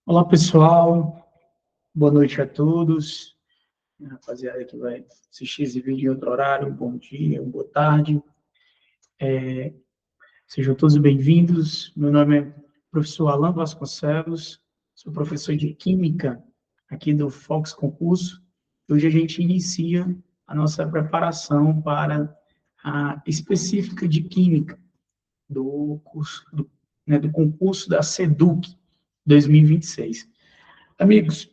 Olá, pessoal. Boa noite a todos. Rapaziada que vai assistir esse vídeo em outro horário, bom dia, boa tarde. Sejam todos bem-vindos. Meu nome é professor Alan Vasconcelos, sou professor de Química aqui do Fox Concurso. Hoje a gente inicia a nossa preparação para a específica de Química do curso, do concurso da SEDUC 2026. Amigos,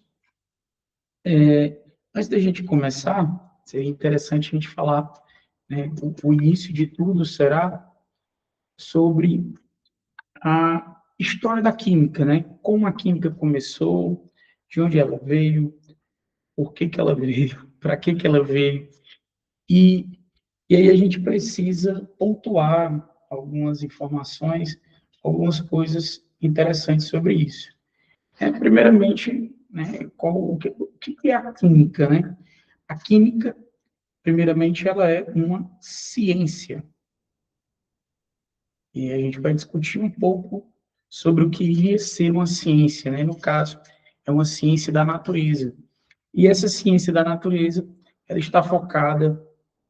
antes da gente começar, seria interessante a gente falar, né, o início de tudo será sobre a história da química, né? Como a química começou, de onde ela veio, por que que ela veio, para que que ela veio. E, e aí a gente precisa pontuar algumas informações, algumas coisas interessantes sobre isso. Primeiramente, né, o que é a química, né? A química, primeiramente, ela é uma ciência. E a gente vai discutir um pouco sobre o que iria ser uma ciência, né? No caso, é uma ciência da natureza. E essa ciência da natureza, ela está focada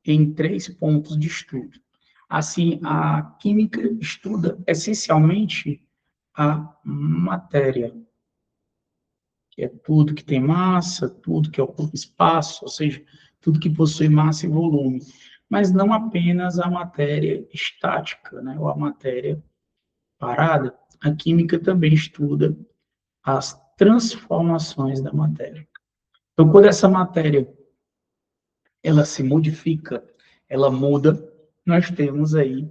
em 3 pontos de estudo. Assim, a química estuda essencialmente a matéria, que é tudo que tem massa, tudo que ocupa espaço, ou seja, tudo que possui massa e volume, mas não apenas a matéria estática, né, ou a matéria parada. A química também estuda as transformações da matéria. Então, quando essa matéria ela se modifica, ela muda, nós temos aí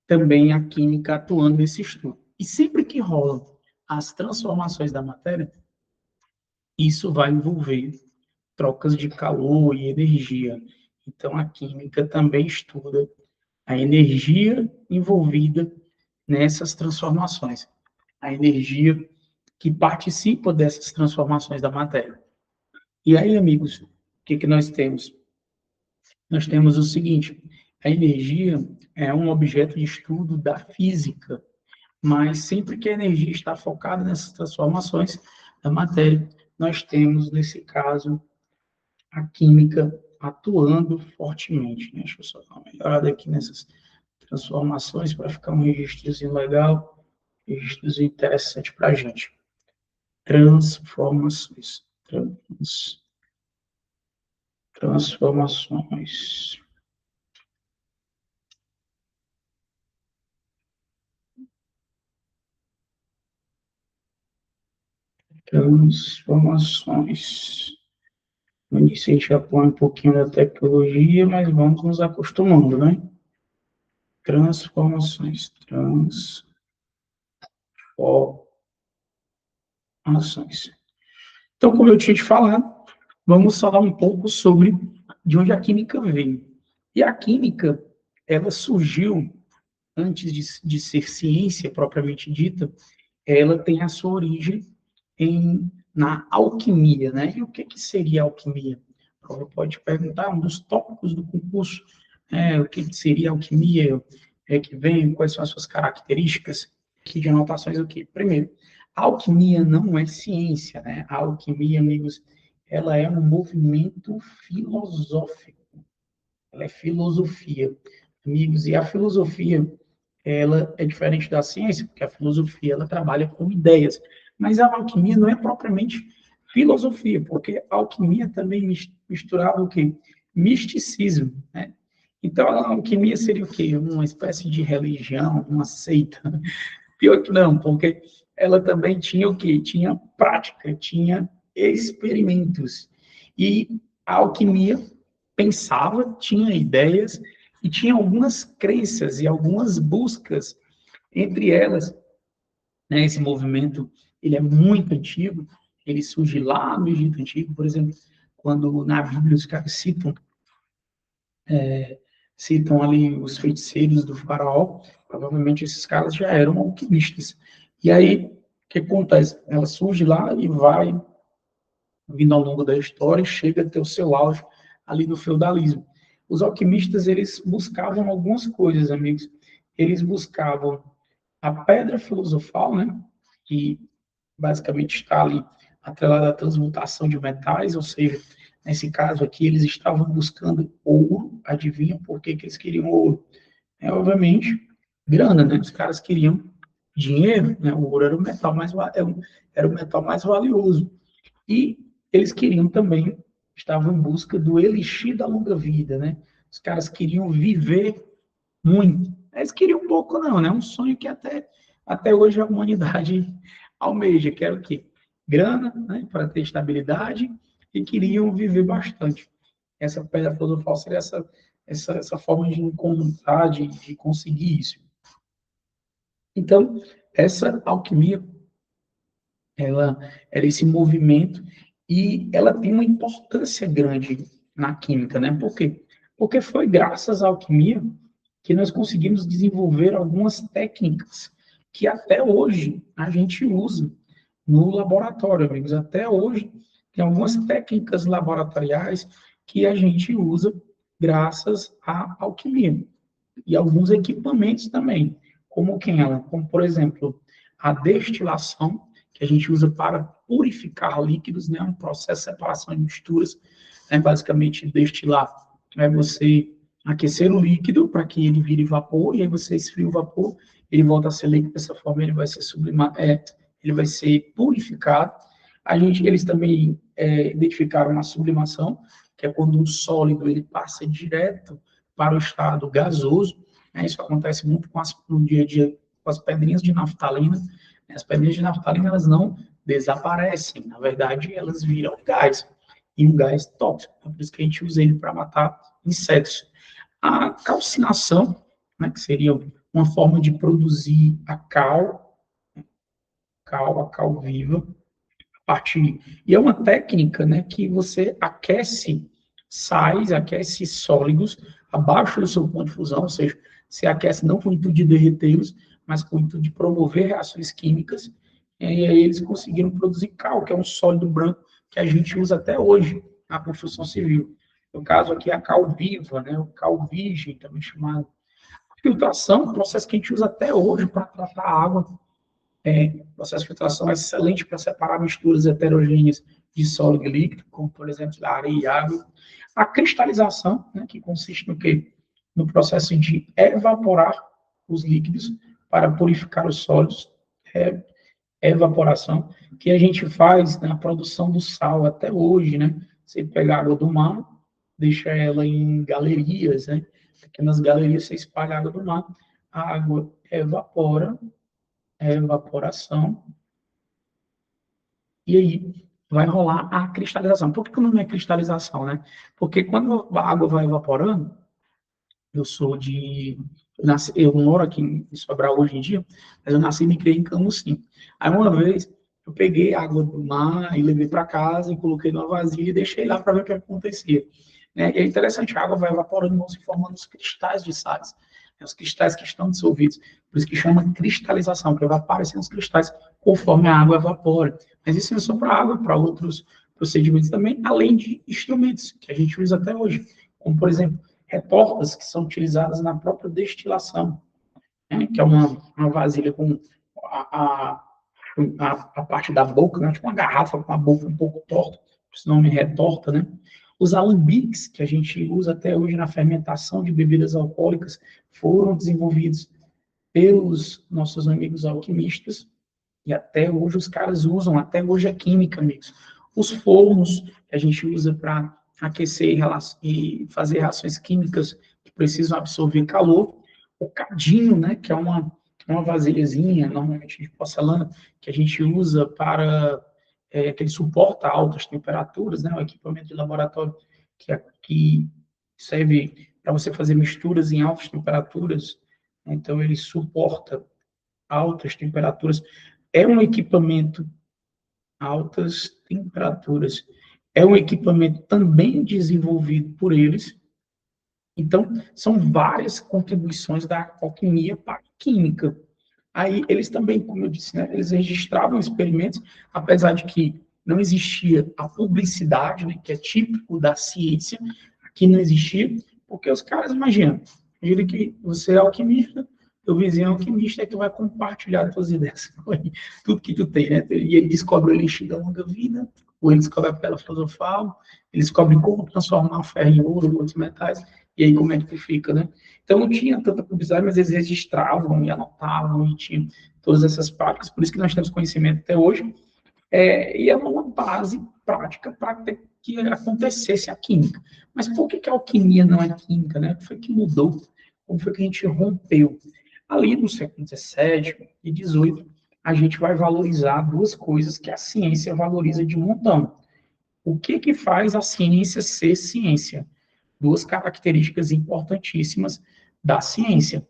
também a química atuando nesse estudo. E sempre que rolam as transformações da matéria, isso vai envolver trocas de calor e energia. Então, a química também estuda a energia envolvida nessas transformações, a energia que participa dessas transformações da matéria. E aí, amigos, o que que nós temos? Nós temos o seguinte: a energia é um objeto de estudo da física, mas sempre que a energia está focada nessas transformações da matéria, nós temos, nesse caso, a química atuando fortemente, né? Deixa eu só dar uma melhorada aqui nessas transformações para ficar um registrozinho legal, registrozinho interessante para a gente. Transformações. Transformações. Transformações. No início a gente apoia um pouquinho da tecnologia, mas vamos nos acostumando, né? Transformações. Transformações. Então, como eu tinha te falado, vamos falar um pouco sobre de onde a química veio. E a química, ela surgiu, antes de ser ciência propriamente dita, ela tem a sua origem na alquimia, né? E o que que seria a alquimia? Você pode perguntar, um dos tópicos do concurso, o que que seria a alquimia, que vem, quais são as suas características, aqui de anotações o quê? Primeiro, a alquimia não é ciência, né? A alquimia, amigos, ela é um movimento filosófico, ela é filosofia, amigos, e a filosofia, ela é diferente da ciência, porque a filosofia, ela trabalha com ideias, mas a alquimia não é propriamente filosofia, porque a alquimia também misturava o quê? Misticismo, né? Então, a alquimia seria o quê? Uma espécie de religião, uma seita. Pior que não, porque ela também tinha o quê? Tinha prática, tinha experimentos. E a alquimia pensava, tinha ideias e tinha algumas crenças e algumas buscas. Entre elas, né, esse movimento, ele é muito antigo, ele surge lá no Egito Antigo, por exemplo, quando na Bíblia os caras citam ali os feiticeiros do faraó, provavelmente esses caras já eram alquimistas. E aí, o que acontece? Ela surge lá e vai vindo ao longo da história e chega a ter o seu auge ali no feudalismo. Os alquimistas, eles buscavam algumas coisas, amigos. Eles buscavam a pedra filosofal, né? Que basicamente está ali atrelada à transmutação de metais, ou seja, nesse caso aqui, eles estavam buscando ouro. Adivinha por que que eles queriam ouro? Obviamente, grana, né? Os caras queriam dinheiro, né? O ouro era o metal mais valioso. E eles queriam também, estavam em busca do elixir da longa vida, né? Os caras queriam viver muito. Eles queriam pouco, não, né? Um sonho que até hoje a humanidade almeja, que era o quê? Grana, né? Para ter estabilidade e queriam viver bastante. Essa pedra filosofal seria essa forma de encontrar, de conseguir isso. Então, essa alquimia, ela era esse movimento e ela tem uma importância grande na química, né? Por quê? Porque foi graças à alquimia que nós conseguimos desenvolver algumas técnicas que até hoje a gente usa no laboratório, amigos. Até hoje tem algumas técnicas laboratoriais que a gente usa graças à alquimia e alguns equipamentos também, como como por exemplo, a destilação, que a gente usa para purificar líquidos, né, um processo de separação de misturas, né, basicamente destilar é você aquecer o líquido para que ele vire vapor, e aí você esfria o vapor, ele volta a ser líquido, dessa forma ele vai ser sublimado, ele vai ser purificado. Eles também identificaram a sublimação, que é quando um sólido ele passa direto para o estado gasoso, né? Isso acontece muito no dia a dia com as pedrinhas de naftalina. As pedrinhas de naftalina, elas não desaparecem, na verdade, elas viram gás, e um gás tóxico. É por isso que a gente usa ele para matar insetos. A calcinação, né, que seria uma forma de produzir a cal viva, partir. E é uma técnica, né, que você aquece sais, aquece sólidos abaixo do seu ponto de fusão, ou seja, você aquece não com o intuito de derretê-los, mas com o intuito de promover reações químicas. E aí eles conseguiram produzir cal, que é um sólido branco que a gente usa até hoje na construção civil. No caso aqui, a cal viva, né, o cal virgem, também chamado. Filtração, processo que a gente usa até hoje para tratar a água. O processo de filtração é excelente para separar misturas heterogêneas de sólido e líquido, como, por exemplo, da areia e água. A cristalização, né, que consiste no quê? No processo de evaporar os líquidos para purificar os sólidos. É, evaporação, que a gente faz na produção do sal até hoje, né? Você pega a água do mar, deixa ela em galerias, né? Pequenas galerias, você espalha a água do mar, a água evapora, evaporação, e aí vai rolar a cristalização. Por que o nome é cristalização, né? Porque quando a água vai evaporando, eu sou de... eu moro aqui em Sobral hoje em dia, mas eu nasci e me criei em Camusim. Aí uma vez eu peguei água do mar e levei para casa e coloquei numa vasilha e deixei lá para ver o que acontecia. Né? E é interessante, a água vai evaporando e vão se formando os cristais de sais. Os cristais que estão dissolvidos. Por isso que chama cristalização, porque vai aparecendo os cristais conforme a água evapora. Mas isso não é só para água, para outros procedimentos também, além de instrumentos que a gente usa até hoje, como por exemplo, retortas que são utilizadas na própria destilação, né? Que é uma vasilha com a parte da boca, né? Tipo uma garrafa com a boca um pouco torta, por isso o nome retorta, né? Os alambiques que a gente usa até hoje na fermentação de bebidas alcoólicas foram desenvolvidos pelos nossos amigos alquimistas e até hoje os caras usam, até hoje é química, amigos. Os fornos que a gente usa para aquecer e fazer reações químicas que precisam absorver calor. O cadinho, né, que é uma vasilhazinha, normalmente de porcelana, que a gente usa que ele suporta altas temperaturas, né, o equipamento de laboratório que serve para você fazer misturas em altas temperaturas, então ele suporta altas temperaturas. É um equipamento altas temperaturas. É um equipamento também desenvolvido por eles. Então, são várias contribuições da alquimia para a química. Aí, eles também, como eu disse, né, eles registravam experimentos, apesar de que não existia a publicidade, né, que é típico da ciência, aqui não existia, porque os caras, imagina que você é alquimista, O vizinho alquimista é que vai compartilhar as tuas ideias com ele, tudo que tu tem, né? E ele descobre o elixir da longa vida, ou ele descobre a pedra filosofal, ele descobre como transformar ferro em ouro, outros metais, e aí como é que tu fica, né? Então não tinha tanta publicidade, mas eles registravam e anotavam e tinha todas essas práticas, por isso que nós temos conhecimento até hoje, e é uma base prática para que acontecesse a química. Mas por que a alquimia não é química, né? O que foi que mudou? Como foi que a gente rompeu? Ali no século XVII e XVIII, a gente vai valorizar duas coisas que a ciência valoriza de montão. O que faz a ciência ser ciência? Duas características importantíssimas da ciência,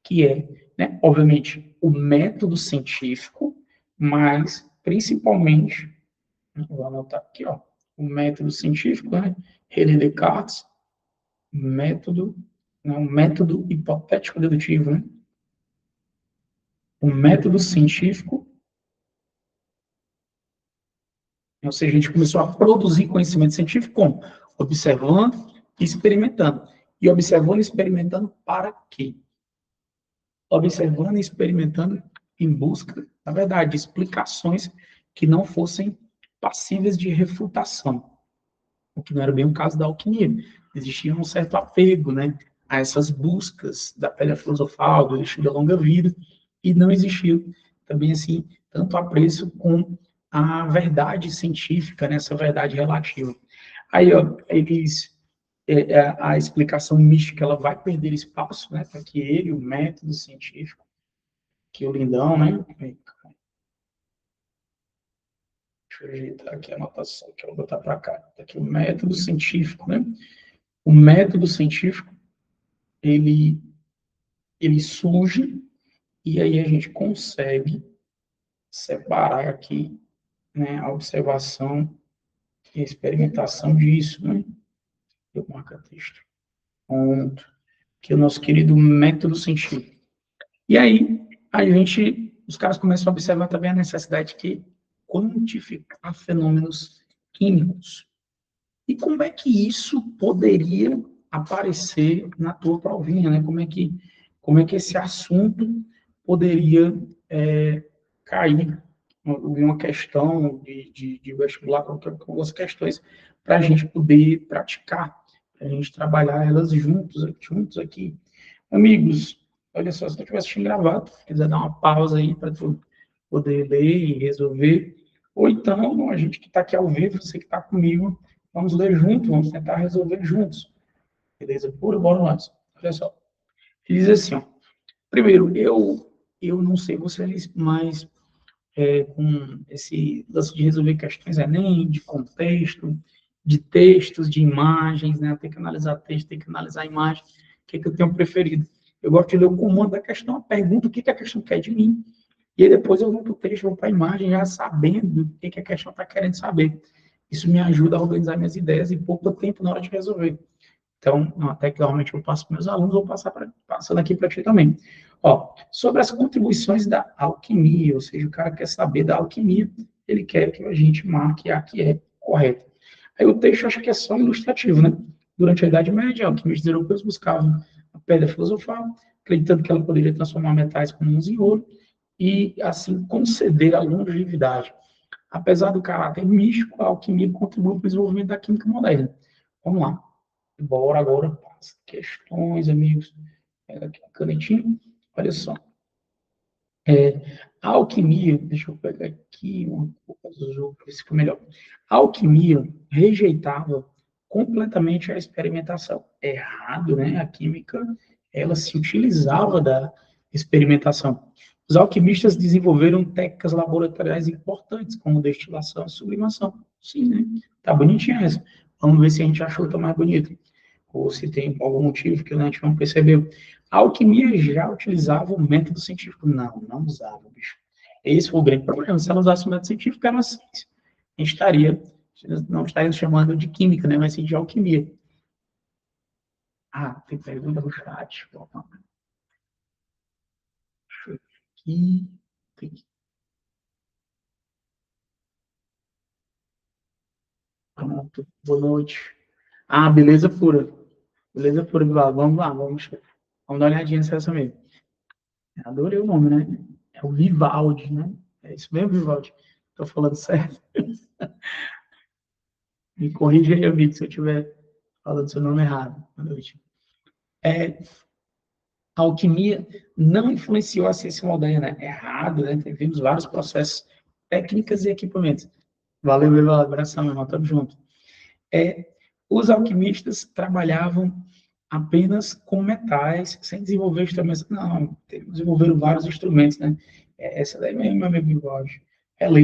que é, né, obviamente, o método científico, mas principalmente, vou anotar aqui, ó, o método científico, né, René Descartes, método, não, método hipotético dedutivo, né, o método científico, ou seja, a gente começou a produzir conhecimento científico como? Observando e experimentando. E observando e experimentando para quê? Observando e experimentando em busca, na verdade, de explicações que não fossem passíveis de refutação, o que não era bem o caso da alquimia. Existia um certo apego, né, a essas buscas da pedra filosofal, do elixir da longa vida, e não existia também, assim, tanto apreço com a verdade científica, né, essa verdade relativa. Aí, ó, a explicação mística, ela vai perder espaço, né, para que ele, o método científico, que o lindão, né, deixa eu ajeitar aqui a anotação, que eu vou botar para cá, tá aqui o método científico, né, o método científico, ele, ele surge e aí a gente consegue separar aqui, né, a observação e a experimentação disso, né? Eu marco texto. Ponto. Que é o nosso querido método científico. E aí, os caras começam a observar também a necessidade de quantificar fenômenos químicos. E como é que isso poderia aparecer na tua provinha, né? Como é que esse assunto poderia cair em uma questão de vestibular, com algumas questões, para a gente poder praticar, para a gente trabalhar elas juntos aqui. Amigos, olha só, se tu estiver assistindo gravado, quiser dar uma pausa aí para tu poder ler e resolver, ou então, a gente que está aqui ao vivo, você que está comigo, vamos ler juntos, vamos tentar resolver juntos. Beleza? Pura, bora nós. Olha só. Ele diz assim, ó, primeiro, eu não sei vocês, mas com esse lance de resolver questões Enem, de contexto, de textos, de imagens, né? Tem que analisar texto, tem que analisar imagem. O que, é que eu tenho preferido? Eu gosto de ler o comando da questão, a pergunta, o que, que a questão quer de mim, e aí depois eu vou para o texto, vou para a imagem, já sabendo o que, que a questão está querendo saber. Isso me ajuda a organizar minhas ideias e pouco tempo na hora de resolver. Então, até que realmente eu passo para meus alunos, vou passando aqui para ti também. Ó, sobre as contribuições da alquimia, ou seja, o cara quer saber da alquimia, ele quer que a gente marque a que é correta. Aí o texto acho que é só ilustrativo, né? Durante a Idade Média, alquimistas europeus buscavam a pedra filosofal, acreditando que ela poderia transformar metais comuns em ouro e, assim, conceder a longevidade. Apesar do caráter místico, a alquimia contribui para o desenvolvimento da química moderna. Vamos lá. Bora agora para as questões, amigos. Pega aqui a canetinha. Olha só. A alquimia, deixa eu pegar aqui uma coisa azul, para ver se ficou melhor. A alquimia rejeitava completamente a experimentação. Errado, né? A química, ela se utilizava da experimentação. Os alquimistas desenvolveram técnicas laboratoriais importantes, como destilação e sublimação. Sim, né? Tá bonitinha essa. Vamos ver se a gente achou outra mais bonita ou se tem algum motivo que a gente não percebeu. A alquimia já utilizava o método científico? Não, não usava, bicho. Esse foi o grande problema. Se ela usasse o método científico, era uma ciência. A gente não estaria chamando de química, né, mas sim de alquimia. Ah, tem pergunta no chat. Deixa eu aqui. Pronto. Boa noite. Ah, beleza pura. Beleza pura, Bilal. Vamos lá, vamos dar uma olhadinha nessa mesmo. Adorei o nome, né? É o Vivaldi, né? É isso mesmo, Vivaldi? Estou falando certo? Me corrija aí, amigo, se eu estiver falando seu nome errado. Boa noite. A alquimia não influenciou a ciência moderna. Errado, né? Tivemos vários processos, técnicas e equipamentos. Valeu, meu abração, meu irmão, tamo junto. Os alquimistas trabalhavam apenas com metais, sem desenvolver instrumentos. Não, desenvolveram vários instrumentos, né? Essa daí mesmo, meu amigo Vivaldi. É de,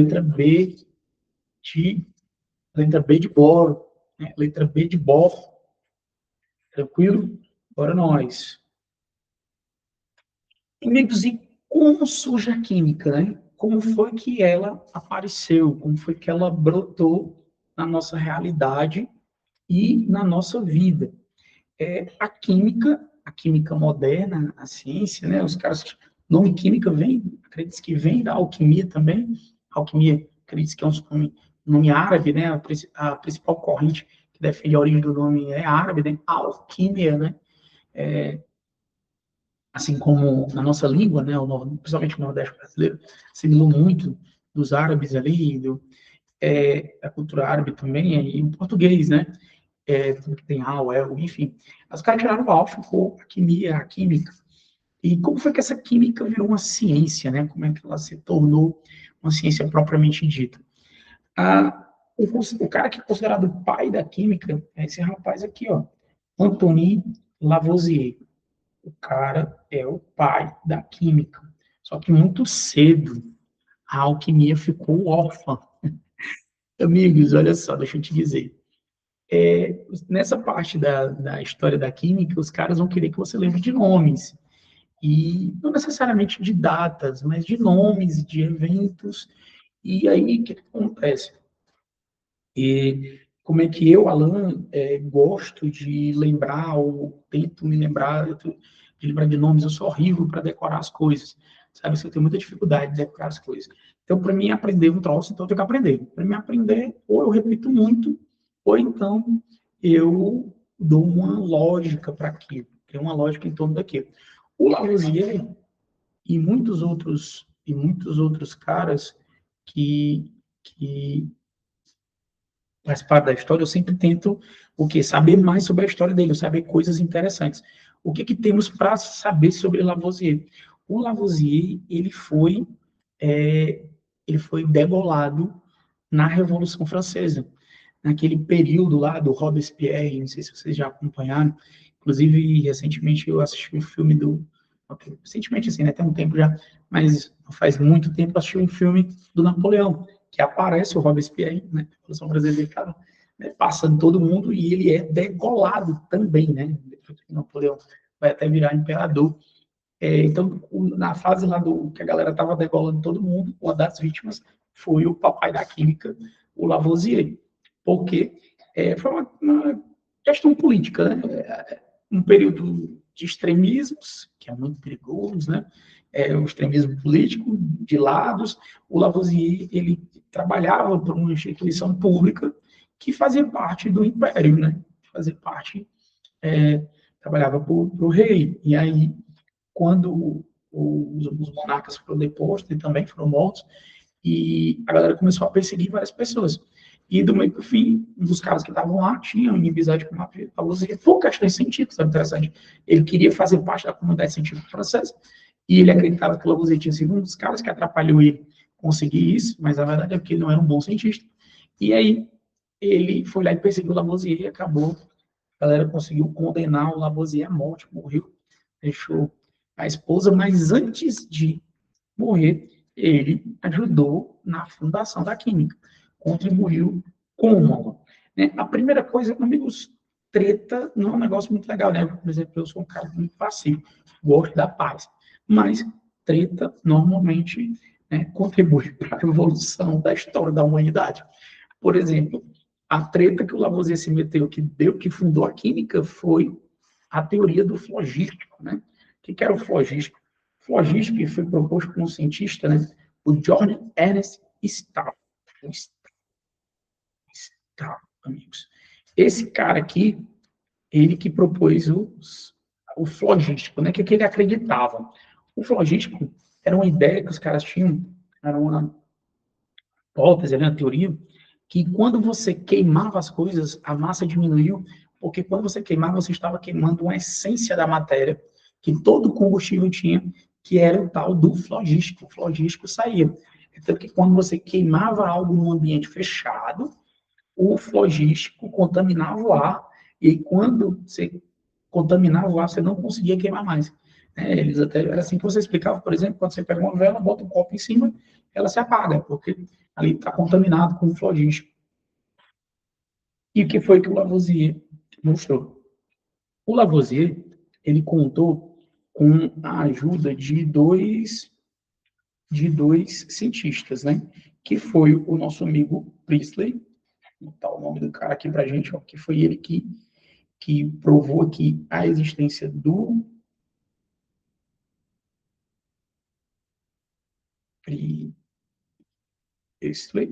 letra B de boro, né? Letra B de bor. Tranquilo? Bora nós. Amigos, e como surge a química, né? Como foi que ela apareceu? Como foi que ela brotou na nossa realidade e na nossa vida? A química moderna, a ciência, né? Os caras, o nome química vem, acredito que vem da alquimia também. A alquimia, acredito que é um nome árabe, né? A principal corrente que defende a origem do nome é árabe, né? Alquimia, né? Assim como na nossa língua, né? Principalmente o Nordeste brasileiro, assimilou muito dos árabes ali, da cultura árabe também, e o português, né? Tudo que tem al, el, enfim. Os caras tiraram o al, ficou a química. E como foi que essa química virou uma ciência, né? Como é que ela se tornou uma ciência propriamente dita? Ah, o cara que é considerado o pai da química é esse rapaz aqui, ó, Antoine Lavoisier. O cara é o pai da química. Só que muito cedo a alquimia ficou órfã. Amigos, olha só, deixa eu te dizer. Nessa parte da história da química, os caras vão querer que você lembre de nomes. E não necessariamente de datas, mas de nomes, de eventos. E aí, o que acontece? E como é que eu, Alan, gosto de lembrar, ou tento me lembrar, de lembrar de nomes, eu sou horrível para decorar as coisas. Sabe, eu tenho muita dificuldade de decorar as coisas. Então, para mim, aprender um troço, então eu tenho que aprender. Para mim, aprender, ou eu repito muito, ou então eu dou uma lógica para aquilo. Tem uma lógica em torno daquilo. O Lavoisier e muitos outros caras que faz parte da história, eu sempre tento o quê? Saber mais sobre a história dele, saber coisas interessantes. O que temos para saber sobre Lavoisier? O Lavoisier, ele foi degolado na Revolução Francesa, naquele período lá do Robespierre, não sei se vocês já acompanharam, inclusive, recentemente eu assisti um filme recentemente assim, né, tem um tempo já, mas não faz muito tempo eu assisti um filme do Napoleão, que aparece o Robespierre, né, a Revolução Brasileira, cara, né, passando todo mundo, e ele é degolado também, né, Napoleão vai até virar imperador. Então, na fase lá do que a galera estava degolando todo mundo, uma das vítimas foi o papai da química, o Lavoisier, porque foi uma questão política, né? Um período de extremismos, que é muito perigoso, né? O extremismo político, de lados. O Lavoisier, ele trabalhava por uma instituição pública que fazia parte do império, né? Fazia parte, trabalhava para o rei. E aí, quando os monarcas foram depostos e também foram mortos, e a galera começou a perseguir várias pessoas. E do meio para o fim, um dos caras que estavam lá tinha inimizade com a Lavoisier por questões científicas, sabe, interessante. Ele queria fazer parte da comunidade científica francesa, e ele acreditava que o Lavoisier tinha sido um dos caras que atrapalhou ele conseguir isso, mas a verdade é que ele não era um bom cientista. E aí, ele foi lá e perseguiu o Lavoisier e acabou. A galera conseguiu condenar o Lavoisier à morte, morreu, deixou a esposa, mas antes de morrer, ele ajudou na fundação da química, contribuiu como, né? A primeira coisa, amigos, treta não é um negócio muito legal, né? Por exemplo, eu sou um cara muito passivo, gosto da paz, mas treta normalmente, né, contribui para a evolução da história da humanidade. Por exemplo, a treta que o Lavoisier se meteu, que fundou a química, foi a teoria do flogístico, né? O que era o flogístico? O flogístico foi proposto por um cientista, né? O George Ernest Stahl. Stahl, amigos. Esse cara aqui, ele que propôs o flogístico, né? Que ele acreditava. O flogístico era uma ideia que os caras tinham, era uma hipótese, uma teoria, que quando você queimava as coisas, a massa diminuiu, porque quando você queimava, você estava queimando uma essência da matéria, que todo combustível tinha, que era o tal do flogístico. O flogístico saía. Então, que quando você queimava algo num ambiente fechado, o flogístico contaminava o ar, e quando você contaminava o ar, você não conseguia queimar mais. Eles até, era assim que você explicava, por exemplo, quando você pega uma vela, bota um copo em cima, ela se apaga, porque ali está contaminado com o flogístico. E o que foi que o Lavoisier mostrou? O Lavoisier, ele contou com a ajuda de dois cientistas, né? Que foi o nosso amigo Priestley, vou botar o nome do cara aqui para a gente, ó, que foi ele que provou aqui a existência do Priestley.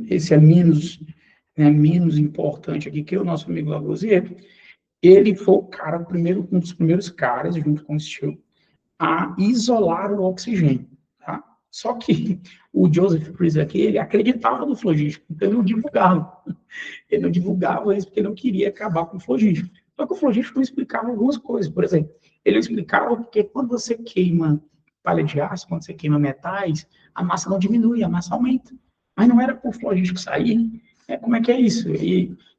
Esse é menos importante aqui, que é o nosso amigo Lavoisier. Ele foi o cara, um dos primeiros caras, junto com o Steele, a isolar o oxigênio. Tá? Só que o Joseph Priestley aqui, ele acreditava no flogístico, então ele não divulgava. Ele não divulgava isso porque ele não queria acabar com o flogístico. Só que o flogístico não explicava algumas coisas. Por exemplo, ele explicava porque quando você queima palha de aço, quando você queima metais, a massa não diminui, a massa aumenta. Mas não era para o flogístico sair. Como é que é isso?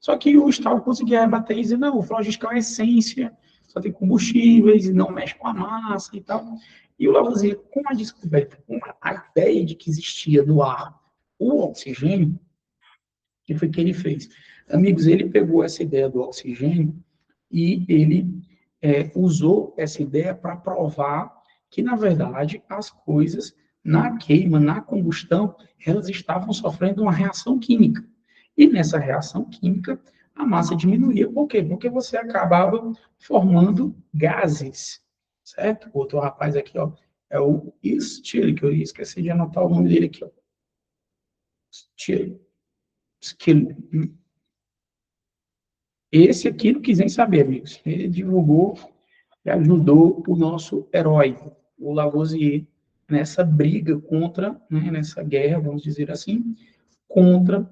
Só que o Stahl conseguia rebater e dizer, não, o flogístico é uma essência, só tem combustíveis, e não mexe com a massa e tal. E o Lavoisier, com a descoberta, com a ideia de que existia no ar o oxigênio, que foi que ele fez? Amigos, ele pegou essa ideia do oxigênio e ele usou essa ideia para provar que, na verdade, as coisas na queima, na combustão, elas estavam sofrendo uma reação química. E nessa reação química, a massa diminuía. Por quê? Porque você acabava formando gases, certo? Outro rapaz aqui, ó, é o Steele, que eu esqueci de anotar o nome dele aqui, ó. Steele. Esse aqui não quis nem saber, amigos. Ele divulgou e ajudou o nosso herói, o Lavoisier, nessa briga contra, né, nessa guerra, vamos dizer assim, contra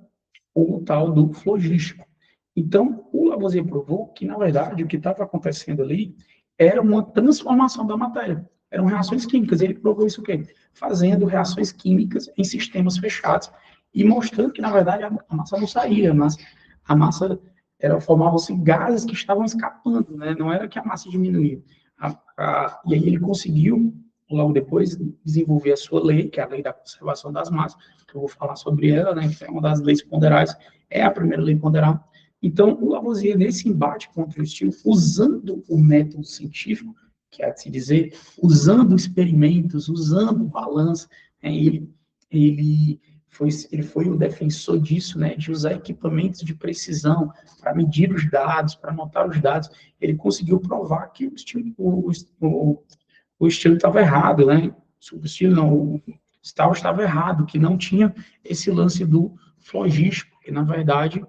o tal do flogístico. Então, o Lavoisier provou que, na verdade, o que estava acontecendo ali era uma transformação da matéria. Eram reações químicas. Ele provou isso o quê? Fazendo reações químicas em sistemas fechados e mostrando que, na verdade, a massa não saía, mas a massa formavam-se gases que estavam escapando, né? Não era que a massa diminuía. E aí ele conseguiu, logo depois, desenvolver a sua lei, que é a lei da conservação das massas, que eu vou falar sobre ela, né? Que é uma das leis ponderais, é a primeira lei ponderal. Então, o Lavoisier, nesse embate contra o Steele, usando o método científico, que é de se dizer, usando experimentos, usando balança, né? Ele foi o defensor disso, né, de usar equipamentos de precisão para medir os dados, para anotar os dados. Ele conseguiu provar que o estilo estava errado, né? O estilo não, o Stahl estava errado, que não tinha esse lance do flogístico, que na verdade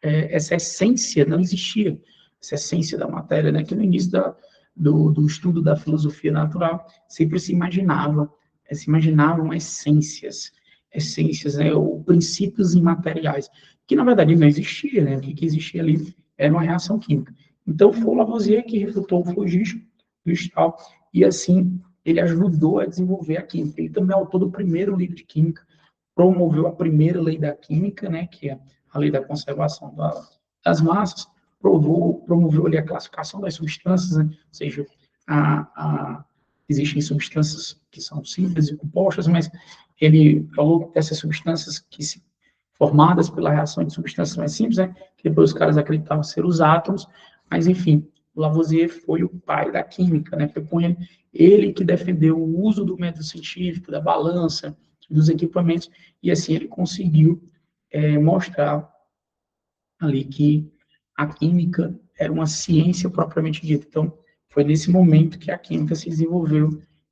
essa essência não existia, essa essência da matéria, né? Que no início do estudo da filosofia natural sempre se imaginavam essências, né? Ou princípios imateriais, que na verdade não existia, né? O que existia ali era uma reação química. Então foi o Lavoisier que refutou o flogístico do Stahl e assim ele ajudou a desenvolver a química. Ele também é autor do primeiro livro de química, promoveu a primeira lei da química, né, que é a lei da conservação das massas, promoveu ali a classificação das substâncias, né, ou seja, existem substâncias que são simples e compostas, mas ele falou dessas substâncias formadas pela reação de substâncias mais simples, né, que depois os caras acreditavam ser os átomos, mas enfim, o Lavoisier foi o pai da química, né, foi com ele que defendeu o uso do método científico, da balança, dos equipamentos, e assim ele conseguiu mostrar ali que a química era uma ciência propriamente dita. Então, foi nesse momento que a química se desenvolveu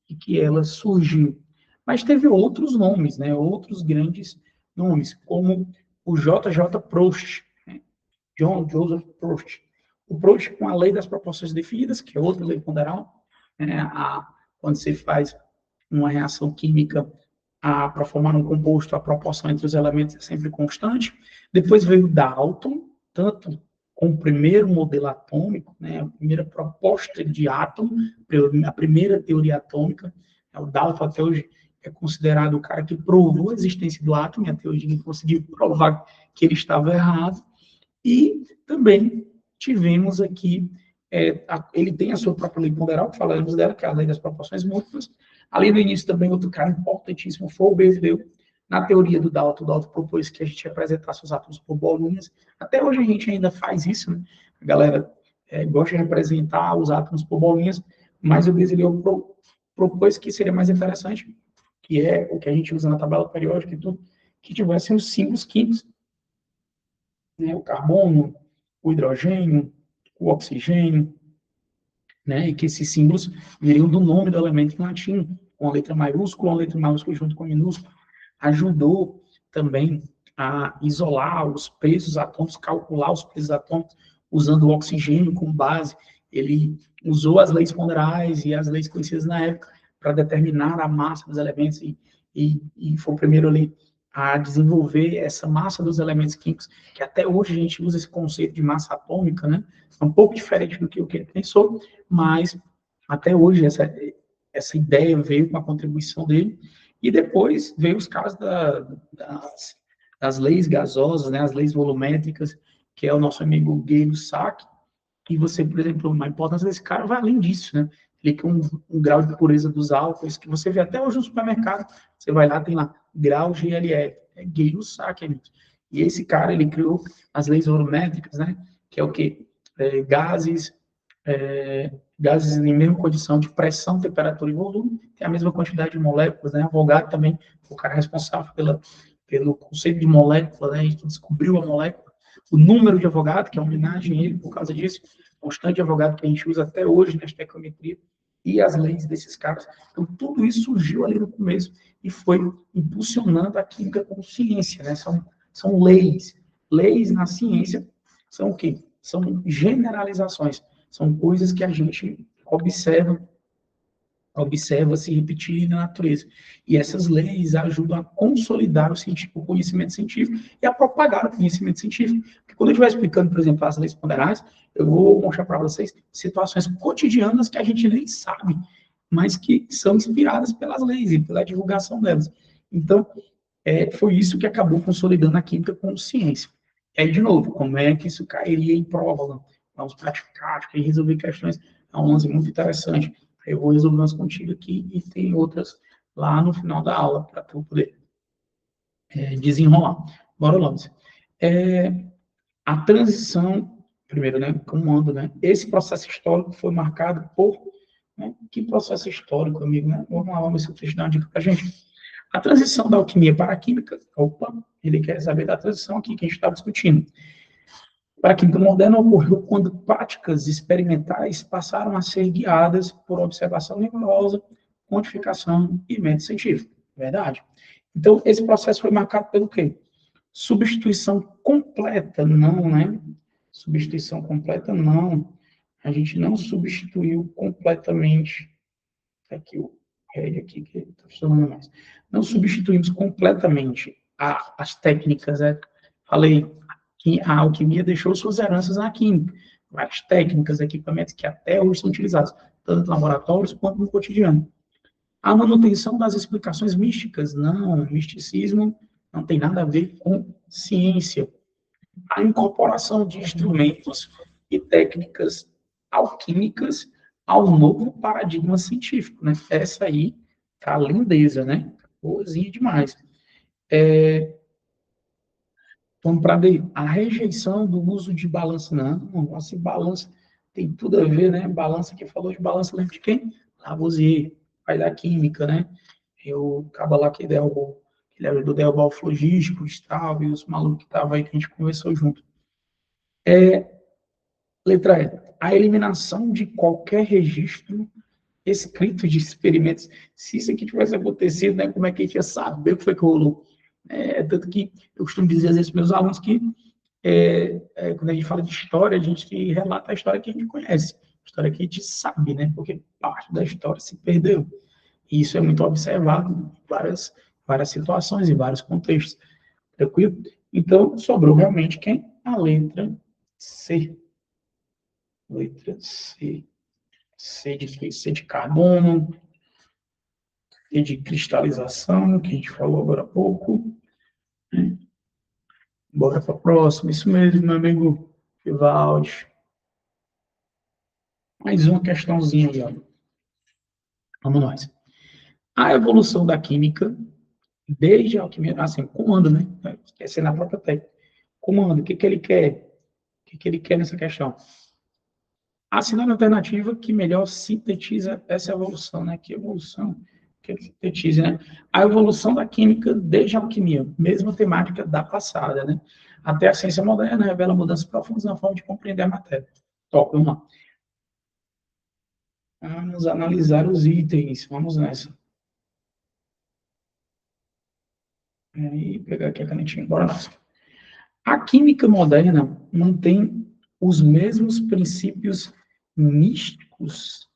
e que ela surgiu. Mas teve outros nomes, né? Outros grandes nomes, como o J.J. Proust, né? John Joseph Proust. O Proust, com a lei das proporções definidas, que é outra lei ponderal, né? Quando você faz uma reação química para formar um composto, a proporção entre os elementos é sempre constante. Depois veio Dalton, tanto com o primeiro modelo atômico, né, a primeira proposta de átomo, a primeira teoria atômica. O Dalton até hoje é considerado o cara que provou a existência do átomo, e até hoje ninguém conseguiu provar que ele estava errado. E também tivemos aqui, ele tem a sua própria lei ponderal, que falaremos dela, que é a lei das proporções múltiplas. Ali no início também outro cara importantíssimo foi o Bernoulli. Na teoria do Dalton, o Dalton propôs que a gente representasse os átomos por bolinhas. Até hoje a gente ainda faz isso, né? A galera gosta de representar os átomos por bolinhas, mas o Bernoulli propôs que seria mais interessante, que é o que a gente usa na tabela periódica e tudo, que tivessem os símbolos químicos, né? O carbono, o hidrogênio, o oxigênio, né? E que esses símbolos viriam do nome do elemento em latim, com a letra maiúscula junto com a minúscula. Ajudou também a isolar os pesos atômicos, calcular os pesos atômicos, usando o oxigênio como base. Ele usou as leis ponderais e as leis conhecidas na época para determinar a massa dos elementos e foi o primeiro ali a desenvolver essa massa dos elementos químicos, que até hoje a gente usa esse conceito de massa atômica, né? É um pouco diferente do que ele pensou, mas até hoje essa ideia veio com a contribuição dele, e depois veio os casos das leis gasosas, né, as leis volumétricas, que é o nosso amigo Gay-Lussac, e você, por exemplo, a importância desse cara vai além disso, né? Ele tem um grau de pureza dos álcoois, que você vê até hoje no supermercado, você vai lá, tem lá, grau GLF, é Gay-Lussac, amigos. E esse cara, ele criou as leis volumétricas, né? Que é o quê? Gases em mesma condição de pressão, temperatura e volume, tem a mesma quantidade de moléculas, né? Avogadro também, o cara responsável pelo conceito de molécula, né? A gente descobriu a molécula, o número de Avogadro, que é uma homenagem a ele por causa disso, constante de Avogadro que a gente usa até hoje na estequiometria, e as leis desses caras. Então, tudo isso surgiu ali no começo e foi impulsionando a química como ciência, né? São leis. Leis na ciência são o quê? São generalizações. São coisas que a gente observa se repetir na natureza. E essas leis ajudam a consolidar o conhecimento científico e a propagar o conhecimento científico. Porque quando eu estiver explicando, por exemplo, as leis ponderais, eu vou mostrar para vocês situações cotidianas que a gente nem sabe, mas que são inspiradas pelas leis e pela divulgação delas. Então, foi isso que acabou consolidando a química como ciência. E aí, de novo, como é que isso cairia em prova? Vamos praticar, e resolver questões. É um lance muito interessante. Eu vou resolver umas contigo aqui e tem outras lá no final da aula para tu poder desenrolar. Bora lá. A transição, primeiro, né, como anda, né? Esse processo histórico foi marcado por, né, que processo histórico, amigo, né? Vamos lá, vamos ver se eu te dar uma dica para a gente. A transição da alquimia para a química, opa, ele quer saber da transição aqui que a gente estava discutindo. Para a química moderna ocorreu quando práticas experimentais passaram a ser guiadas por observação rigorosa, quantificação e método científico. Verdade? Então, esse processo foi marcado pelo quê? Substituição completa, não, né? Substituição completa, não. A gente não substituiu completamente. Aqui o RED aqui, que está funcionando mais. Não substituímos completamente as técnicas, né? Falei que a alquimia deixou suas heranças na química. Várias técnicas, equipamentos que até hoje são utilizados, tanto em laboratórios quanto no cotidiano. A manutenção das explicações místicas, não, misticismo não tem nada a ver com ciência. A incorporação de instrumentos e técnicas alquímicas ao novo paradigma científico, né? Essa aí tá a lindeza, né? Boazinha demais. Vamos para ver a rejeição do uso de balança. Não, assim, balança tem tudo a ver, né? Balança, que falou de balança, lembra de quem? Lavoisier, pai da química, né? Eu acaba lá que derrubou, ele ajudou a derrubar o flogístico, o Straub e os malucos que estavam aí que a gente conversou junto. Letra E. A eliminação de qualquer registro escrito de experimentos. Se isso aqui tivesse acontecido, né, como é que a gente ia saber o que foi que rolou? Tanto que eu costumo dizer às vezes para meus alunos que quando a gente fala de história, a gente relata a história que a gente conhece, a história que a gente sabe, né? Porque parte da história se perdeu. E isso é muito observado em várias situações, em vários contextos. Tranquilo? Então, sobrou realmente quem? A letra C. Letra C. C de quê? C de carbono, C de cristalização, que a gente falou agora há pouco. Bora para a próxima. Isso mesmo, meu amigo Vivaldi. Mais uma questãozinha aí, ó. Vamos nós. A evolução da química, desde a alquimia, assim, comando, né? Quer ser na própria técnica. Comando, o que que ele quer? O que que ele quer nessa questão? Assinar a alternativa que melhor sintetiza essa evolução, né? Que evolução que ele sintetiza, né? A evolução da química desde a alquimia, mesma temática da passada, né? Até a ciência moderna revela mudanças profundas na forma de compreender a matéria. Top, vamos lá. Vamos analisar os itens. Vamos nessa. Aí, pegar aqui a canetinha. Bora lá. A química moderna mantém os mesmos princípios místicos.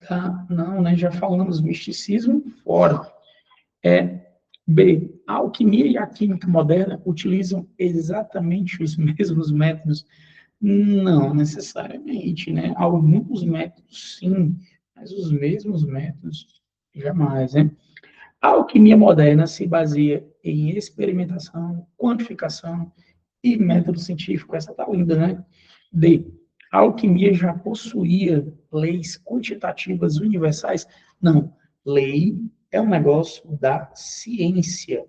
Tá? Não, né? Já falamos misticismo fora. B. A alquimia e a química moderna utilizam exatamente os mesmos métodos? Não necessariamente, né? Alguns métodos, sim, mas os mesmos métodos, jamais, né? A alquimia moderna se baseia em experimentação, quantificação e método científico. Essa tá linda, né? D. A alquimia já possuía leis quantitativas universais? Não. Lei é um negócio da ciência.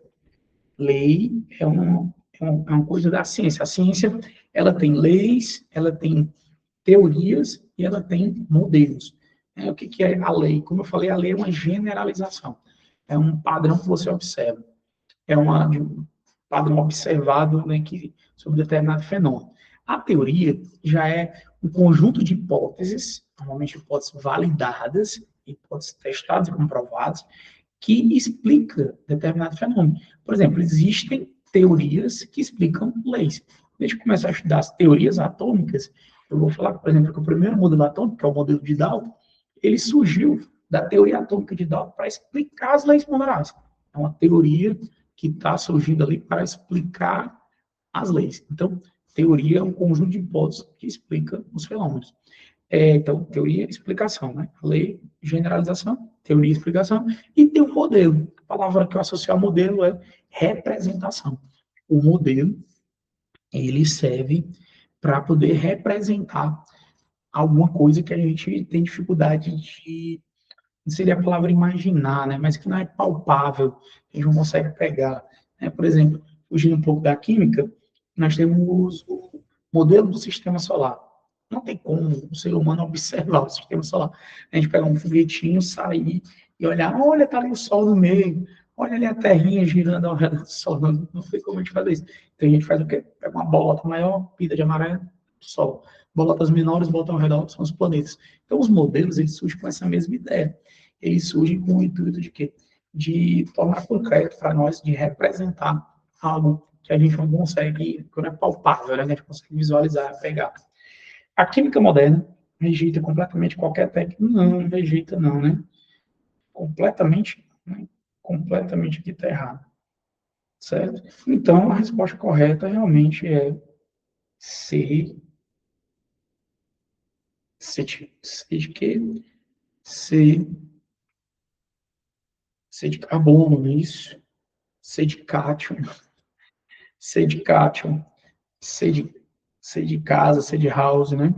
Lei é uma coisa da ciência. A ciência, ela tem leis, ela tem teorias e ela tem modelos. O que que é a lei? Como eu falei, a lei é uma generalização. É um padrão que você observa. Um padrão observado, né, sobre determinado fenômeno. A teoria já é um conjunto de hipóteses, normalmente hipóteses validadas, hipóteses testadas e comprovadas, que explica determinado fenômeno. Por exemplo, existem teorias que explicam leis. Quando a gente começar a estudar as teorias atômicas, eu vou falar, por exemplo, que o primeiro modelo atômico, que é o modelo de Dalton, ele surgiu da teoria atômica de Dalton para explicar as leis morais. É uma teoria que está surgindo ali para explicar as leis. Então, teoria é um conjunto de hipóteses que explica os fenômenos. Então, teoria e explicação, né? Lei, generalização, teoria e explicação, e tem um modelo. A palavra que eu associo ao modelo é representação. O modelo, ele serve para poder representar alguma coisa que a gente tem dificuldade de, não seria a palavra imaginar, né? Mas que não é palpável, a gente não consegue pegar. Né? Por exemplo, fugindo um pouco da química, nós temos o modelo do sistema solar. Não tem como o ser humano observar o sistema solar. A gente pegar um foguetinho, sair e olhar, olha, tá ali o Sol no meio, olha ali a Terrinha girando ao redor do Sol. Não tem como a gente fazer isso. Então a gente faz o quê? Pega uma bolota maior, pinta de amarelo, Sol. Bolotas menores botam ao redor, são os planetas. Então os modelos, eles surgem com essa mesma ideia. Eles surgem com o intuito de quê? De tornar concreto para nós, de representar algo que a gente não consegue, que não é palpável, né? A gente consegue visualizar, pegar. A química moderna rejeita completamente qualquer técnica. Não, rejeita não, né? Completamente, né? Completamente aqui está errado, certo? Então, a resposta correta realmente é C, C de quê? C, C de carbono, isso. C de cátion, C de cátion, C de, C de casa, C de house, né?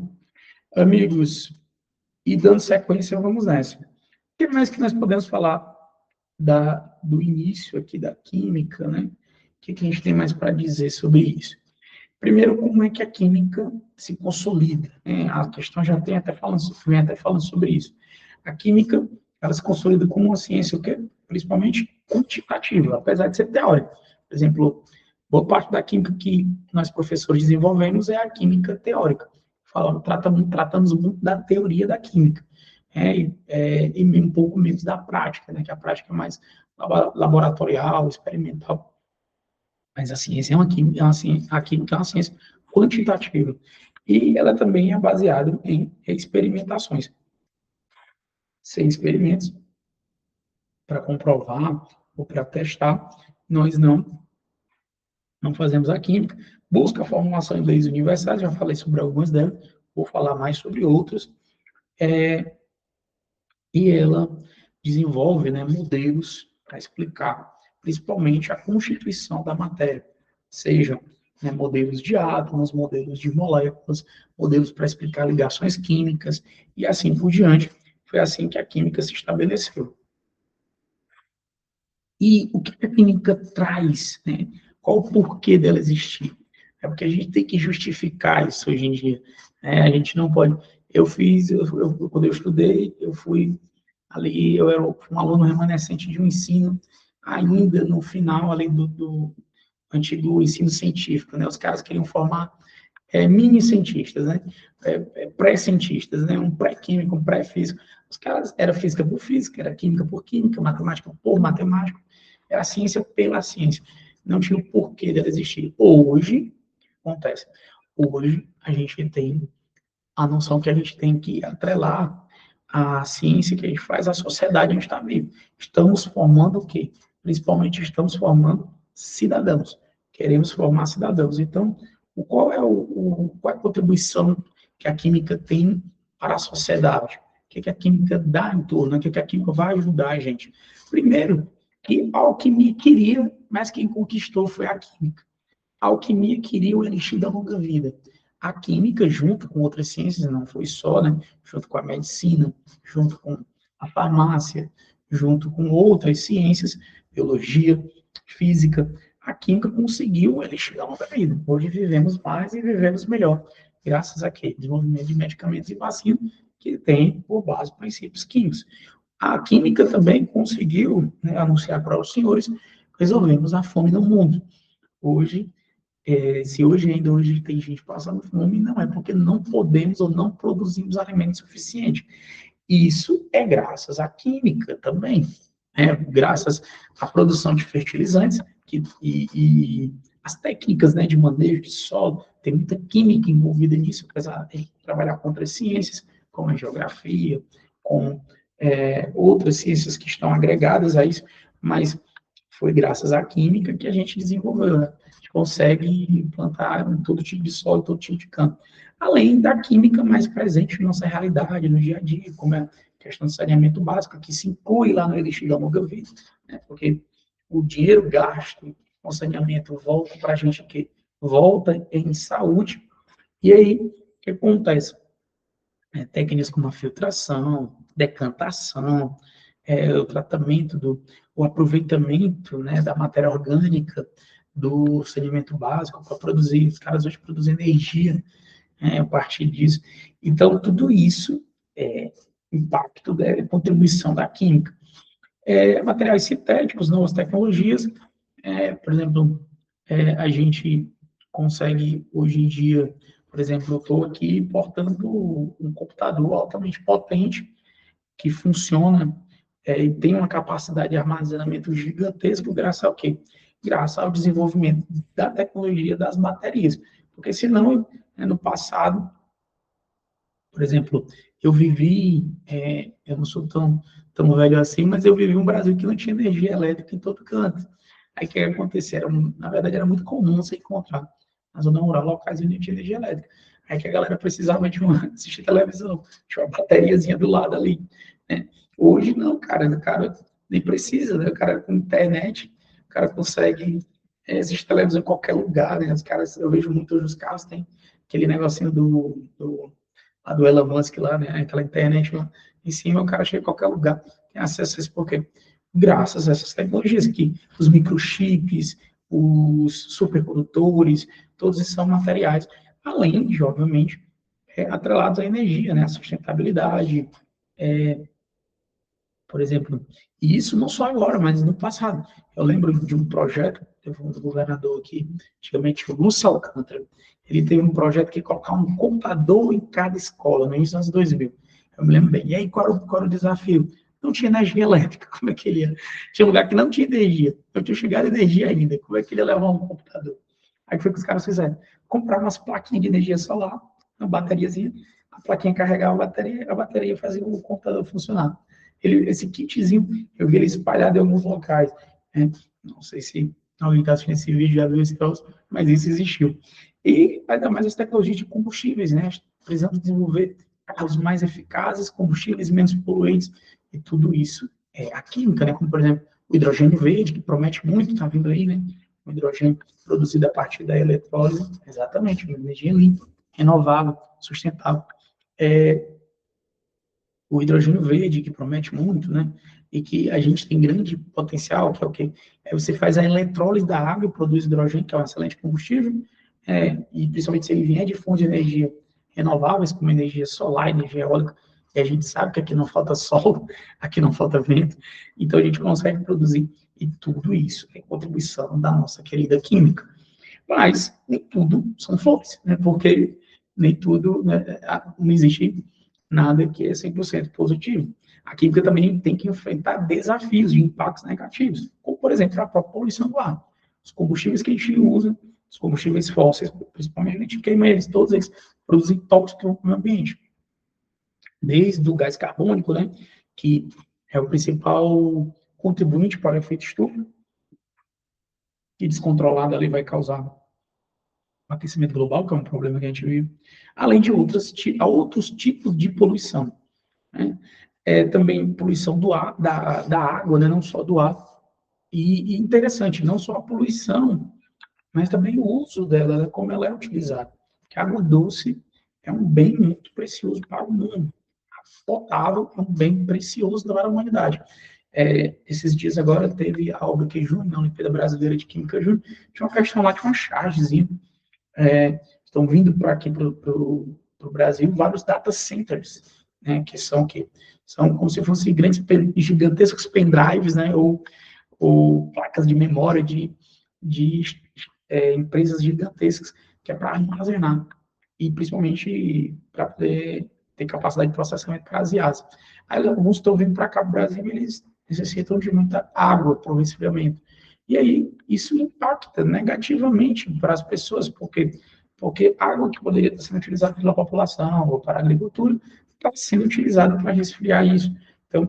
Amigos, e dando sequência, vamos nessa. O que mais que nós podemos falar do início aqui da química, né? O que a gente tem mais para dizer sobre isso? Primeiro, como é que a química se consolida? Né? A questão já vem até falando sobre isso. A química, ela se consolida como uma ciência, o quê? Principalmente quantitativa, apesar de ser teórica. Por exemplo, boa parte da química que nós professores desenvolvemos é a química teórica. Tratamos muito da teoria da química. E um pouco menos da prática, né? Que a prática é mais laboratorial, experimental. Mas a ciência é uma química, a química é uma ciência quantitativa. E ela também é baseada em experimentações. Sem experimentos, para comprovar ou para testar, nós não fazemos a química. Busca a formulação em leis universais, já falei sobre algumas delas, vou falar mais sobre outras. E ela desenvolve, né, modelos para explicar, principalmente, a constituição da matéria, sejam, né, modelos de átomos, modelos de moléculas, modelos para explicar ligações químicas, e assim por diante. Foi assim que a química se estabeleceu. E o que a química traz, né? Qual o porquê dela existir? É porque a gente tem que justificar isso hoje em dia, né? A gente não pode... Quando eu estudei, eu fui ali, eu era um aluno remanescente de um ensino, ainda no final, ali do antigo ensino científico, né? Os caras queriam formar mini-cientistas, né? Pré-cientistas, né? Um pré-químico, um pré-físico. Os caras, era física por física, era química por química, matemática por matemática, era ciência pela ciência. Não tinha o porquê dela existir. Hoje, acontece, hoje a gente tem a noção que a gente tem que atrelar a ciência que a gente faz à sociedade onde está vivo. Estamos formando o quê? Principalmente estamos formando cidadãos. Queremos formar cidadãos. Então, qual é a contribuição que a química tem para a sociedade? O que a química dá em torno? O que a química vai ajudar a gente? Primeiro, que a alquimia queria, mas quem conquistou foi a química. A alquimia queria o elixir da longa vida. A química, junto com outras ciências, não foi só, né? Junto com a medicina, junto com a farmácia, junto com outras ciências, biologia, física, a química conseguiu o elixir da longa vida. Hoje vivemos mais e vivemos melhor, graças a quê? Desenvolvimento de medicamentos e vacinas que tem por base princípios químicos. A química também conseguiu, né, anunciar para os senhores, resolvemos a fome no mundo. Hoje, se hoje tem gente passando fome, não é porque não podemos ou não produzimos alimentos suficientes. Isso é graças à química também, graças à produção de fertilizantes e as técnicas, né, de manejo de solo, tem muita química envolvida nisso, apesar de trabalhar com outras ciências, como a geografia, com outras ciências que estão agregadas a isso, mas foi graças à química que a gente desenvolveu, né? A gente consegue plantar em todo tipo de solo, todo tipo de campo. Além da química mais presente em nossa realidade, no dia a dia, como é a questão do saneamento básico, que se inclui lá no Elixir da Longa Vida, né? Porque o dinheiro gasto com saneamento volta para a gente, que volta em saúde. E aí, o que acontece? Técnicas como a filtração, decantação, o tratamento o aproveitamento, né, da matéria orgânica do saneamento básico para produzir, os caras hoje produzem energia, a partir disso. Então, tudo isso é impacto da contribuição da química. Materiais sintéticos, novas tecnologias, por exemplo, a gente consegue, hoje em dia, por exemplo, eu estou aqui portando um computador altamente potente, que funciona e tem uma capacidade de armazenamento gigantesco, graças ao quê? Graças ao desenvolvimento da tecnologia das baterias. Porque senão, no passado, por exemplo, eu não sou tão velho assim, mas eu vivi um Brasil que não tinha energia elétrica em todo canto. Aí o que acontecia? Na verdade, era muito comum você encontrar na zona rural locais onde não tinha energia elétrica. Aí que a galera precisava assistir televisão, tinha uma bateriazinha do lado ali, né? Hoje não, cara, o cara nem precisa, né? O cara com internet, o cara consegue assistir televisão em qualquer lugar, né? Os caras, eu vejo muito hoje os carros, tem aquele negocinho do Elon Musk lá, né? Aquela internet lá em cima, o cara chega em qualquer lugar, tem acesso a isso, porque graças a essas tecnologias aqui, os microchips, os supercondutores, todos esses são materiais, além de, obviamente, atrelados à energia, né? A sustentabilidade, por exemplo, e isso não só agora, mas no passado. Eu lembro de um projeto, teve um governador aqui, antigamente, o Lúcio Alcântara, ele teve um projeto que ia colocar um computador em cada escola, no início dos anos 2000. Eu me lembro bem. E aí, qual era o desafio? Não tinha energia elétrica, como é que ele ia? Tinha lugar que não tinha energia, não tinha chegado energia ainda, como é que ele ia levar um computador? Aí foi o que os caras fizeram. Comprar umas plaquinhas de energia solar, uma bateriazinha, a plaquinha carregava a bateria fazia o computador funcionar. esse kitzinho, eu vi ele espalhado em alguns locais, né? Não sei se alguém está assistindo esse vídeo já viu esse troço, mas isso existiu. E ainda mais as tecnologias de combustíveis, né? Precisamos desenvolver os mais eficazes, combustíveis menos poluentes, e tudo isso é a química, né? Como, por exemplo, o hidrogênio verde, que promete muito, está vindo aí, né? O hidrogênio produzido a partir da eletrólise, exatamente, uma energia limpa, renovável, sustentável. O hidrogênio verde, que promete muito, né? E que a gente tem grande potencial, que é o quê? Você faz a eletrólise da água e produz hidrogênio, que é um excelente combustível, e principalmente se ele vier de fontes de energia renováveis, como energia solar, energia eólica, e a gente sabe que aqui não falta sol, aqui não falta vento, então a gente consegue produzir, e tudo isso é contribuição da nossa querida química. Mas nem tudo são flores, né? Porque nem tudo, né? Não existe nada que é 100% positivo. A química também tem que enfrentar desafios de impactos negativos, como, por exemplo, a própria poluição do ar. Os combustíveis que a gente usa, os combustíveis fósseis, principalmente a gente queima eles, todos eles produzem tóxicos no meio ambiente. Desde o gás carbônico, né, que é o principal contribuinte para o efeito estufa, que descontrolado ali vai causar aquecimento global, que é um problema que a gente vive, além de outros tipos de poluição, né? Também poluição do ar, da água, né? Não só do ar. E interessante, não só a poluição, mas também o uso dela, né? Como ela é utilizada. Porque a água doce é um bem muito precioso para o mundo. A potável é um bem precioso para a humanidade. Esses dias agora teve a obra que Júnior, na Olimpíada Brasileira de Química Júnior, tinha uma questão lá, tinha uma chargezinha, estão vindo para aqui para o Brasil vários data centers, né, que são como se fossem gigantescos pendrives, né, ou placas de memória de empresas gigantescas, que é para armazenar, e principalmente para poder ter capacidade de processamento para as IAs. Aí alguns estão vindo para cá para o Brasil e eles necessitam de muita água para o resfriamento. E aí isso impacta negativamente para as pessoas, porque água que poderia estar sendo utilizada pela população ou para a agricultura está sendo utilizada para resfriar isso. Então,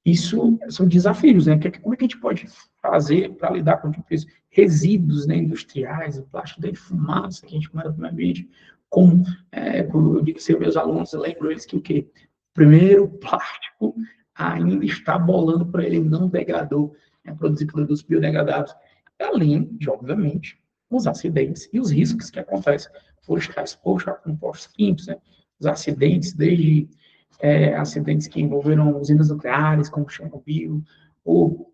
isso são desafios, né? Como é que a gente pode fazer para lidar com tipo, resíduos, né, industriais, o plástico da fumaça que a gente manda para o ambiente? Como eu digo que meus alunos, eu lembro eles que o quê? Primeiro, o plástico ainda está bolando para ele não degradou, produzir produtos biodegradáveis, além de, obviamente, os acidentes e os riscos que acontecem por estar exposto a compostos químicos, né? Os acidentes, desde acidentes que envolveram usinas nucleares, como Chernobyl, ou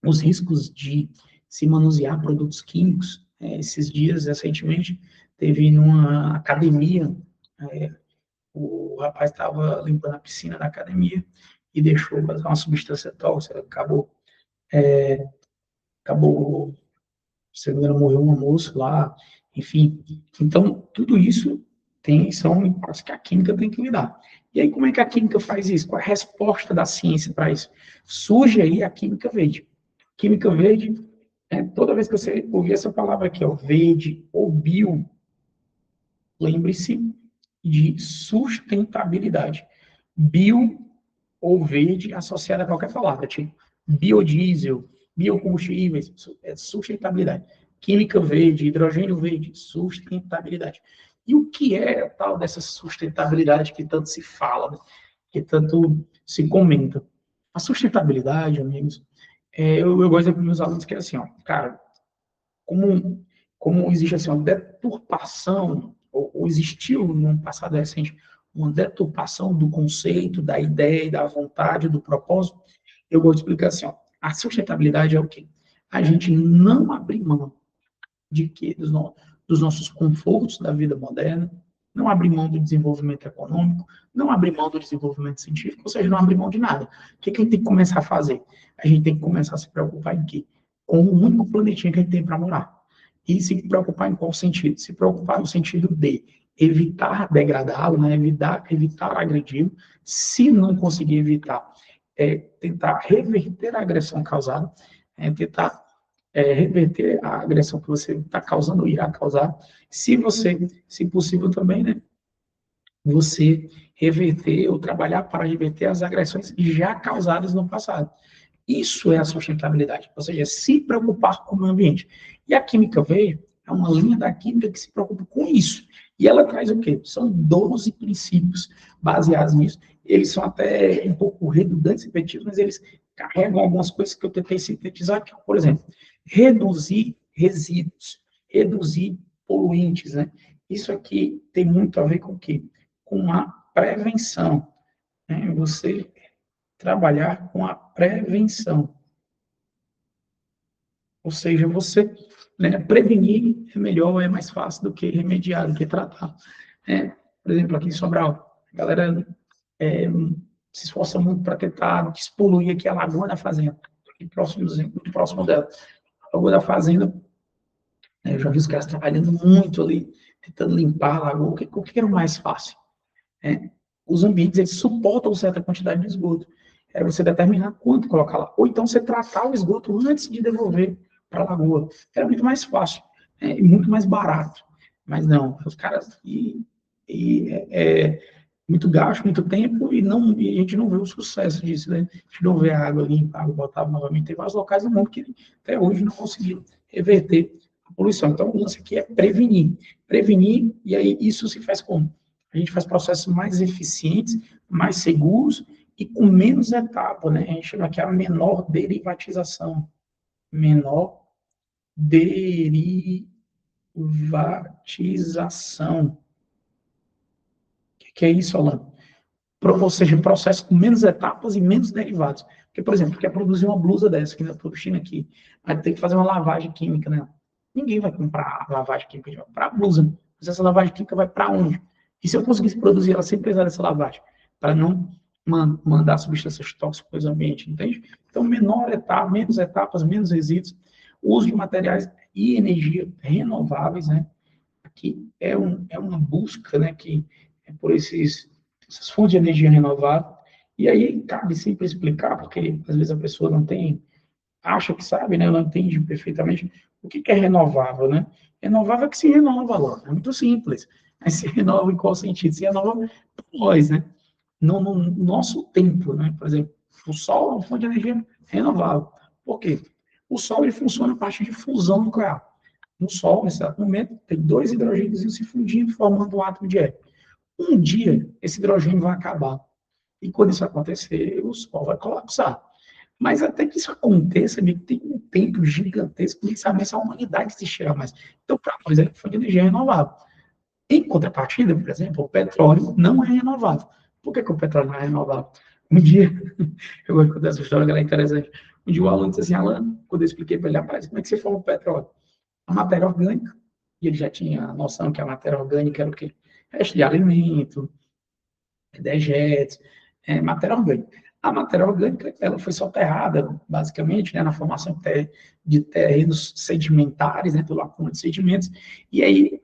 os riscos de se manusear produtos químicos. Esses dias, recentemente, teve numa academia, o rapaz estava limpando a piscina da academia e deixou vazar uma substância tóxica, acabou, se não me engano, morreu uma moça lá, enfim. Então, tudo isso são impactos que a química tem que lidar. E aí, como é que a química faz isso? Qual é a resposta da ciência para isso? Surge aí a química verde. Química verde, toda vez que você ouvir essa palavra aqui, ó, verde ou bio, lembre-se de sustentabilidade. Bio ou verde associada a qualquer palavra, tipo biodiesel, biocombustíveis, sustentabilidade. Química verde, hidrogênio verde, sustentabilidade. E o que é a tal dessa sustentabilidade que tanto se fala, né? Que tanto se comenta? A sustentabilidade, amigos, eu gosto de para meus alunos que é assim, ó, cara, como existe assim, uma deturpação, ou existiu no passado recente, uma deturpação do conceito, da ideia, da vontade, do propósito, eu vou te explicar assim, ó, a sustentabilidade é o quê? A gente não abrir mão de quê? Dos nossos confortos da vida moderna, não abrir mão do desenvolvimento econômico, não abrir mão do desenvolvimento científico, ou seja, não abrir mão de nada. O que a gente tem que começar a fazer? A gente tem que começar a se preocupar em quê? Com o único planetinha que a gente tem para morar. E se preocupar em qual sentido? Se preocupar no sentido de evitar degradá-lo, né? evitar agredi-lo. Se não conseguir evitar, tentar reverter a agressão causada, tentar reverter a agressão que você está causando ou irá causar. Se possível também, né? Você reverter ou trabalhar para reverter as agressões já causadas no passado. Isso é a sustentabilidade, ou seja, se preocupar com o meio ambiente. E a química verde é uma linha da química que se preocupa com isso. E ela traz o quê? São 12 princípios baseados nisso. Eles são até um pouco redundantes e repetitivos, mas eles carregam algumas coisas que eu tentei sintetizar aqui. Por exemplo, reduzir resíduos, reduzir poluentes, né? Isso aqui tem muito a ver com o quê? Com a prevenção, né? Você trabalhar com a prevenção. Ou seja, você, né, prevenir é melhor, é mais fácil do que remediar, do que tratar. Por exemplo, aqui em Sobral, a galera se esforça muito para tentar despoluir aqui a Lagoa da Fazenda, aqui próximo, muito próximo dela. A Lagoa da Fazenda, eu já vi os caras trabalhando muito ali, tentando limpar a lagoa. O que era o mais fácil? Né? Os ambientes, eles suportam certa quantidade de esgoto. É você determinar quanto colocar lá. Ou então você tratar o esgoto antes de devolver para a lagoa. Era muito mais fácil, e muito mais barato. Mas não, os caras... muito gasto, muito tempo, e a gente não vê o sucesso disso, né? A gente não vê a água limpa, a água botável novamente. Tem vários locais do mundo que até hoje não conseguiram reverter a poluição. Então, o lance aqui é prevenir. Prevenir, e aí isso se faz como? A gente faz processos mais eficientes, mais seguros e com menos etapas, né? A gente chama aqui a menor derivatização. Menor derivatização. O que é isso, Alan? Ou seja, processo com menos etapas e menos derivados. Porque, por exemplo, quer produzir uma blusa dessa, que eu estou vestindo aqui, vai ter que fazer uma lavagem química nela. Ninguém vai comprar lavagem química, vai comprar blusa. Mas essa lavagem química vai para onde? E se eu conseguisse produzir ela sem precisar dessa lavagem? Para não mandar substâncias tóxicas ao ambiente, entende? Então, menor etapa, menos etapas, menos resíduos, uso de materiais e energia renováveis, né? Aqui é uma busca, né, que é por essas fontes de energia renovável. E aí cabe sempre explicar, porque às vezes a pessoa não tem, acha que sabe, né, não entende perfeitamente o que é renovável, né? Renovável é que se renova logo, é muito simples. Mas se renova em qual sentido? Se renova para nós, né? No nosso tempo, né? Por exemplo, o sol é uma fonte de energia renovável. Por quê? O sol ele funciona a partir de fusão nuclear. No Sol, nesse exato momento, tem dois hidrogênios se fundindo, formando um átomo de hélio. Um dia, esse hidrogênio vai acabar. E quando isso acontecer, o Sol vai colapsar. Mas até que isso aconteça, tem um tempo gigantesco de saber se a humanidade existirá mais. Então, para nós, é fonte de energia renovável. Em contrapartida, por exemplo, o petróleo não é renovável. Por que o petróleo não é renovável? Um dia, eu vou contar essa história que ela é interessante. Um dia o aluno disse assim, Alan, quando eu expliquei para ele, rapaz, como é que você forma o petróleo? A matéria orgânica, e ele já tinha a noção que a matéria orgânica era o quê? Resto de alimento, dejetos, matéria orgânica. A matéria orgânica, ela foi soterrada, basicamente, né, na formação de terrenos sedimentares, né, pelo acúmulo de sedimentos, e aí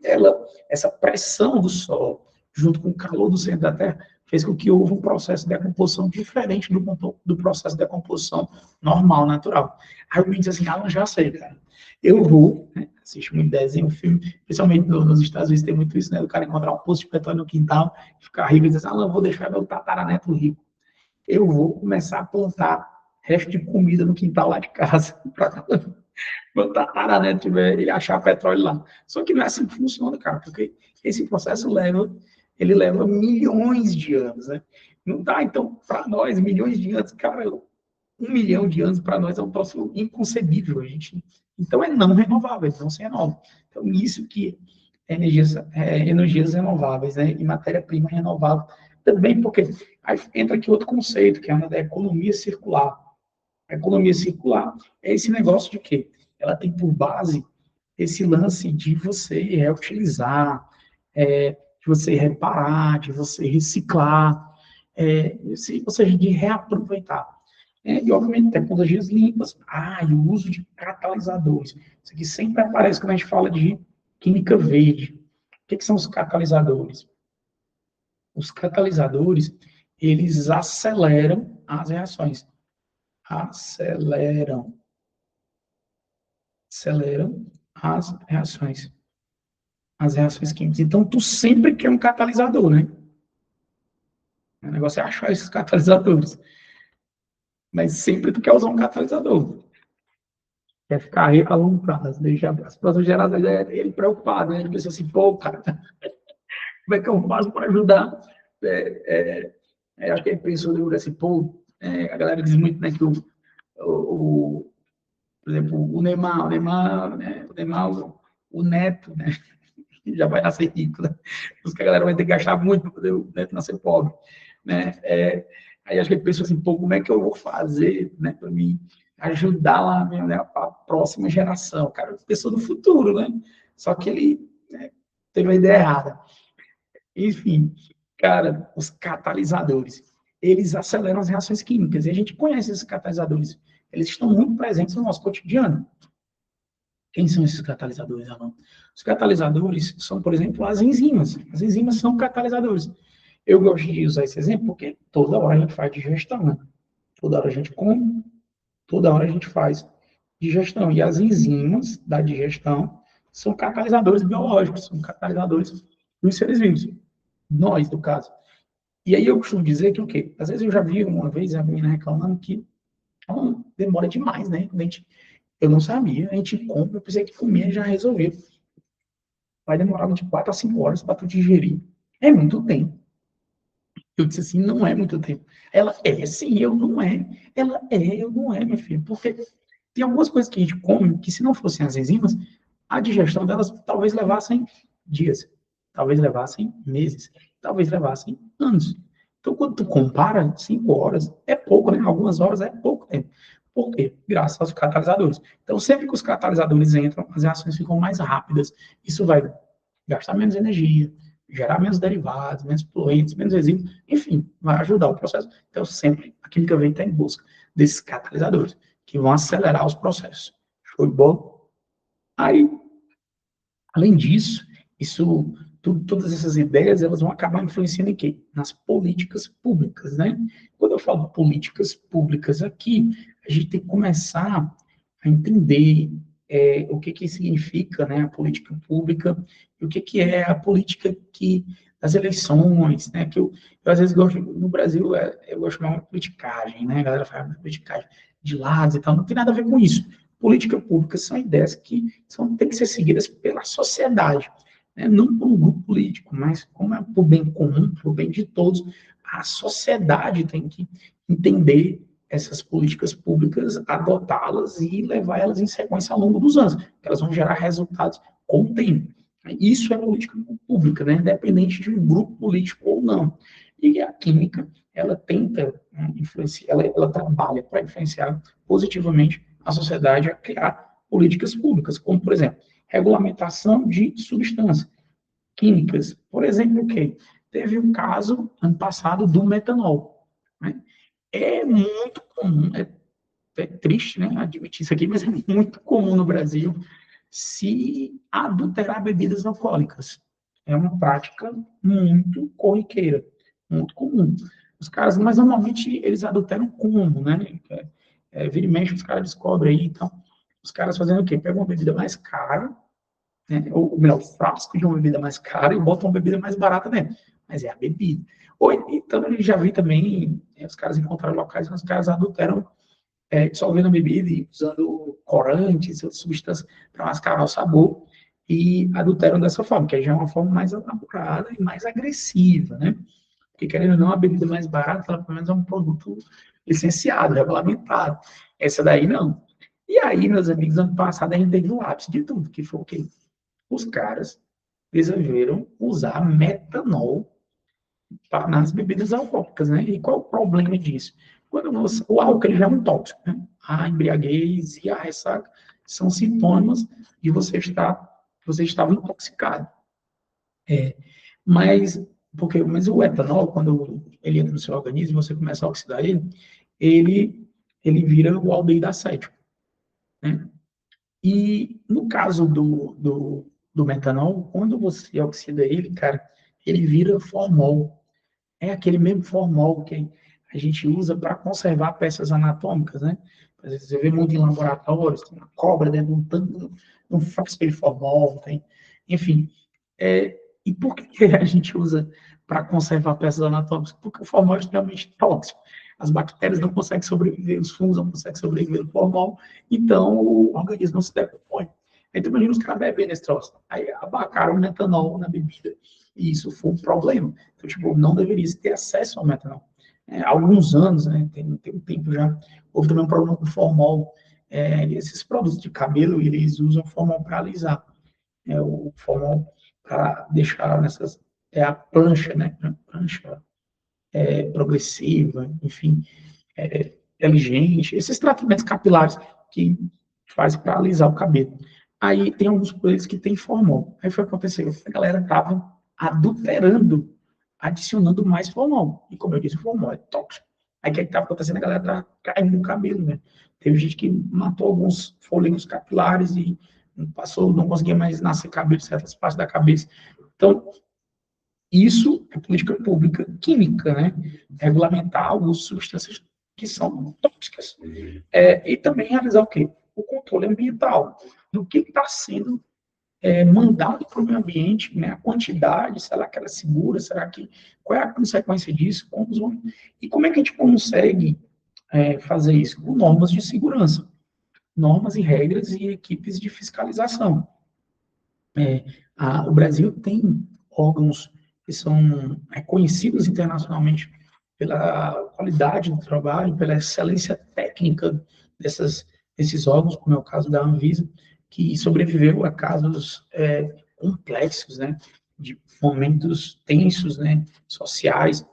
essa pressão do solo, junto com o calor do centro da Terra, fez com que houve um processo de decomposição diferente do processo de decomposição normal, natural. Aí o menino diz assim, Alan, já sei, cara. Eu vou, né, assistir muito desenho, filme, principalmente nos Estados Unidos tem muito isso, né, o cara encontrar um poço de petróleo no quintal, ficar rico e dizer, ah, não, vou deixar meu tataraneto rico. Eu vou começar a plantar resto de comida no quintal lá de casa, para meu tataraneto tiver, ele achar petróleo lá. Só que não é assim que funciona, cara, porque esse processo ele leva milhões de anos, né? Não dá, então, para nós, milhões de anos, cara, 1 milhão de anos para nós é um troço inconcebível, a gente. Então é não renovável, não se renova. Então, isso que energias renováveis, né? E matéria-prima renovável. Também porque aí entra aqui outro conceito, que é a da economia circular. A economia circular é esse negócio de quê? Ela tem por base esse lance de você reutilizar, de você reparar, de você reciclar, ou seja, de reaproveitar. E, obviamente, tecnologias limpas. E o uso de catalisadores. Isso aqui sempre aparece quando a gente fala de química verde. O que são os catalisadores? Os catalisadores, eles aceleram as reações. Aceleram. Aceleram as reações. As reações químicas. Então, tu sempre quer um catalisador, né? O negócio é achar esses catalisadores. Mas sempre tu quer usar um catalisador. Quer ficar rico a longo prazo. Deixa as próximas gerações ele preocupado, né? Ele pensa assim, pô, cara, como é que eu faço para ajudar? Acho que ele pensou assim, pô, a galera diz muito, né, que por exemplo, o Neto, né, já vai nascer rico, né? Por que a galera vai ter que gastar muito para poder o Neto nascer pobre, né? Aí acho que ele pensou assim, pô, como é que eu vou fazer, né, para mim ajudar lá, né, a próxima geração, cara? Pensou no futuro, né? Só que ele, né, teve a ideia errada. Enfim, cara, os catalisadores, eles aceleram as reações químicas, e a gente conhece esses catalisadores, eles estão muito presentes no nosso cotidiano. Quem são esses catalisadores, Alan? Os catalisadores são, por exemplo, as enzimas. As enzimas são catalisadores. Eu gosto de usar esse exemplo porque toda hora a gente faz digestão, né? Toda hora a gente come, toda hora a gente faz digestão. E as enzimas da digestão são catalisadores biológicos, são catalisadores dos seres vivos. Nós, no caso. E aí eu costumo dizer que o quê? Às vezes eu já vi uma vez a menina reclamando que demora demais, né? Eu não sabia, a gente compra, eu pensei que comia e já resolveu. Vai demorar de 4 a 5 horas para tu digerir. É muito tempo. Eu disse assim, não é muito tempo. Ela é, sim, eu não é. Ela é, eu não é, minha filha. Porque tem algumas coisas que a gente come que, se não fossem as enzimas, a digestão delas talvez levassem dias, talvez levassem meses, talvez levassem anos. Então, quando tu compara, 5 horas é pouco, né? Algumas horas é pouco tempo. Por quê? Graças aos catalisadores. Então, sempre que os catalisadores entram, as reações ficam mais rápidas. Isso vai gastar menos energia, gerar menos derivados, menos poluentes, menos resíduos, enfim, vai ajudar o processo. Então, sempre a química vem estar em busca desses catalisadores, que vão acelerar os processos. Show de bola? Aí, além disso, todas essas ideias, elas vão acabar influenciando em quê? Nas políticas públicas, né? Quando eu falo políticas públicas aqui, a gente tem que começar a entender o que significa, né, a política pública e o que é a política das eleições, né? Que eu às vezes gosto, no Brasil, eu gosto de chamar de politicagem, né? A galera fala de politicagem de lados e tal, não tem nada a ver com isso. Política pública são ideias que têm que ser seguidas pela sociedade, né? Não por um grupo político, mas como é para o bem comum, para o bem de todos, a sociedade tem que entender essas políticas públicas, adotá-las e levar elas em sequência ao longo dos anos, que elas vão gerar resultados com o tempo. Isso é política pública, né? Independente de um grupo político ou não. E a química, ela tenta, né, influenciar, ela trabalha para influenciar positivamente a sociedade a criar políticas públicas, como, por exemplo, regulamentação de substâncias químicas. Por exemplo, o quê? Teve um caso, ano passado, do metanol, né? É muito comum, é triste, né, admitir isso aqui, mas é muito comum no Brasil se adulterar bebidas alcoólicas. É uma prática muito corriqueira, muito comum. Os caras, mas normalmente eles adulteram como, né? Vira e mexe, os caras descobrem aí, então, os caras fazendo o quê? Pegam uma bebida mais cara, né? Ou melhor, o frasco de uma bebida mais cara e botam uma bebida mais barata dentro. Mas é a bebida. Ou então, eu já vi também, os caras encontraram locais onde os caras adulteram dissolvendo a bebida e usando corantes, outras substâncias para mascarar o sabor e adulteram dessa forma, que já é uma forma mais elaborada e mais agressiva, né? Porque, querendo ou não, a bebida mais barata, ela pelo menos é um produto licenciado, regulamentado. Essa daí, não. E aí, meus amigos, ano passado a gente teve o ápice de tudo, que foi o quê? Os caras resolveram usar metanol nas bebidas alcoólicas, né? E qual é o problema disso? Quando o álcool ele já é um tóxico, né? A embriaguez e a ressaca são sintomas de você estava intoxicado. Mas, mas o etanol, quando ele entra no seu organismo, você começa a oxidar ele, ele vira o aldeído acético, né? E no caso do metanol, quando você oxida ele, cara, ele vira formol. É aquele mesmo formol que a gente usa para conservar peças anatômicas, né? Às vezes você vê muito em laboratórios, tem uma cobra dentro de um tanque, não faz aquele formol, tem, enfim. E por que a gente usa para conservar peças anatômicas, porque o formol é extremamente tóxico. As bactérias não conseguem sobreviver, os fungos não conseguem sobreviver no formol, então o organismo não se decompõe. Então, imagina os caras bebendo esse troço. Aí abacaram o metanol na bebida. E isso foi um problema. Então, tipo, não deveria ter acesso ao metanol. Há alguns anos, né, tem um tempo já, houve também um problema com formol. Esses produtos de cabelo, eles usam formol para alisar. O formol para deixar nessas... a plancha, né? A plancha progressiva, enfim, inteligente. Esses tratamentos capilares que faz para alisar o cabelo. Aí tem alguns produtos que tem formol. Aí foi acontecer, a galera estava adulterando, adicionando mais formol. E como eu disse, o formol é tóxico. Aí o que estava acontecendo? A galera estava caindo no cabelo, né? Teve gente que matou alguns fôlegos capilares e passou, não conseguia mais nascer cabelo em certas partes da cabeça. Então, isso é política pública química, né? Regulamentar o uso de substâncias que são tóxicas. E também realizar o quê? O controle ambiental do que está sendo mandado para o meio ambiente, né? A quantidade, será que ela é segura? Será que qual é a consequência disso? E como é que a gente consegue fazer isso? Com normas de segurança, normas e regras e equipes de fiscalização. O Brasil tem órgãos que são conhecidos internacionalmente pela qualidade do trabalho, pela excelência técnica desses órgãos, como é o caso da Anvisa, que sobreviveu a casos complexos, né, de momentos tensos, né, sociais,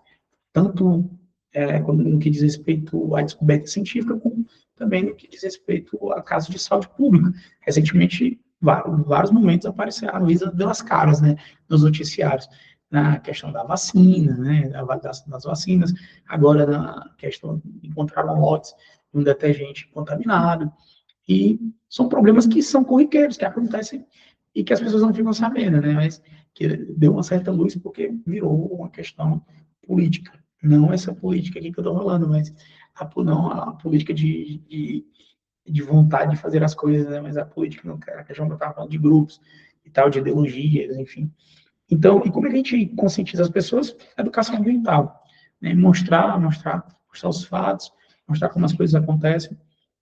tanto no que diz respeito à descoberta científica, como também no que diz respeito a casos de saúde pública. Recentemente, vários momentos apareceram, a Anvisa deu as caras, né, nos noticiários, na questão da vacina, né, da validação das vacinas, agora na questão de encontrar lotes de um detergente contaminado, e são problemas que são corriqueiros, que acontecem e que as pessoas não ficam sabendo, né, mas que deu uma certa luz porque virou uma questão política. Não essa política aqui que eu estou falando, mas não a política de vontade de fazer as coisas, né? Mas a política, não, a questão que eu estava falando de grupos e tal, de ideologias, enfim. Então, e como é que a gente conscientiza as pessoas? Educação ambiental, né? Mostrar os fatos, mostrar como as coisas acontecem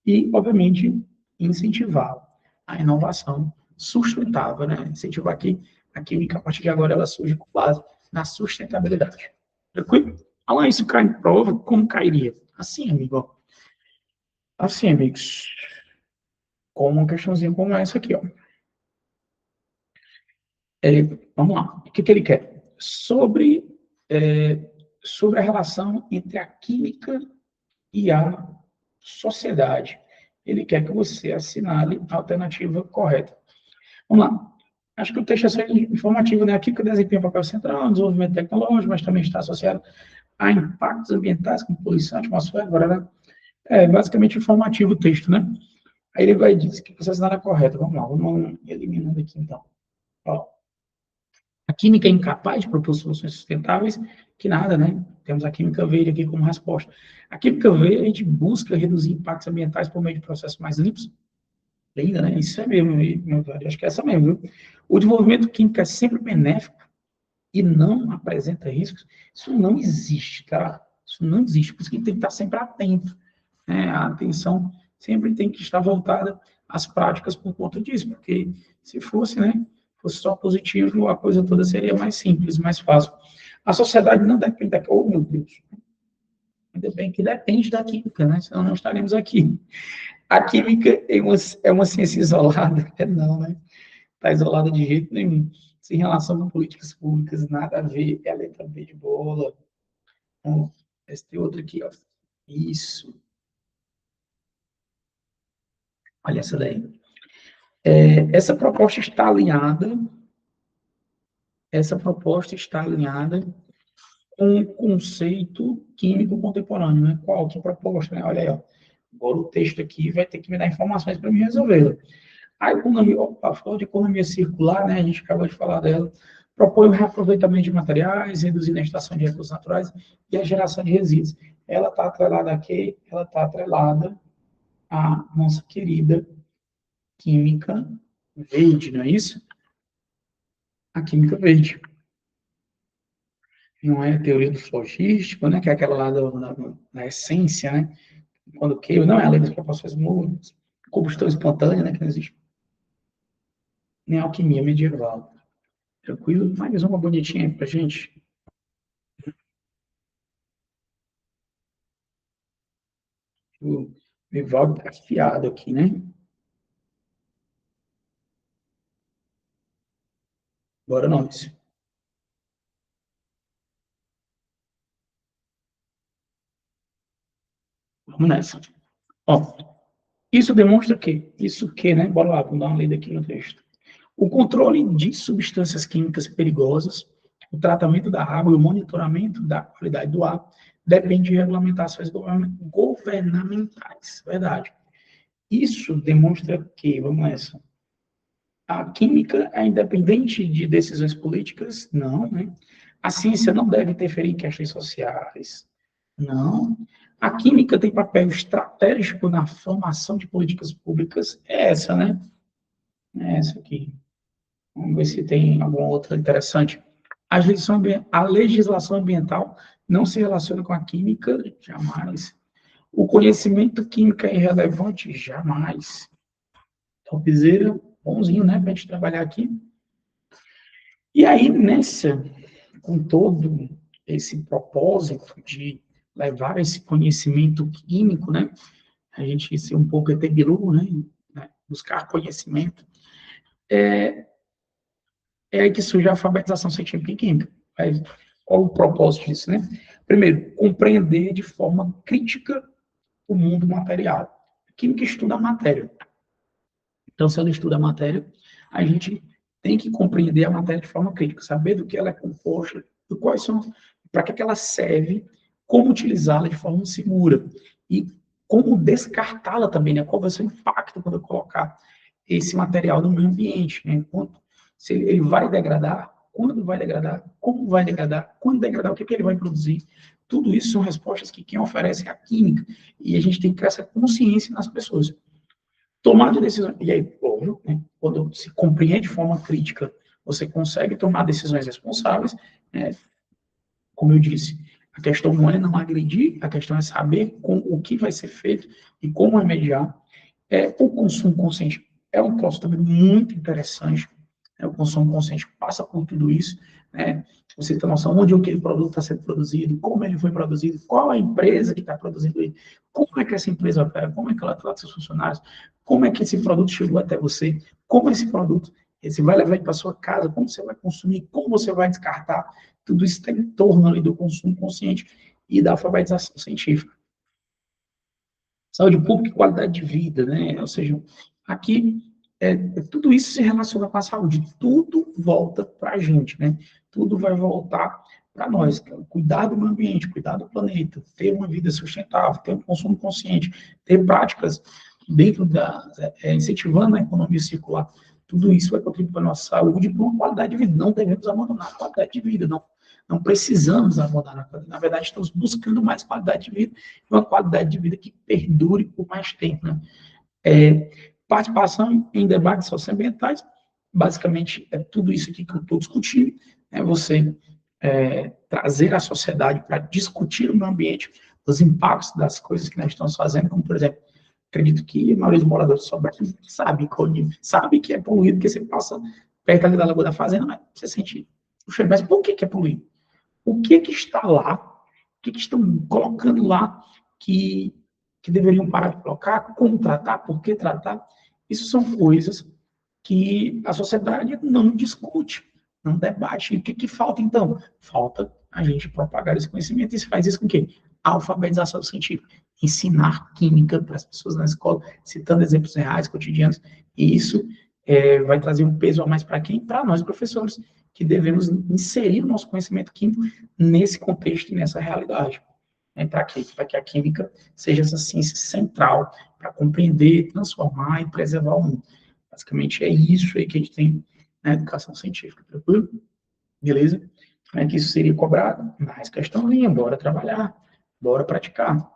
e, obviamente, incentivar a inovação sustentável, né? Incentivar que a química, a partir de agora, ela surge com base na sustentabilidade. Tranquilo? Alan, isso cai em prova, como cairia? Assim, amigo. Assim, amigos. Com uma questãozinha como essa aqui, ó. Vamos lá. O que, que ele quer? Sobre a relação entre a química e a sociedade. Ele quer que você assinale a alternativa correta. Vamos lá. Acho que o texto é só informativo, né? A química desempenha um papel central no desenvolvimento tecnológico, mas também está associado a impactos ambientais, como poluição, atmosfera, agora, basicamente informativo o texto, né? Aí ele vai dizer que você assinar a correta. Vamos lá, vamos eliminando aqui, então. Ó, a química é incapaz de propor soluções sustentáveis, que nada, né? Temos a química verde aqui como resposta. A química verde, a gente busca reduzir impactos ambientais por meio de processos mais limpos. Linda, né? Isso é mesmo, meu velho. Acho que é essa mesmo, viu? O desenvolvimento químico é sempre benéfico e não apresenta riscos. Isso não existe, tá? Isso não existe. Por isso que tem que estar sempre atento, né? A atenção sempre tem que estar voltada às práticas por conta disso, porque se fosse, né? Fosse só positivo, a coisa toda seria mais simples, mais fácil. A sociedade não depende da... Oh, meu Deus! Ainda bem que depende da química, né? Senão não estaremos aqui. A química é uma ciência isolada? Não, né? Está isolada de jeito nenhum. Sem relação com políticas públicas, nada a ver. É a letra B de bola. Então, esse tem outro aqui, ó. Isso. Olha essa daí. Essa proposta está alinhada. Essa proposta está alinhada com o conceito químico contemporâneo, né? Qual que é a proposta, né? Olha aí, ó. Agora o texto aqui vai ter que me dar informações para me resolver. A economia, opa, falou de economia circular, né? A gente acabou de falar dela. Propõe o reaproveitamento de materiais, reduzindo a extração de recursos naturais e a geração de resíduos. Ela está atrelada a quê? Ela está atrelada à nossa querida química verde, não é isso? A química verde. não é a teoria do flogístico, né, que é aquela lá da essência, né, quando queima, não é a lei das proporções múltiplas, combustão espontânea, né, que não existe, nem alquimia medieval. Tranquilo? Mais uma bonitinha aí pra gente. O Vivaldo tá afiado aqui, né? Bora nós. Vamos nessa. Ó, isso demonstra que, isso que, né? Bora lá, vamos dar uma lida aqui no texto. O controle de substâncias químicas perigosas, o tratamento da água e o monitoramento da qualidade do ar depende de regulamentações governamentais. Verdade. Isso demonstra que, vamos nessa, a química é independente de decisões políticas? Não, né? A ciência não deve interferir em questões sociais? Não. A química tem papel estratégico na formação de políticas públicas? É essa, né? É essa aqui. Vamos ver se tem alguma outra interessante. A legislação ambiental não se relaciona com a química? Jamais. O conhecimento químico é irrelevante? Jamais. Topzera, bonzinho, né, para a gente trabalhar aqui. E aí, nessa, com todo esse propósito de levar esse conhecimento químico, né, a gente ser um pouco ET Bilu, né, buscar conhecimento, é aí que surge a alfabetização científica e química. Mas qual o propósito disso, né? Primeiro, compreender de forma crítica o mundo material. A química estuda a matéria. Então, se ela estuda a matéria, a gente tem que compreender a matéria de forma crítica, saber do que ela é composta, do quais são, para que ela serve, como utilizá-la de forma segura e como descartá-la também, né? Qual vai ser o impacto quando eu colocar esse material no meio ambiente, né? Quanto, se ele vai degradar, quando vai degradar, como vai degradar, quando degradar, o que, que ele vai produzir. Tudo isso são respostas que quem oferece é a química e a gente tem que criar essa consciência nas pessoas. Tomar de decisões. E aí, bom, né, quando se compreende de forma crítica, você consegue tomar decisões responsáveis. Né, como eu disse, a questão não é não agredir, a questão é saber com o que vai ser feito e como remediar. O consumo consciente é um troço também muito interessante. Né? O consumo consciente passa por tudo isso. Né? Você tem noção onde aquele produto está sendo produzido, como ele foi produzido, qual a empresa que está produzindo ele, como é que essa empresa opera, como é que ela trata seus funcionários, como é que esse produto chegou até você, como esse produto você vai levar para sua casa, como você vai consumir, como você vai descartar. Tudo isso está em torno ali do consumo consciente e da alfabetização científica. Saúde pública e qualidade de vida, né? Ou seja, aqui tudo isso se relaciona com a saúde, tudo volta para a gente, né? Tudo vai voltar para nós. Cuidar do meio ambiente, cuidar do planeta, ter uma vida sustentável, ter um consumo consciente, ter práticas dentro incentivando a economia circular. Tudo isso vai contribuir para a nossa saúde e para uma qualidade de vida. Não devemos abandonar a qualidade de vida, não precisamos abandonar a qualidade. Na verdade, estamos buscando mais qualidade de vida, uma qualidade de vida que perdure por mais tempo. Né? Participação em debates socioambientais, basicamente é tudo isso aqui que eu estou discutindo, é você trazer a sociedade para discutir o meio ambiente, os impactos das coisas que nós estamos fazendo, como, por exemplo, acredito que a maioria dos moradores de Sobral sabe que é poluído, porque você passa perto ali da Lagoa da Fazenda, mas você sente o cheiro. Mas por que é poluído? O que está lá? O que estão colocando lá que deveriam parar de colocar? Como tratar? Por que tratar? Isso são coisas que a sociedade não discute, não debate. E o que falta, então? Falta a gente propagar esse conhecimento. E se faz isso com o quê? A alfabetização científica. Ensinar química para as pessoas na escola, citando exemplos reais, cotidianos. E isso vai trazer um peso a mais para quem? Para nós, professores, que devemos inserir o nosso conhecimento químico nesse contexto e nessa realidade. Né, para quê? Para que a química seja essa ciência central para compreender, transformar e preservar o mundo. Basicamente é isso aí que a gente tem na educação científica, tranquilo? Beleza? Como é que isso seria cobrado? Mais questãozinha, bora trabalhar, bora praticar.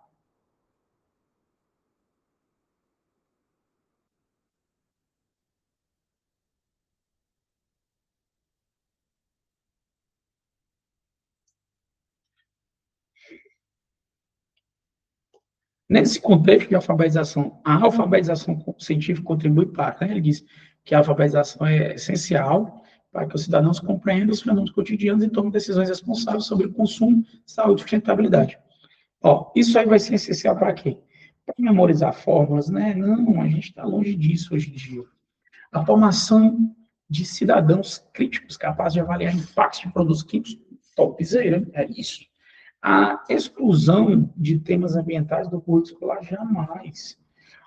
Nesse contexto de alfabetização, a alfabetização científica contribui para, né? Ele diz que a alfabetização é essencial para que os cidadãos compreendam os fenômenos cotidianos e tomem decisões responsáveis sobre o consumo, saúde e sustentabilidade. Ó, isso aí vai ser essencial para quê? Para memorizar fórmulas, né? Não, a gente está longe disso hoje em dia. A formação de cidadãos críticos capazes de avaliar impactos de produtos químicos, topzera, é isso. A exclusão de temas ambientais do currículo escolar, jamais.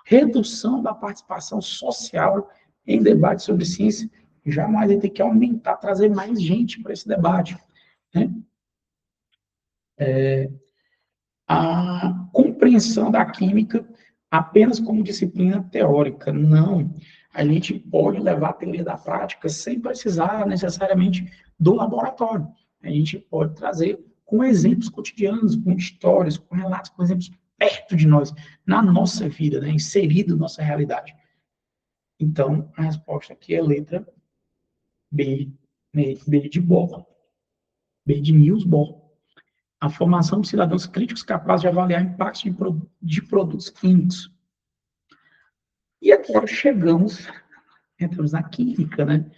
Redução da participação social em debates sobre ciência, jamais. A gente tem que aumentar, trazer mais gente para esse debate. Né? A compreensão da química apenas como disciplina teórica. Não. A gente pode levar a teoria da prática sem precisar necessariamente do laboratório. A gente pode trazer com exemplos cotidianos, com histórias, com relatos, com exemplos perto de nós, na nossa vida, né, inserido na nossa realidade. Então, a resposta aqui é letra B, né, B de Bohr, B de Niels Bohr. A formação de cidadãos críticos capazes de avaliar impactos de produtos químicos. E agora entramos na química, né?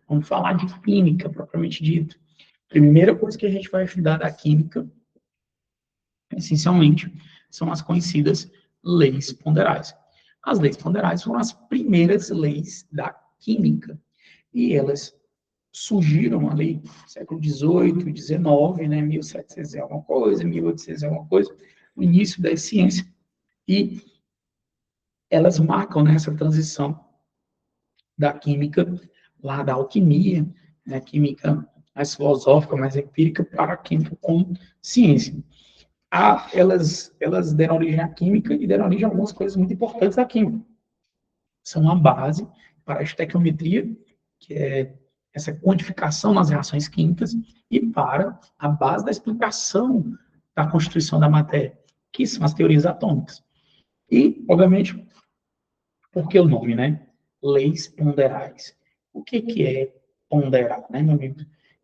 Vamos falar de química, propriamente dito. Primeira coisa que a gente vai estudar da química, essencialmente, são as conhecidas leis ponderais. As leis ponderais foram as primeiras leis da química. E elas surgiram ali no século XVIII, XIX, né, 1700 e alguma coisa, 1800 e alguma coisa, no início da ciência, e elas marcam, né, essa transição da química, lá da alquimia, né, química mais filosófica, mais empírica, para a química com ciência. Elas deram origem à química e deram origem a algumas coisas muito importantes da química. São a base para a estequiometria, que é essa quantificação nas reações químicas, e para a base da explicação da constituição da matéria, que são as teorias atômicas. E, obviamente, por que o nome, né? Leis ponderais. O que é ponderar, né, meu amigo?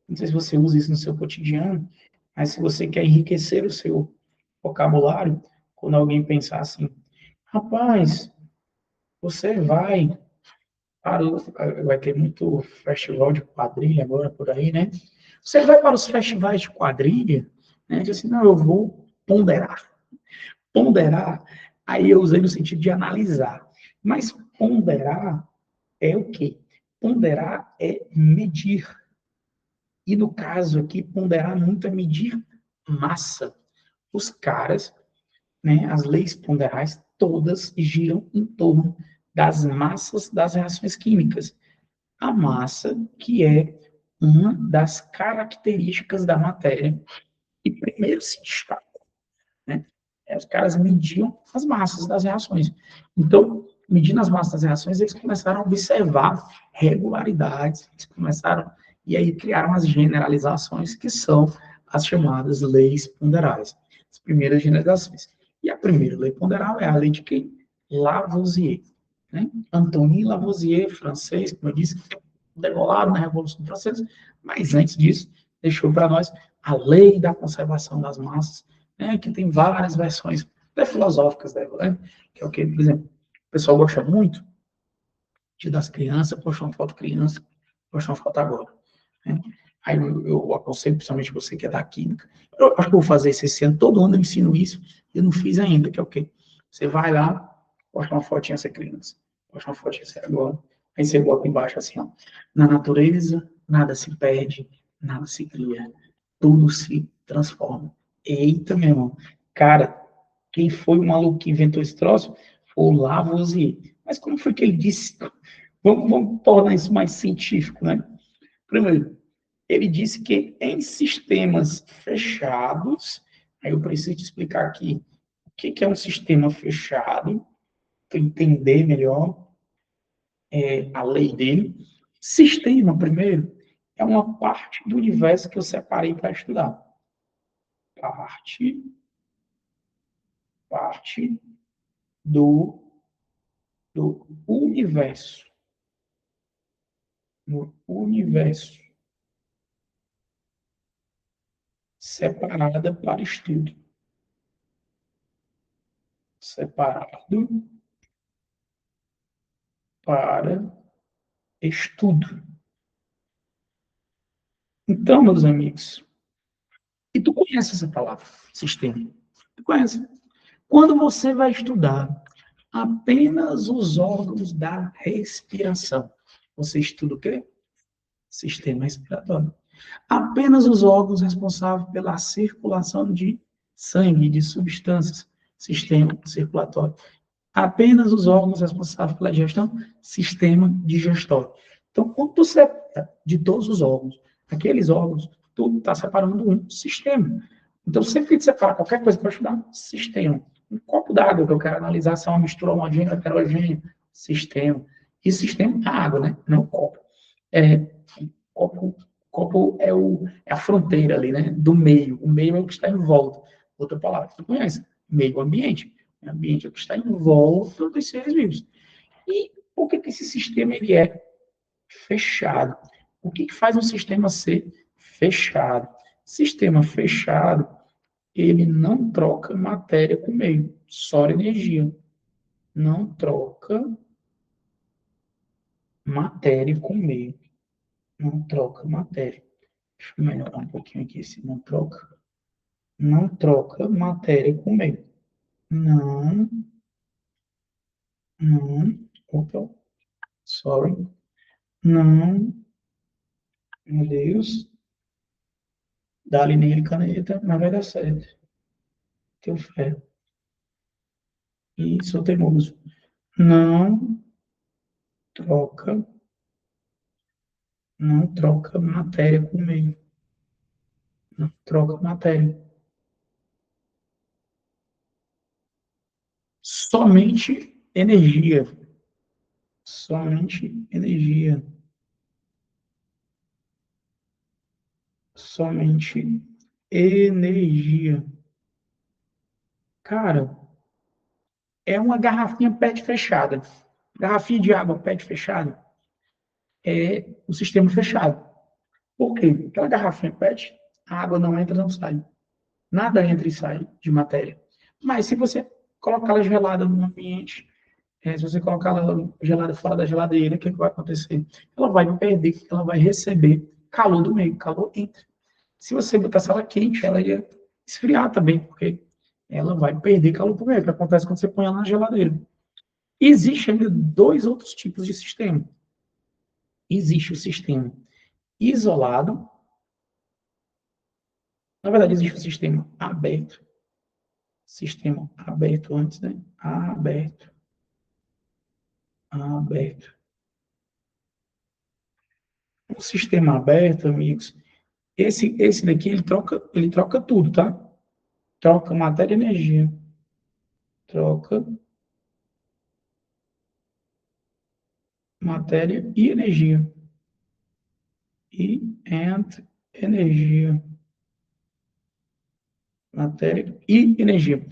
Não sei se você usa isso no seu cotidiano, mas se você quer enriquecer o seu vocabulário, quando alguém pensar assim, rapaz, você vai ter muito festival de quadrilha agora por aí, né? Você vai para os festivais de quadrilha, né? Diz assim, não, eu vou ponderar. Ponderar, aí eu usei no sentido de analisar. Mas ponderar é o quê? Ponderar é medir. E no caso aqui, ponderar muito é medir massa. Os caras, né, as leis ponderais, todas giram em torno das massas das reações químicas. A massa, que é uma das características da matéria, e primeiro se destaca, né? Os caras mediam as massas das reações. Então, medindo as massas das reações, eles começaram a observar regularidades, eles começaram, e aí criaram as generalizações, que são as chamadas leis ponderais, as primeiras generalizações. E a primeira lei ponderal é a lei de quem? Lavoisier. Né? Antoine Lavoisier, francês, como eu disse, degolado na Revolução Francesa, mas antes disso, deixou para nós a lei da conservação das massas, né, que tem várias versões até filosóficas dela, né, que é o que, por exemplo, o pessoal gosta muito de das crianças, postar uma foto criança, postar uma foto agora. Né? Aí eu aconselho, principalmente você que é da química, eu acho que eu vou fazer isso esse ano, todo ano eu ensino isso, eu não fiz ainda, que é o quê? Você vai lá, posta uma fotinha essa criança, posta uma fotinha essa agora, aí você bota embaixo assim, ó, na natureza, nada se perde, nada se cria, tudo se transforma. Eita, meu irmão, cara, quem foi o maluco que inventou esse troço? Foi o Lavoisier. Mas como foi que ele disse? Vamos tornar isso mais científico, né? Primeiro, ele disse que em sistemas fechados, aí eu preciso te explicar aqui o que é um sistema fechado, para entender melhor a lei dele. Sistema, primeiro, é uma parte do universo que eu separei para estudar. Parte do, do universo. No universo separada para estudo. separado para estudo. Então, meus amigos, e tu conhece essa palavra, sistema? Tu conhece? Quando você vai estudar apenas os órgãos da respiração, você estuda o quê? Sistema respiratório. Apenas os órgãos responsáveis pela circulação de sangue, de substâncias, sistema circulatório. Apenas os órgãos responsáveis pela digestão, sistema digestório. Então, quando tu separa de todos os órgãos, aqueles órgãos, tu está separando um sistema. Então, sempre que tu separa qualquer coisa para estudar, sistema. Um copo d'água que eu quero analisar se é uma mistura homogênea, heterogênea, sistema. E sistema é a água, né? Não o copo. Copo é a fronteira ali, né? Do meio. O meio é o que está em volta. Outra palavra que tu conhece, meio ambiente. O ambiente é o que está em volta dos seres vivos. E por que esse sistema ele é fechado? O que faz um sistema ser fechado? Sistema fechado, ele não troca matéria com meio, só energia. Não troca matéria com meio. Não troca matéria. Deixa eu melhorar um pouquinho aqui, se não troca. Não troca matéria com meio. Não, opa, sorry. Não, meu Deus. Dá-lhe nele caneta, mas vai dar certo. Tenho fé. E sou teimoso. Não troca, não troca matéria com meio. Não troca matéria. Somente energia. Somente energia. Somente energia. Cara, é uma garrafinha PET fechada. Garrafinha de água PET fechada é o sistema fechado. Por quê? Aquela garrafinha PET, a água não entra, não sai. Nada entra e sai de matéria. Mas se você colocar ela gelada no ambiente, se você colocar ela gelada fora da geladeira, o que vai acontecer? Ela vai perder, ela vai receber calor do meio, calor entra. Se você botasse ela quente, ela ia esfriar também, porque ela vai perder calor do meio, que acontece quando você põe ela na geladeira. Existem ainda dois outros tipos de sistema. Existe o sistema isolado, na verdade existe o sistema aberto, antes, né? Aberto. O sistema aberto, amigos, esse daqui ele troca tudo, tá? Troca matéria e energia. Troca matéria e energia. Energia. Matéria e energia.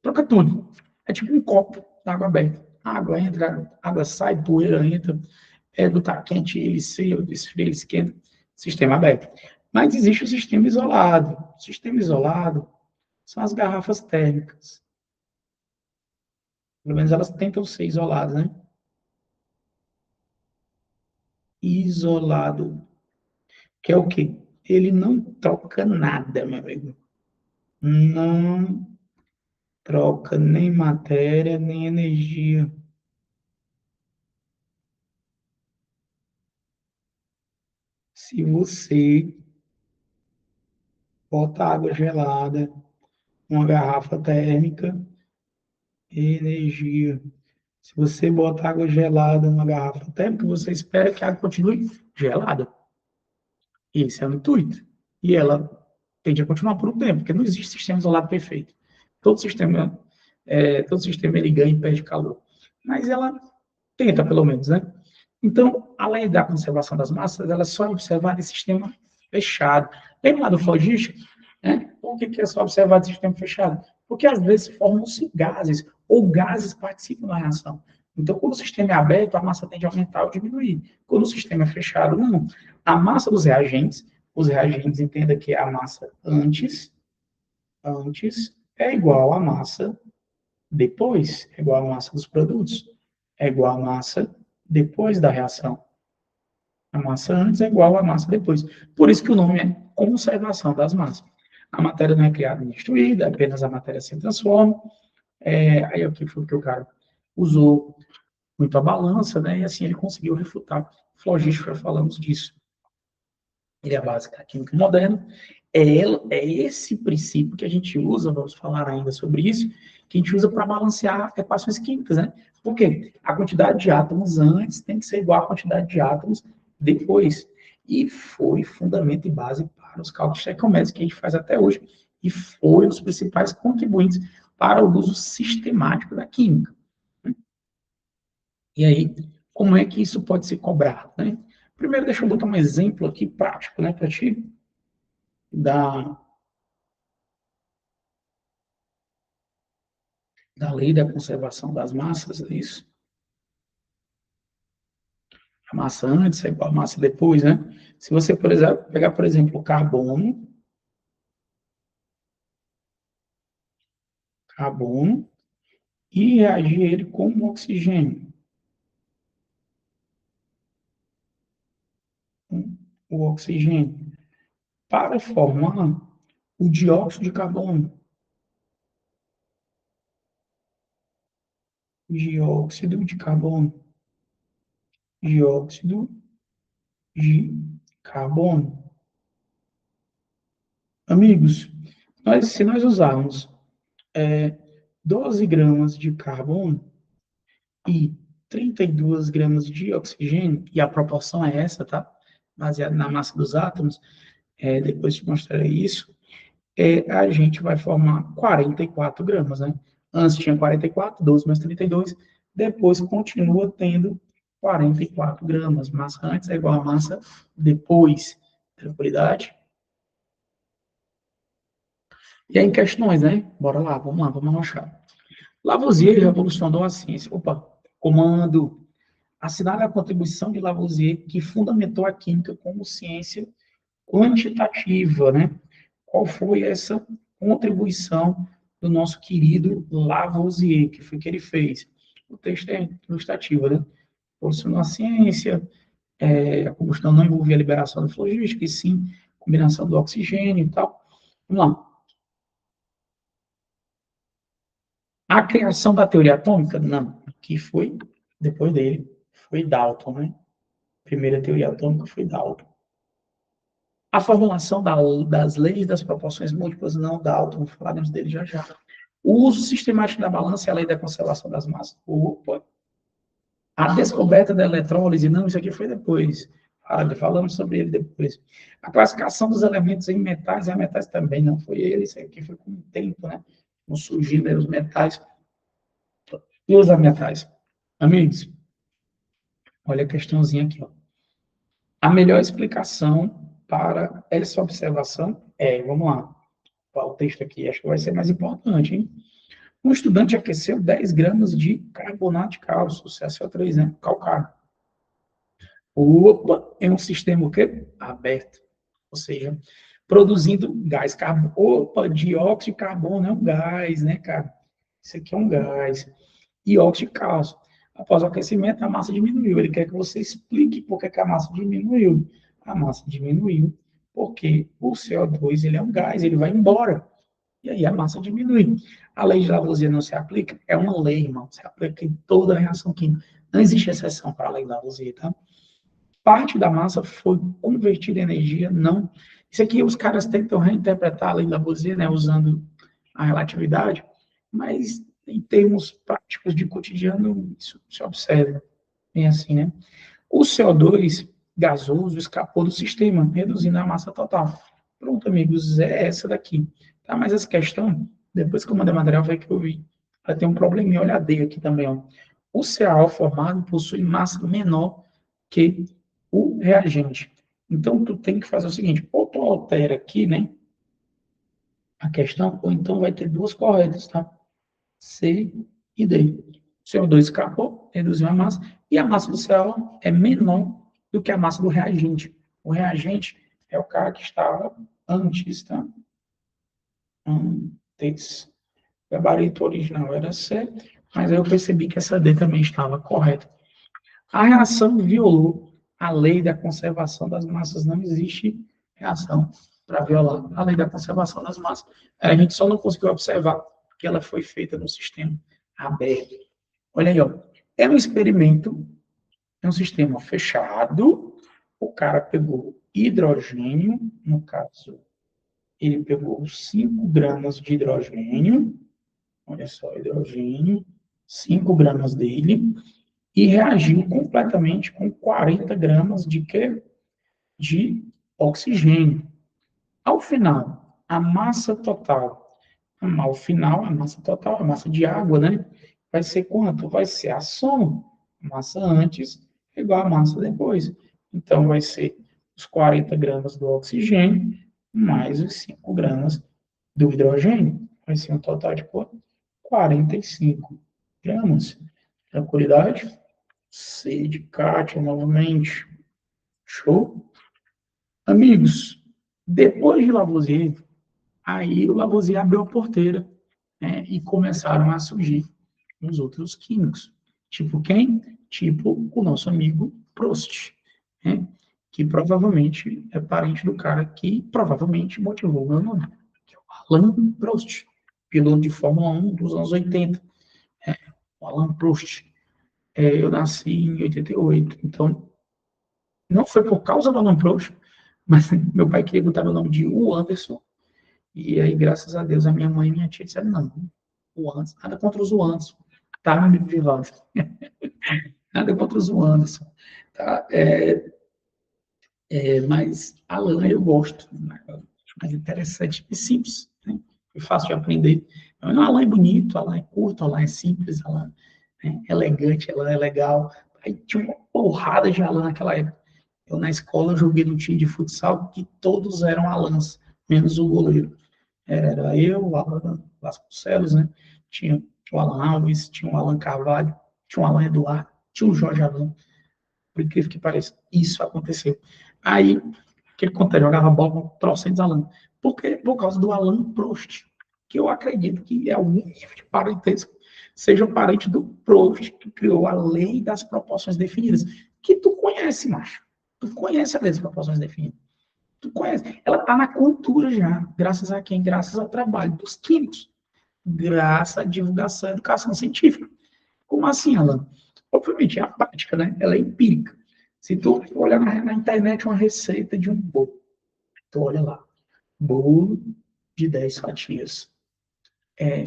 Troca tudo. É tipo um copo de água aberta. Água entra, água sai, poeira entra. Do tá quente, ele esfria, ele esquenta. Sistema aberto. Mas existe o sistema isolado. O sistema isolado são as garrafas térmicas. Pelo menos elas tentam ser isoladas, né? Isolado. Que é o quê? Ele não troca nada, meu amigo. Não troca nem matéria, nem energia. Se você bota água gelada, uma garrafa térmica, energia. Se você bota água gelada numa garrafa térmica, você espera que a água continue gelada. Esse é o intuito. E ela tende a continuar por um tempo, porque não existe sistema isolado perfeito. Todo sistema ele ganha e perde calor. Mas ela tenta, pelo menos, né? Então, além da conservação das massas, ela é só observar esse sistema fechado. Lembra lá do flogístico? Né? Por que é só observar esse sistema fechado? Porque às vezes formam-se gases, ou gases participam da reação. Então, quando o sistema é aberto, a massa tende a aumentar ou diminuir. Quando o sistema é fechado, não. A massa dos reagentes, os reagentes entenda que é a massa antes é igual à massa depois é igual à massa dos produtos, é igual à massa depois da reação. A massa antes é igual à massa depois. Por isso que o nome é conservação das massas. A matéria não é criada nem destruída, apenas a matéria se transforma. Aí aqui foi o que o cara usou muito a balança, né? E assim ele conseguiu refutar. Flogística, já falamos disso. Ele é a base da química moderna. É esse princípio que a gente usa, vamos falar ainda sobre isso, que a gente usa para balancear equações químicas, né? Por quê? A quantidade de átomos antes tem que ser igual à quantidade de átomos depois. E foi fundamento e base para os cálculos estequiométricos que a gente faz até hoje. E foi um dos principais contribuintes para o uso sistemático da química. E aí, como é que isso pode ser cobrado, né? Primeiro, deixa eu botar um exemplo aqui prático, né, para ti, da, da lei da conservação das massas, é isso? A massa antes é igual a massa depois, né? Se você, por exemplo, pegar, por exemplo, o carbono, e reagir ele com o oxigênio. O oxigênio, para formar o dióxido de carbono. Dióxido de carbono. Dióxido de carbono. Amigos, se nós usarmos 12 gramas de carbono e 32 gramas de oxigênio, e a proporção é essa, tá? Baseada na massa dos átomos, depois te mostrarei isso, a gente vai formar 44 gramas, né? Antes tinha 44, 12 mais 32, depois continua tendo 44 gramas. Massa antes é igual a massa depois. Tranquilidade? E aí, em questões, né? Bora lá, vamos arrochar. Lavoisier revolucionou a ciência. Opa, comando. Assinale a contribuição de Lavoisier, que fundamentou a química como ciência quantitativa, né? Qual foi essa contribuição do nosso querido Lavoisier, que foi que ele fez? O texto é ilustrativo, né? Revolucionou a ciência, a combustão não envolvia a liberação da flogística, e sim combinação do oxigênio e tal. Vamos lá. A criação da teoria atômica? Não. Que foi, depois dele, foi Dalton, né? A primeira teoria atômica foi Dalton. A formulação das leis das proporções múltiplas, não Dalton, falaremos dele já já. O uso sistemático da balança e a lei da conservação das massas. Opa. A descoberta da eletrólise, não, isso aqui foi depois. Falamos sobre ele depois. A classificação dos elementos em metais e ametais também, não foi ele, isso aqui foi com o tempo, né? Não surgindo os metais e os ametais. Amigos, olha a questãozinha aqui, ó. A melhor explicação para essa observação vamos lá, o texto aqui, acho que vai ser mais importante, hein? Um estudante aqueceu 10 gramas de carbonato de cálcio, CaCO3, né? Calcário. Opa, é um sistema o quê? Aberto. Ou seja, produzindo gás carbono. Opa, dióxido de carbono é um gás, né, cara? Isso aqui é um gás. E óxido de cálcio. Após o aquecimento, a massa diminuiu. Ele quer que você explique por que a massa diminuiu. A massa diminuiu porque o CO2 ele é um gás, ele vai embora. E aí a massa diminui. A lei de Lavoisier não se aplica? É uma lei, irmão. Se aplica em toda a reação química. Não existe exceção para a lei de Lavoisier, tá? Parte da massa foi convertida em energia, não. Isso aqui os caras tentam reinterpretar a lei de Lavoisier, né, usando a relatividade, mas em termos práticos de cotidiano, isso se observa. Bem assim, né? O CO2 gasoso escapou do sistema, reduzindo a massa total. Pronto, amigos, é essa daqui. Tá? Mas essa questão, depois que eu mandei material, foi que eu vi. Ela tem um probleminha, olha a D aqui também. Ó. O CaO formado possui massa menor que o reagente. Então, tu tem que fazer o seguinte, ou tu altera aqui, né, a questão, ou então vai ter duas corretas, tá? C e D. CO2 escapou, reduziu a massa, e a massa do CO é menor do que a massa do reagente. O reagente é o cara que estava antes, tá? Antes. O gabarito original era C, mas aí eu percebi que essa D também estava correta. A reação violou a lei da conservação das massas. Não existe reação para violar a lei da conservação das massas. A gente só não conseguiu observar que ela foi feita no sistema aberto. Olha aí, ó. É um experimento, é um sistema fechado. O cara pegou hidrogênio, no caso, ele pegou 5 gramas de hidrogênio, olha só, hidrogênio, 5 gramas dele, e reagiu completamente com 40 gramas de quê? De oxigênio. Ao final, a massa total, ao final, a massa total, a massa de água, né? Vai ser quanto? Vai ser a soma. A massa antes igual a massa depois. Então, vai ser os 40 gramas do oxigênio mais os 5 gramas do hidrogênio. Vai ser um total de quanto? 45 gramas. Tranquilidade? C de Kátia novamente. Show? Amigos, depois de Lavoisier, aí o Lavoisier abriu a porteira, né, e começaram a surgir os outros químicos. Tipo quem? Tipo o nosso amigo Prost, né, que provavelmente é parente do cara que provavelmente motivou o meu nome, que é o Alain Prost, piloto de Fórmula 1 dos anos 80. O Alain Prost. Eu nasci em 88, então não foi por causa do Alain Prost, mas meu pai queria botar meu nome de U Anderson. E aí, graças a Deus, a minha mãe e minha tia disseram, não, o Anderson, nada contra os Anderson, tá, meu amigo Vivaldo? Nada contra os Anderson, tá? Mas Alan eu gosto, né? Mais interessante e simples, né? É fácil de aprender. Não, Alan é bonito, Alan é curto, Alan é simples, Alan é elegante, Alan é legal. Aí tinha uma porrada de Alan naquela época. Eu, na escola, joguei no time de futsal que todos eram Alans, menos o goleiro. Era eu, o Alan Vasconcelos, né? Tinha o Alan Alves, tinha o Alan Carvalho, tinha o Alan Eduardo, tinha o Jorge Alan. Por incrível que pareça, isso aconteceu. Aí, o que acontece? Jogava bola com trocentos Alan. Por quê? Por causa do Alan Prost, que eu acredito que é algum nível de parentesco, seja parente do Prost, que criou a lei das proporções definidas, que tu conhece, macho. Tu conhece a lei das proporções definidas. Tu conhece. Ela está na cultura já. Graças a quem? Graças ao trabalho dos químicos. Graças à divulgação e educação científica. Como assim, Alan? Obviamente, é a prática, né? Ela é empírica. Se tu olhar na internet uma receita de um bolo, tu olha lá, bolo de 10 fatias. É,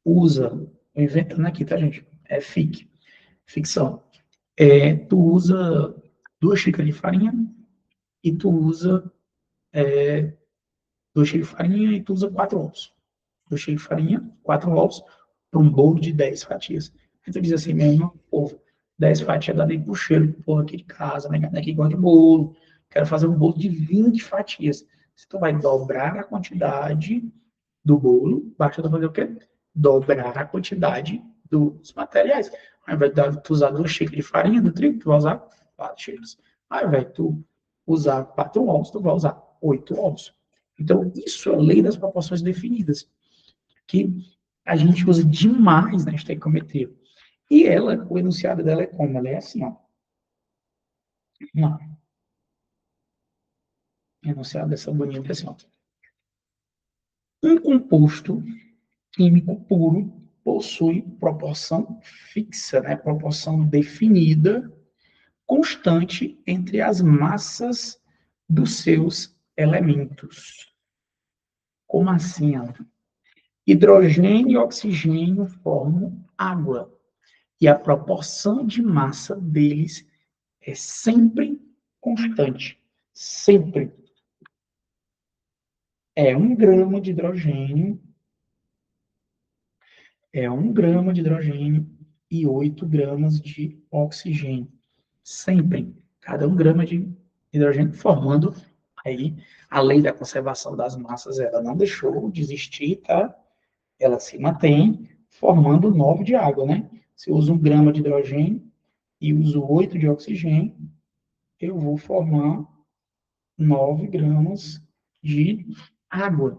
usa, inventando aqui, tá, gente? É ficção. Tu usa 2 xícaras de farinha e tu usa 2 xícaras de farinha e tu usa 4 ovos. 2 xícaras de farinha, 4 ovos, para um bolo de 10 fatias. Aí tu diz assim, meu irmão, povo, 10 fatias dá nem pro cheiro, porra, aqui de casa, né? Daqui gosta de bolo. Quero fazer um bolo de 20 fatias. Você tu vai dobrar a quantidade do bolo, basta tu fazer o quê? Dobrar a quantidade dos materiais. Ao invés de tu usar 2 xícaras de farinha do trigo, tu vai usar 4 xícaras. Ao invés de tu usar 4 ovos, tu vai usar 8 ovos. Então, isso é a lei das proporções definidas, que a gente usa demais na estequiometria. E ela, o enunciado dela é como? Ela é assim, ó. Vamos lá. O enunciado dessa bonita é assim, ó. Um composto químico puro possui proporção fixa, né? Proporção definida, constante entre as massas dos seus elementos. Como assim, Ana? Hidrogênio e oxigênio formam água. E a proporção de massa deles é sempre constante. Sempre. É 1 grama de hidrogênio, é 1 grama de hidrogênio e 8 gramas de oxigênio. Sempre. Cada 1 grama de hidrogênio formando aí a lei da conservação das massas, ela não deixou de existir, tá? Ela se mantém formando 9 de água, né? Se eu uso 1 grama de hidrogênio e uso 8 de oxigênio, eu vou formar 9 gramas de água.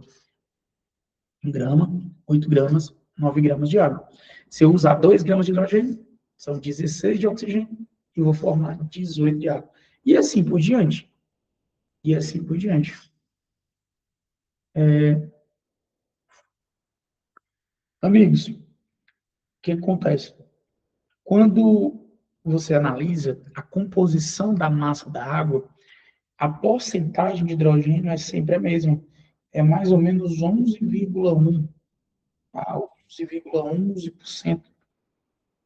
1 grama, 8 gramas, 9 gramas de água. Se eu usar 2 gramas de hidrogênio, são 16 de oxigênio, e vou formar 18 de água. E assim por diante. E assim por diante. Amigos, o que acontece? Quando você analisa a composição da massa da água, a porcentagem de hidrogênio é sempre a mesma. É mais ou menos 11,1 a 11,11%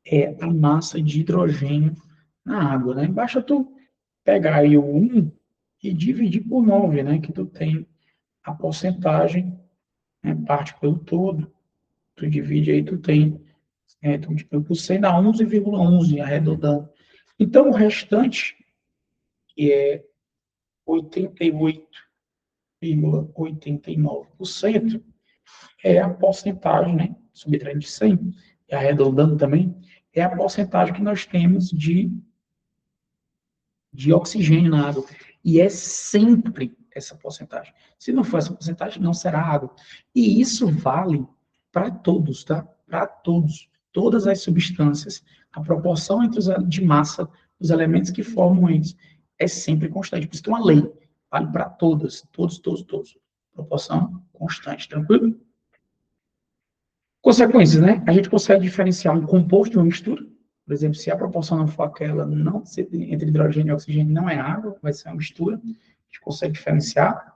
é a massa de hidrogênio na água, né? Basta tu pegar aí o 1 e dividir por 9, né? Que tu tem a porcentagem, né? Parte pelo todo, tu divide aí, tu tem, tu multiplica por 100 dá 11,11, arredondando. Então, o restante, que é 88,89%, é a porcentagem, né? Subtraindo de 100, e arredondando também, é a porcentagem que nós temos de oxigênio na água. E é sempre essa porcentagem. Se não for essa porcentagem, não será água. E isso vale para todos, tá? Para todos. Todas as substâncias, a proporção entre de massa dos elementos que formam eles é sempre constante. Por isso que é uma lei. Vale para todas. Todos, todos, todos. Proporção constante. Tranquilo? Consequências, né? A gente consegue diferenciar um composto de uma mistura. Por exemplo, se a proporção não for aquela, não entre hidrogênio e oxigênio não é água, vai ser uma mistura. A gente consegue diferenciar.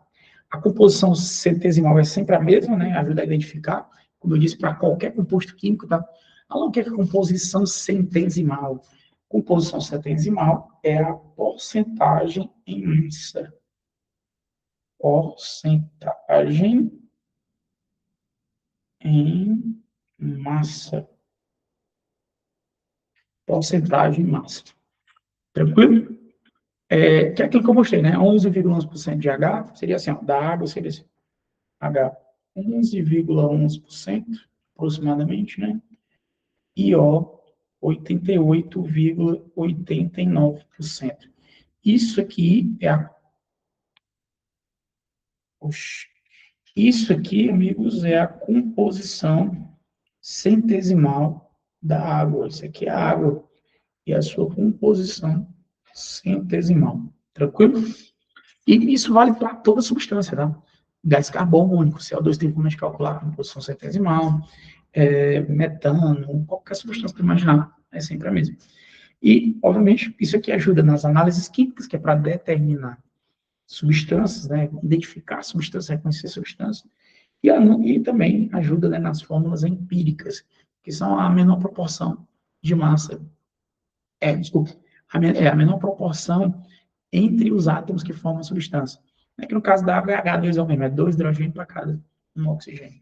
A composição centesimal é sempre a mesma, né? Ajuda a identificar. Como eu disse, para qualquer composto químico, tá? O que é composição centesimal? Composição centesimal é a porcentagem em massa. Porcentagem em massa. Porcentagem em massa. Tranquilo? Que é aquilo que eu mostrei, né? 11,11% de H seria assim, ó, da água seria assim, H 11,11% aproximadamente, né? E O 88,89%. Isso aqui é a Isso aqui, amigos, é a composição centesimal da água. Isso aqui é a água e a sua composição centesimal. Tranquilo? E isso vale para toda substância, tá? Gás carbônico, CO2 tem como a gente calcular a composição centesimal, metano, qualquer substância que imaginar, é sempre a mesma. E, obviamente, isso aqui ajuda nas análises químicas, que é para determinar substâncias, né? Identificar substâncias, reconhecer substâncias, e também ajuda, né, nas fórmulas empíricas, que são a menor proporção de massa, desculpa, a menor proporção entre os átomos que formam a substância. É que no caso da água é H2O mesmo, é 2 hidrogênios para cada um oxigênio.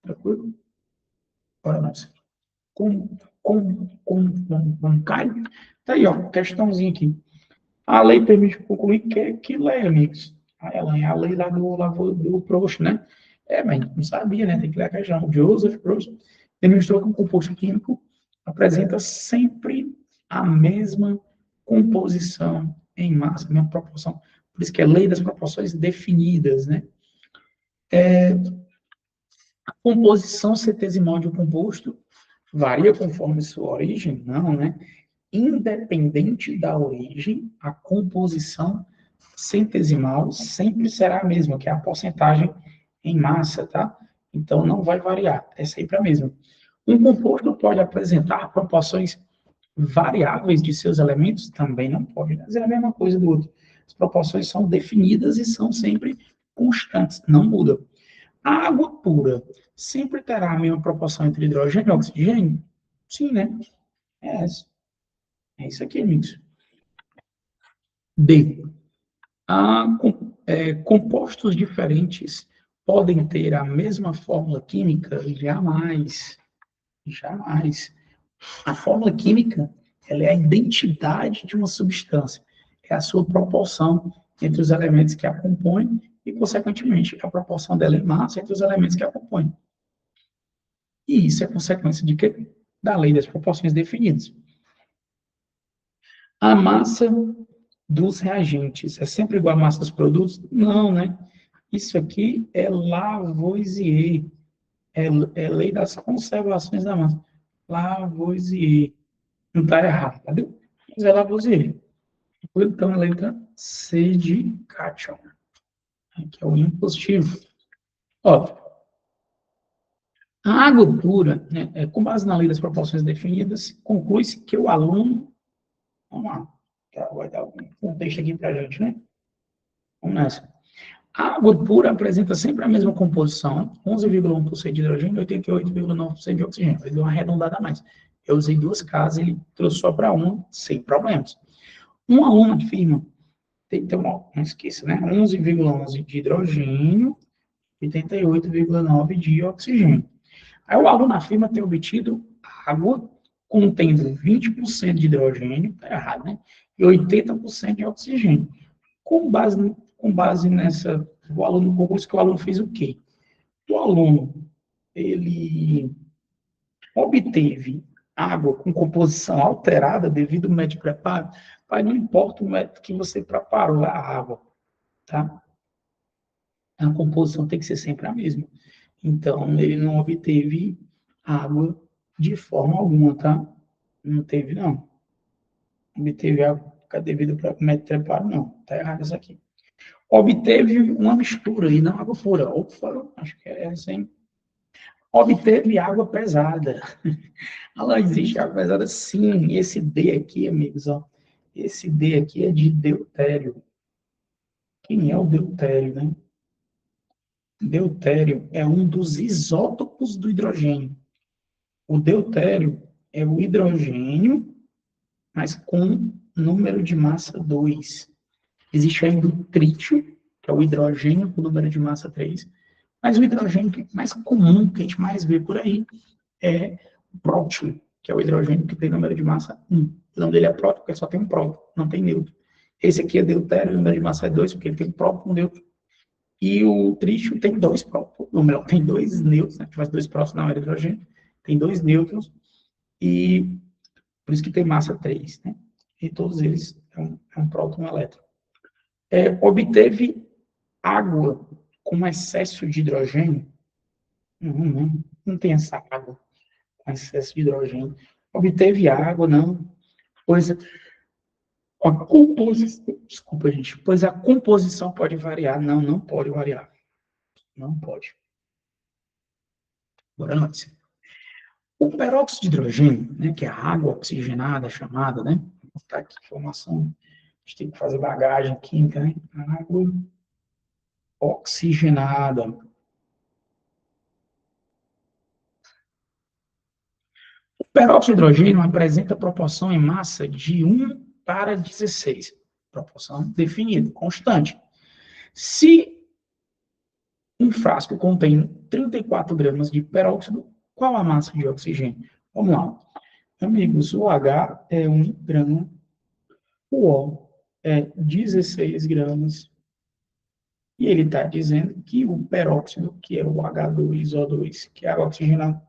Tranquilo? Bora nós. Com Caio? Tá aí, ó, questãozinha aqui. A lei permite concluir que lei, amigos? Ela é a lei lá do Proust, né? Mas não sabia, né? Tem que ler a questão. Joseph Proust demonstrou que um composto químico apresenta sempre a mesma composição em massa, a mesma proporção. Por isso que é lei das proporções definidas, né? A composição centesimal de um composto varia conforme sua origem? Não, né? Independente da origem, a composição centesimal sempre será a mesma, que é a porcentagem em massa, tá? Então, não vai variar, é sempre a mesma. Um composto pode apresentar proporções variáveis de seus elementos? Também não pode, mas é a mesma coisa do outro. As proporções são definidas e são sempre constantes, não mudam. A água pura sempre terá a mesma proporção entre hidrogênio e oxigênio? Sim, né? É, isso aqui, amigos. D. Compostos diferentes podem ter a mesma fórmula química? Jamais. Jamais. A fórmula química, ela é a identidade de uma substância. É a sua proporção entre os elementos que a compõem e, consequentemente, a proporção dela em massa entre os elementos que a compõem. E isso é consequência de quê? Da lei das proporções definidas. A massa dos reagentes é sempre igual à massa dos produtos? Não, né? Isso aqui é Lavoisier. É lei das conservações da massa. Lavoisier. Não está errado, cadê? Mas é Lavoisier. Então, a letra C de Cation, que é o impositivo. Ó, a água pura, né, com base na lei das proporções definidas, conclui-se que o aluno. Vamos lá, vai dar um contexto aqui para a gente, né? Vamos nessa. A água pura apresenta sempre a mesma composição, 11,1% de hidrogênio e 88,9% de oxigênio. Ele deu uma arredondada a mais. Eu usei duas casas, ele trouxe só para uma, sem problemas. Um aluno afirma, então, não esqueça, né? 11,11 de hidrogênio e 88,9 de oxigênio. Aí o aluno afirma ter obtido água contendo 20% de hidrogênio, tá errado, né? E 80% de oxigênio. Com base nessa, o aluno concurso que o aluno fez o quê? O aluno, ele obteve água com composição alterada devido ao método de preparo, mas não importa o método que você preparou a água, tá? A composição tem que ser sempre a mesma. Então, ele não obteve água de forma alguma, tá? Não teve, não. Obteve água devido ao método de preparo, não. Tá errado isso aqui. Obteve uma mistura e não água pura. Opa, acho que é essa, hein? Obteve água pesada. Ela existe água pesada? Sim. Esse D aqui, amigos, ó. Esse D aqui é de deutério. Quem é o deutério, né? Deutério é um dos isótopos do hidrogênio. O deutério é o hidrogênio, mas com número de massa 2. Existe ainda o trítio, que é o hidrogênio com número de massa 3. Mas o hidrogênio mais comum, que a gente mais vê por aí, é o prótilo, que é o hidrogênio que tem número de massa 1. O nome dele é próton, porque só tem um próton, não tem neutro. Esse aqui é deutério, o número de massa é 2, porque ele tem um próton e um neutro. E o trítio tem dois prótons, ou melhor, tem dois nêutrons, né, que faz dois prótons na hidrogênio, tem dois nêutrons, e por isso que tem massa 3, né? E todos eles é um próton e um elétron. Obteve água com excesso de hidrogênio? Não tem essa água com excesso de hidrogênio. Obteve água, não. Pois a composição, desculpa, gente, pois a composição pode variar. Não, não pode variar. Não pode. Bora nós. O peróxido de hidrogênio, né, que é a água oxigenada, chamada, né? Vou botar aqui a informação. A gente tem que fazer bagagem química, né? Água oxigenada. O peróxido de hidrogênio apresenta proporção em massa de 1:16. Proporção definida, constante. Se um frasco contém 34 gramas de peróxido, qual a massa de oxigênio? Vamos lá. Amigos, o H é 1 grama, o O é 16 gramas, e ele está dizendo que o peróxido, que é o H2O2, que é água oxigenada,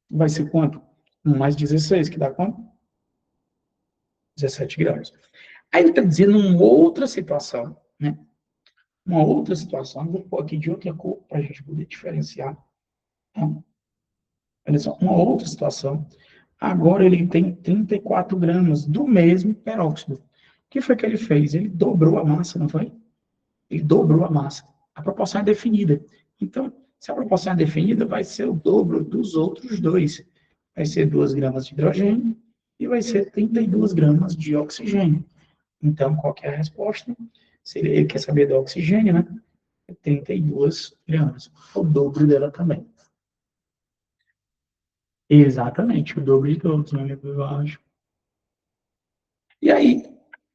vai ser quanto? 1 mais 16, que dá quanto? 17 gramas. Aí ele está dizendo uma outra situação, né? Uma outra situação, vou pôr aqui de outra cor para a gente poder diferenciar. Tá? Olha só, uma outra situação. Agora ele tem 34 gramas do mesmo peróxido. O que foi que ele fez? Ele dobrou a massa, não foi? Ele dobrou a massa. A proporção é definida. Então, se a proporção é definida, vai ser o dobro dos outros dois. Vai ser 2 gramas de hidrogênio e vai ser 32 gramas de oxigênio. Então, qual que é a resposta? Se ele quer saber do oxigênio, né? 32 gramas. O dobro dela também. Exatamente, o dobro de todos, né, eu acho. E aí,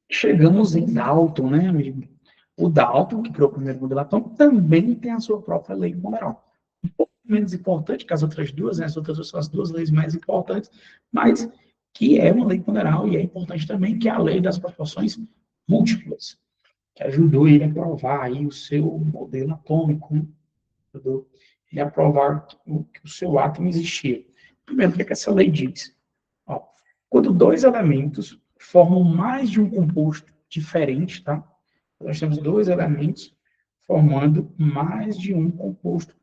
chegamos em Dalton, né, amigo? O Dalton, que criou o primeiro modelo atômico, também tem a sua própria lei molecular. Um pouco menos importante que as outras duas, né? As outras são as duas leis mais importantes, mas que é uma lei ponderal e é importante também, que é a lei das proporções múltiplas, que ajudou ele a provar aí o seu modelo atômico, né? Ajudou ele a provar que o seu átomo existia. Primeiro, o que essa lei diz? Ó, quando dois elementos formam mais de um composto diferente, tá? Nós temos dois elementos formando mais de um composto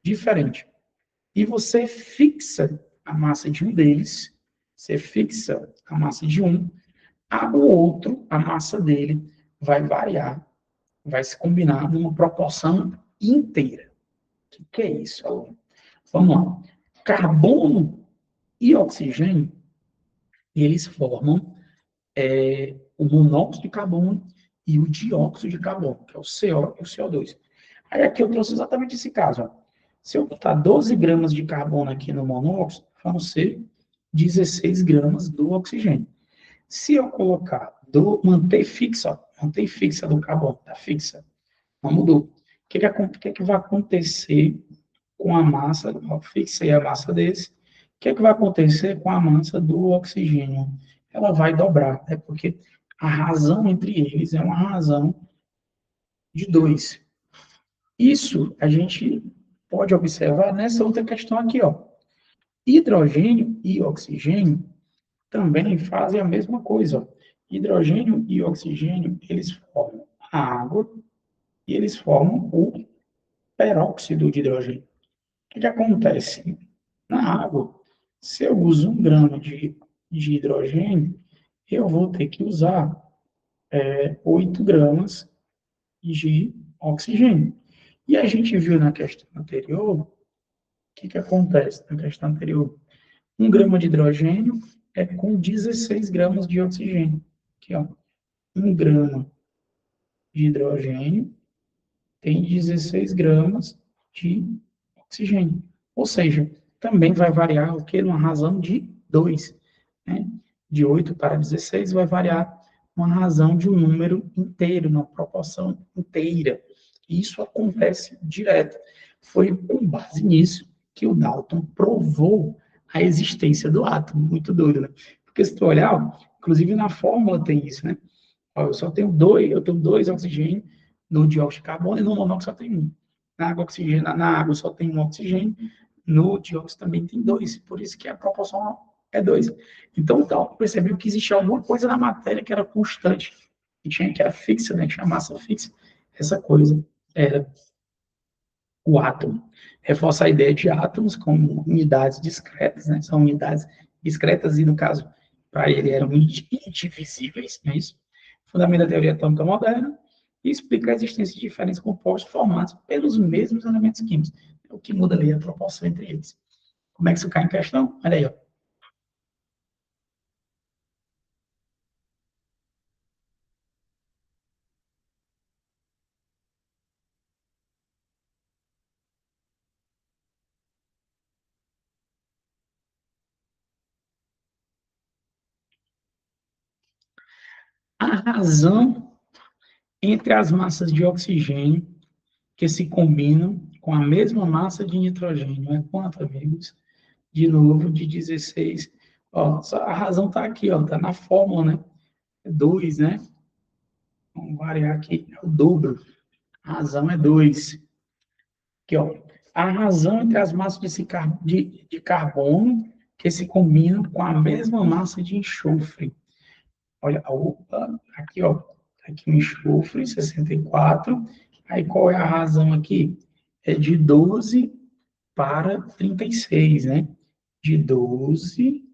diferente. E você fixa a massa de um deles, você fixa a massa de um, o outro, a massa dele, vai variar, vai se combinar numa proporção inteira. O que é isso, aluno? Vamos lá. Carbono e oxigênio, eles formam o monóxido de carbono e o dióxido de carbono, que é o CO e o CO2. Aí aqui eu trouxe exatamente esse caso. Ó. Se eu botar 12 gramas de carbono aqui no monóxido, vão ser 16 gramas do oxigênio. Se eu colocar, mantém fixa do carbono, tá fixa, não mudou. O que vai acontecer com a massa, eu fixei a massa desse, o que vai acontecer com a massa do oxigênio? Ela vai dobrar, é porque a razão entre eles é uma razão de 2. Isso a gente pode observar nessa outra questão aqui, ó. Hidrogênio e oxigênio também fazem a mesma coisa, ó. Hidrogênio e oxigênio, eles formam a água e eles formam o peróxido de hidrogênio. O que acontece? Na água, se eu uso 1 grama de hidrogênio, eu vou ter que usar 8 gramas de oxigênio. E a gente viu na questão anterior, o que acontece na questão anterior? 1 grama de hidrogênio é com 16 gramas de oxigênio. Aqui, ó. 1 grama de hidrogênio tem 16 gramas de oxigênio. Ou seja, também vai variar o que? Numa razão de 2. Né? De 8 para 16 vai variar uma razão de um número inteiro, uma proporção inteira. Isso acontece direto. Foi com base nisso que o Dalton provou a existência do átomo. Muito doido, né? Porque se tu olhar, inclusive na fórmula tem isso, né? Eu tenho dois oxigênios no dióxido de carbono e no monóxido só tem um. Na água só tem um oxigênio, no dióxido também tem dois, por isso que a proporção é 2. Então, o Dalton percebeu que existia alguma coisa na matéria que era constante, que era fixa, né, que tinha massa fixa. Essa coisa era o átomo. Reforça a ideia de átomos como unidades discretas, né, são unidades discretas e, no caso, para ele eram indivisíveis, não é isso? Fundamenta a teoria atômica moderna e explica a existência de diferentes compostos formados pelos mesmos elementos químicos. O que muda ali é a proporção entre eles. Como é que isso cai em questão? Olha aí, ó. A razão entre as massas de oxigênio que se combinam com a mesma massa de nitrogênio é quanto, amigos? De novo, de 16. Ó, a razão está aqui, ó, está na fórmula, né? É 2, né? Vamos variar aqui, é o dobro. A razão é 2. Aqui, ó. A razão entre as massas de carbono que se combinam com a mesma massa de enxofre. Olha, opa, aqui, ó. Aqui o enxofre, 64. Aí qual é a razão aqui? É de 12 para 36, né? De 12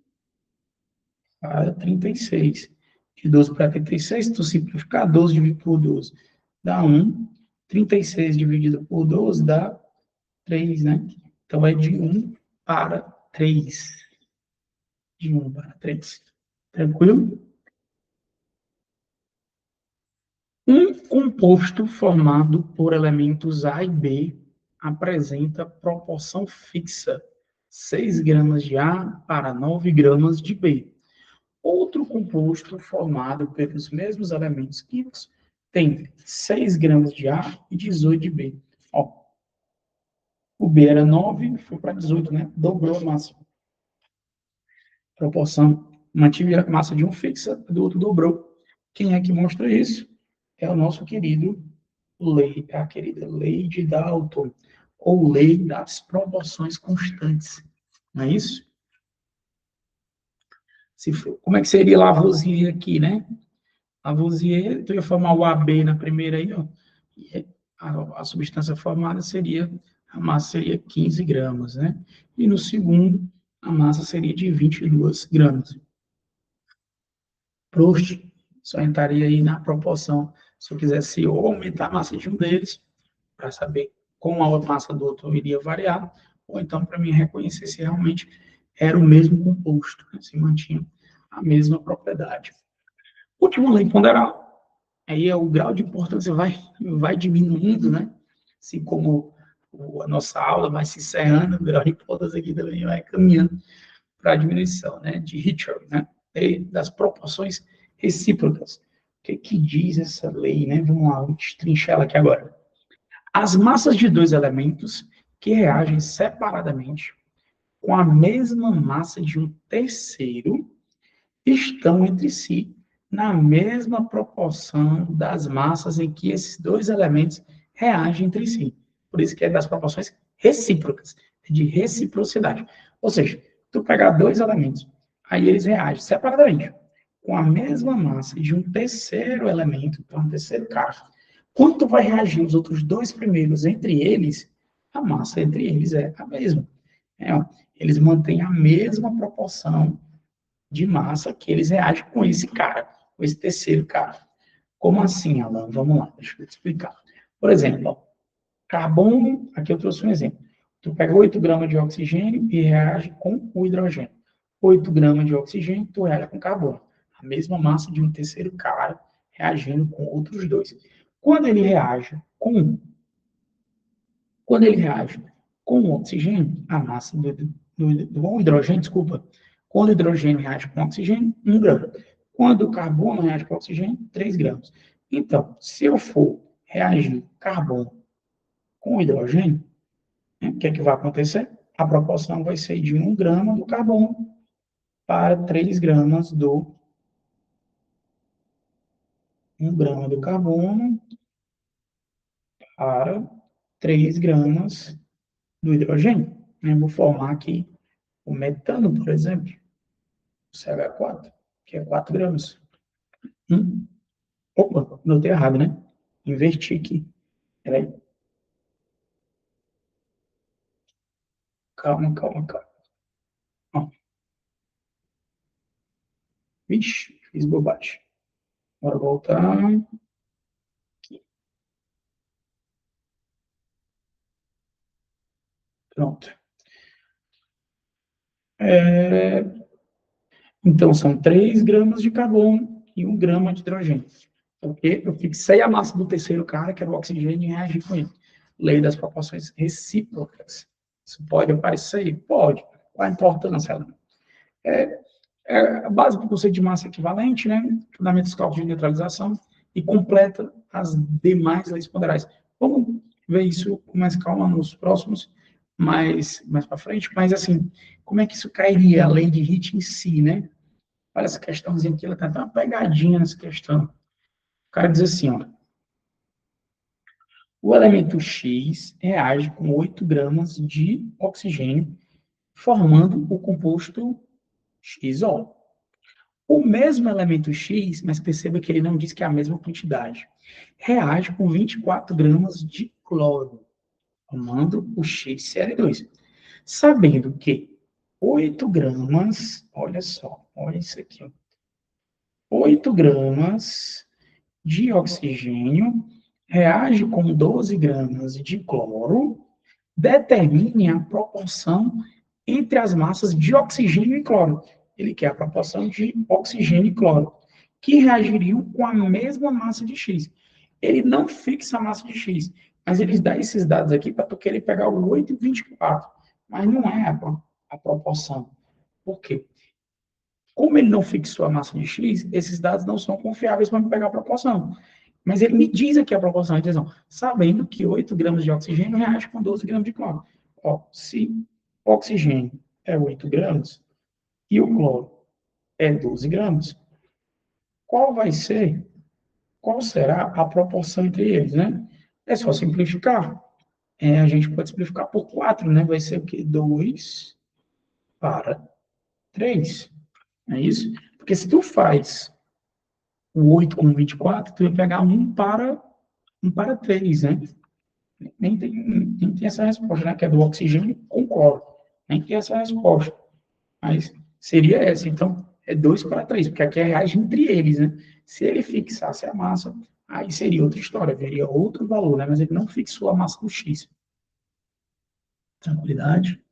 para 36. De 12 para 36, se tu simplificar, 12 dividido por 12 dá 1. 36 dividido por 12 dá 3, né? Então é de 1 para 3. De 1 para 3. Tranquilo? Um composto formado por elementos A e B apresenta proporção fixa, 6 gramas de A para 9 gramas de B. Outro composto formado pelos mesmos elementos químicos tem 6 gramas de A e 18 de B. Ó, o B era 9, foi para 18, né? Dobrou a massa. Proporção, mantive a massa de um fixa, do outro dobrou. Quem é que mostra isso? É o nosso querido a querida lei de Dalton, ou lei das proporções constantes. Não é isso? Como é que seria Lavoisier aqui, né? Lavoisier, tu ia formar o AB na primeira aí, ó, e a substância formada seria a massa seria 15 gramas, né? E no segundo, a massa seria de 22 gramas. Proust só entraria aí na proporção, se eu quisesse ou aumentar a massa de um deles, para saber como a massa do outro iria variar, ou então para mim reconhecer se realmente era o mesmo composto, né? Se mantinha a mesma propriedade. Última lei ponderal, aí é o grau de importância vai diminuindo, né? Assim como a nossa aula vai se encerrando, o grau de importância aqui também vai caminhando para a diminuição, né? De Hitchell, né? E das proporções recíprocas. O que diz essa lei, né? Vamos lá, vamos destrinchar ela aqui agora. As massas de dois elementos que reagem separadamente com a mesma massa de um terceiro estão entre si na mesma proporção das massas em que esses dois elementos reagem entre si. Por isso que é das proporções recíprocas, de reciprocidade. Ou seja, tu pegar dois elementos, aí eles reagem separadamente, com a mesma massa de um terceiro elemento, então um terceiro cara. Quando tu vai reagir os outros dois primeiros entre eles, a massa entre eles é a mesma. É, eles mantêm a mesma proporção de massa que eles reagem com esse cara, com esse terceiro cara. Como assim, Alan? Vamos lá, deixa eu te explicar. Por exemplo, ó, carbono, aqui eu trouxe um exemplo. Tu pega 8 gramas de oxigênio e reage com o hidrogênio. 8 gramas de oxigênio, tu reage com carbono. A mesma massa de um terceiro cara reagindo com outros dois. Quando ele reage com Quando ele reage com o oxigênio, a massa do hidrogênio, desculpa, quando o hidrogênio reage com o oxigênio, 1 grama. Quando o carbono reage com o oxigênio, 3 gramas. Então, se eu for reagir carbono com hidrogênio, né, o que é que vai acontecer? A proporção vai ser de 1 grama do carbono para 3 gramas do 1 grama do carbono para 3 gramas do hidrogênio. Eu vou formar aqui o metano, por exemplo. CH4, que é 4 gramas. Opa, notei errado, né? Inverti aqui. Peraí. Calma, calma, calma. Ó, vixe, fiz bobagem. Bora voltar. Pronto. É, então, são 3 gramas de carbono e 1 grama de hidrogênio. Porque eu fixei a massa do terceiro cara, que era o oxigênio, e reagi com ele. Lei das proporções recíprocas. Isso pode aparecer aí? Pode. Qual a importância, Helena? É básico do conceito de massa equivalente, né? Fundamentos dos cálculos de neutralização e completa as demais leis ponderais. Vamos ver isso com mais calma nos próximos, mais para frente, mas assim, como é que isso cairia, a lei de Hit em si, né? Olha essa questãozinha aqui, ela tem até uma pegadinha nessa questão. O cara diz assim, ó, o elemento X reage com 8 gramas de oxigênio, formando o composto XO. O mesmo elemento X, mas perceba que ele não diz que é a mesma quantidade, reage com 24 gramas de cloro, formando o XCl2. Sabendo que 8 gramas, olha só, olha isso aqui, ó, 8 gramas de oxigênio reage com 12 gramas de cloro, determine a proporção entre as massas de oxigênio e cloro. Ele quer a proporção de oxigênio e cloro, que reagiriam com a mesma massa de X. Ele não fixa a massa de X, mas ele dá esses dados aqui para tu querer pegar o 8 e o 24. Mas não é a proporção. Por quê? Como ele não fixou a massa de X, esses dados não são confiáveis para pegar a proporção. Mas ele me diz aqui a proporção de adesão, sabendo que 8 gramas de oxigênio reage com 12 gramas de cloro. Ó, se o oxigênio é 8 gramas e o cloro é 12 gramas, qual vai ser, qual será a proporção entre eles, né? É só simplificar. A gente pode simplificar por 4, né? Vai ser o quê? 2 para 3. É isso? Porque se tu faz o 8 com 24, tu vai pegar 1 para 3, né? nem tem essa resposta, né? Que é do oxigênio com cloro. Nem tem essa resposta. Mas seria essa. Então, é 2 para 3, porque aqui é reage entre eles, né? Se ele fixasse a massa, aí seria outra história, veria outro valor, né? Mas ele não fixou a massa do X. Tranquilidade.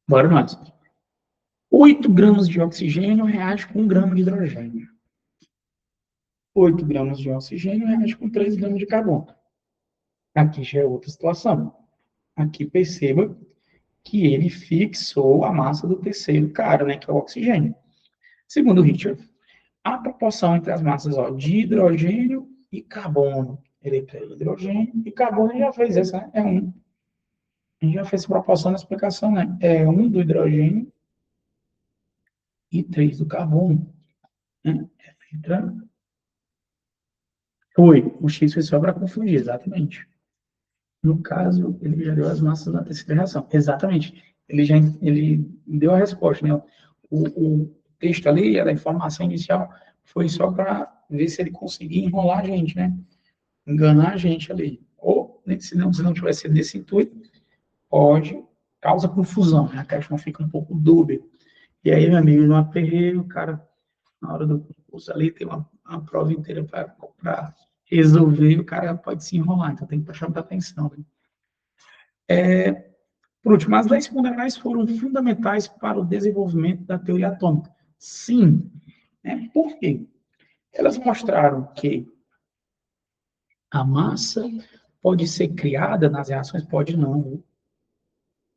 Bora mais. 8 gramas de oxigênio reage com 1 grama de hidrogênio. 8 gramas de oxigênio reage com 3 gramas de carbono. Aqui já é outra situação. Aqui perceba que ele fixou a massa do terceiro cara, né, que é o oxigênio. Segundo Richard, a proporção entre as massas de hidrogênio e carbono. Ele tem hidrogênio e carbono, a gente já fez essa, né? É 1. A gente já fez essa proporção na explicação, né? É 1 do hidrogênio e 3 do carbono. Né? Foi. O X foi só para confundir, exatamente. No caso, ele já deu as massas na terceira reação. Exatamente. Ele deu a resposta, né? O texto ali, a informação inicial, foi só para ver se ele conseguia enrolar a gente, né? Enganar a gente ali. Ou, né, se não tivesse sido nesse intuito, pode, causa confusão, né? A questão fica um pouco dúbia. E aí, meu amigo, no aperreio, o cara, na hora do concurso ali, tem uma prova inteira para resolver, o cara pode se enrolar, então tem que prestar muita atenção, né? Por último, as leis ponderais foram fundamentais para o desenvolvimento da teoria atômica. Sim. Né? Por quê? Elas mostraram que a massa pode ser criada nas reações? Pode não.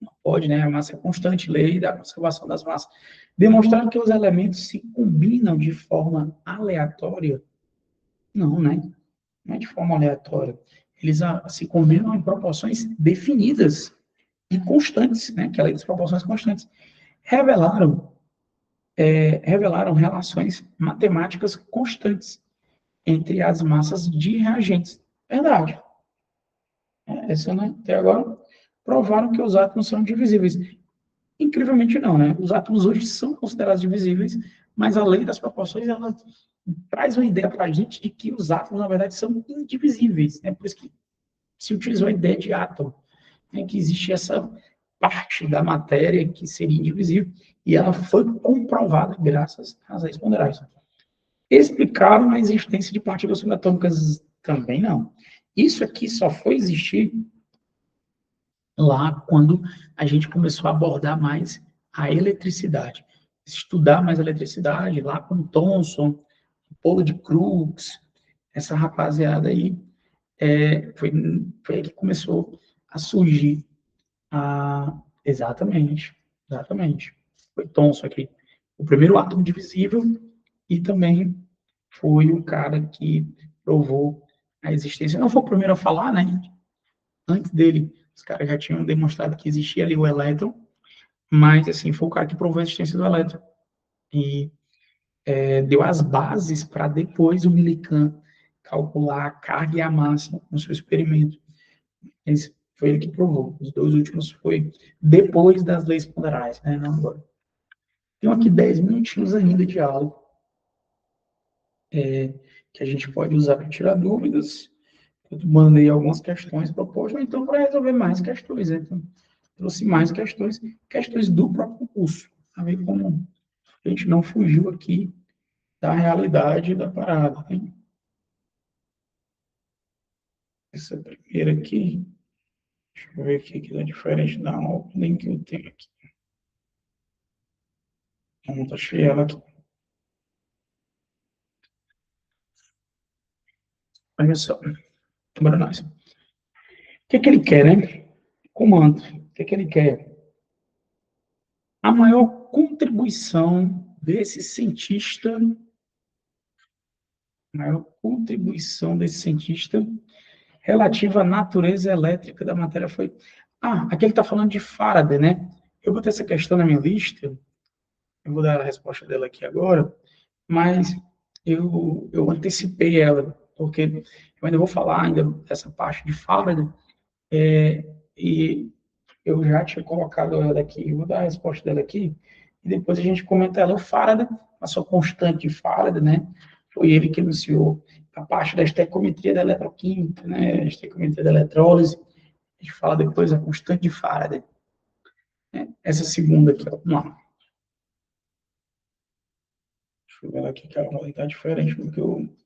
Não pode, né? A massa é constante, lei da conservação das massas. Demonstraram que os elementos se combinam de forma aleatória? Não, né? Não é de forma aleatória. Eles se combinam em proporções definidas e constantes, né? Que é a lei das proporções constantes. Revelaram revelaram relações matemáticas constantes entre as massas de reagentes. Verdade. Essa, né, até agora provaram que os átomos são divisíveis. Incrivelmente não, né? Os átomos hoje são considerados divisíveis, mas a lei das proporções ela traz uma ideia para a gente de que os átomos, na verdade, são indivisíveis. Né? Por isso que se utilizou a ideia de átomo, né? Que existe essa parte da matéria que seria indivisível, e ela foi comprovada graças às leis ponderais. Explicaram a existência de partículas subatômicas? Também não. Isso aqui só foi existir lá quando a gente começou a abordar mais a eletricidade, estudar mais a eletricidade, lá com Thomson, Paulo de Crookes, essa rapaziada aí, foi aí que começou a surgir exatamente, exatamente. Foi Thomson aqui, o primeiro átomo divisível, e também foi o cara que provou a existência. Não foi o primeiro a falar, né? Antes dele, os caras já tinham demonstrado que existia ali o elétron, mas, assim, foi o cara que provou a existência do elétron. E deu as bases para depois o Millikan calcular a carga e a massa no seu experimento. Esse foi ele que provou. Os dois últimos foi depois das leis ponderais, né? Não agora. Tenho aqui 10 minutinhos ainda de aula, que a gente pode usar para tirar dúvidas. Eu mandei algumas questões propostas, ou então para resolver mais questões. Né? Então, trouxe mais questões do próprio curso. A ver como a gente não fugiu aqui da realidade da parada. Né? Essa primeira aqui, deixa eu ver aqui que é diferente da ordem que eu tenho aqui. Vamos achei ela aqui. Olha só, bora nós. O que ele quer, né? Comando. O que ele quer? A maior contribuição desse cientista, relativa à natureza elétrica da matéria foi... aqui ele está falando de Faraday, né? Eu botei essa questão na minha lista, eu vou dar a resposta dela aqui agora, mas eu antecipei ela, porque eu ainda vou falar ainda dessa parte de Faraday, e eu já tinha colocado ela aqui, eu vou dar a resposta dela aqui, e depois a gente comenta ela. O Faraday, a sua constante de Faraday, né? Foi ele que iniciou a parte da estequiometria da eletroquímica, né? A estequiometria da eletrólise, A gente fala depois a constante de Faraday. Essa segunda aqui, ó, vamos lá. Deixa eu ver aqui que ela está diferente do que eu...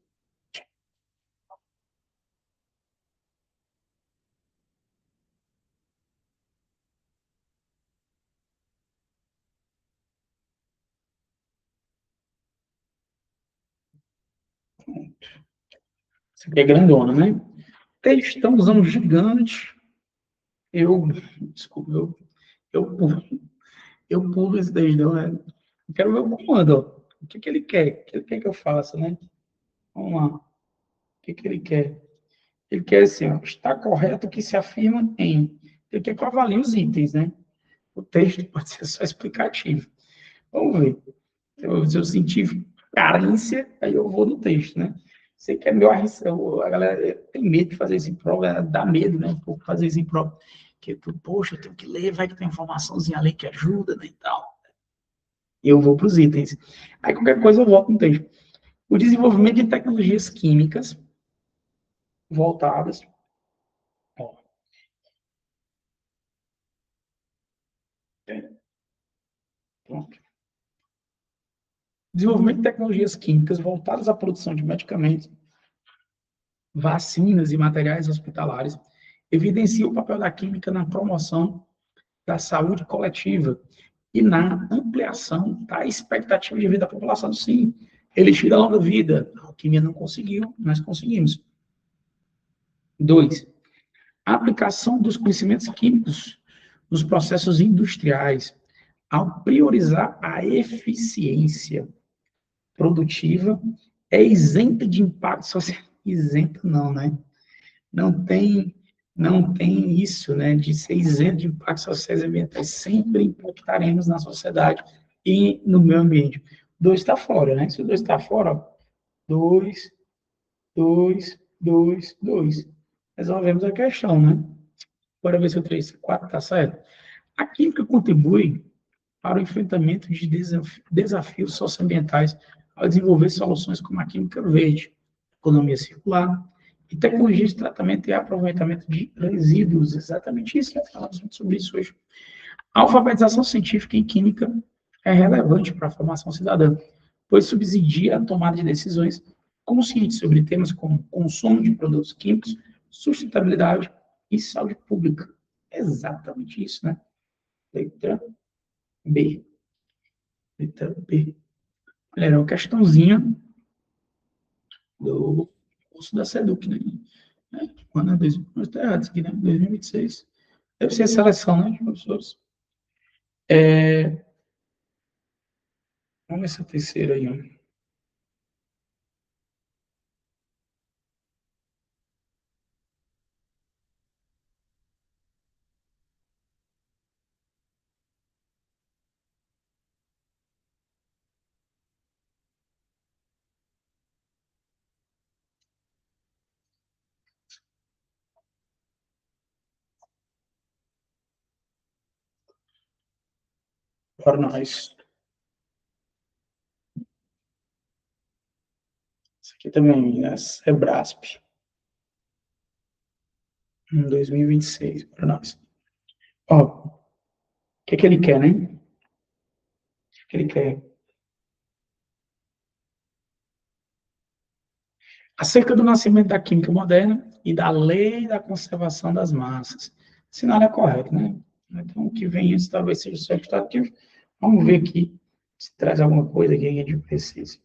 Essa aqui é grandona, né? Textãozão gigante. Desculpa, eu, pulo, eu pulo esse daí, não é? Eu quero ver o comando, ó. O que ele quer? O que ele quer que eu faça, né? Vamos lá. O que ele quer? Ele quer assim, ó, está correto o que se afirma em. Ele quer que eu avalie os itens, né? O texto pode ser só explicativo. Vamos ver. Se eu sentir carência, aí eu vou no texto, né? Sei que é meu arriscado, a galera tem medo de fazer isso em prova, dá medo, né? Um pouco fazer isso em prova. Porque, poxa, eu tenho que ler, vai que tem informaçãozinha ali que ajuda, né, e tal. E eu vou para os itens. Aí qualquer coisa eu volto no texto. O desenvolvimento de tecnologias químicas voltadas. Ó, pronto. Desenvolvimento de tecnologias químicas voltadas à produção de medicamentos, vacinas e materiais hospitalares evidencia o papel da química na promoção da saúde coletiva e na ampliação da expectativa de vida da população. Sim, elixir da longa vida. A alquimia não conseguiu, nós conseguimos. 2. A aplicação dos conhecimentos químicos nos processos industriais, ao priorizar a eficiência produtiva, é isenta de impacto social. Isenta não, né? Não tem, não tem isso, né, de ser isento de impactos sociais e ambientais. Sempre impactaremos na sociedade e no meio ambiente. 2 está fora, né? Se o 2 está fora, 2, 2, 2, 2. Resolvemos a questão, né? Bora ver se o 3, 4 está certo. A química contribui para o enfrentamento de desafios socioambientais ao desenvolver soluções como a química verde, economia circular e tecnologias de tratamento e aproveitamento de resíduos. Exatamente isso, já falamos muito sobre isso hoje. A alfabetização científica em química é relevante para a formação cidadã, pois subsidia a tomada de decisões conscientes sobre temas como consumo de produtos químicos, sustentabilidade e saúde pública. É exatamente isso, né? Letra B. Letra B. Olha, era uma questãozinha do curso da SEDUC, né? Quando é está errado isso aqui, né? 2026. Deve ser a seleção, né, de professores. Vamos ver essa terceira aí, ó. Para nós. Isso aqui também, né? Sebrasp. 2026, para nós. Ó, o que ele quer, né? O que ele quer? Acerca do nascimento da química moderna e da lei da conservação das massas. Sinal é correto, né? Então, o que vem isso talvez seja substantivo. Vamos ver aqui se traz alguma coisa aqui que a gente precisa.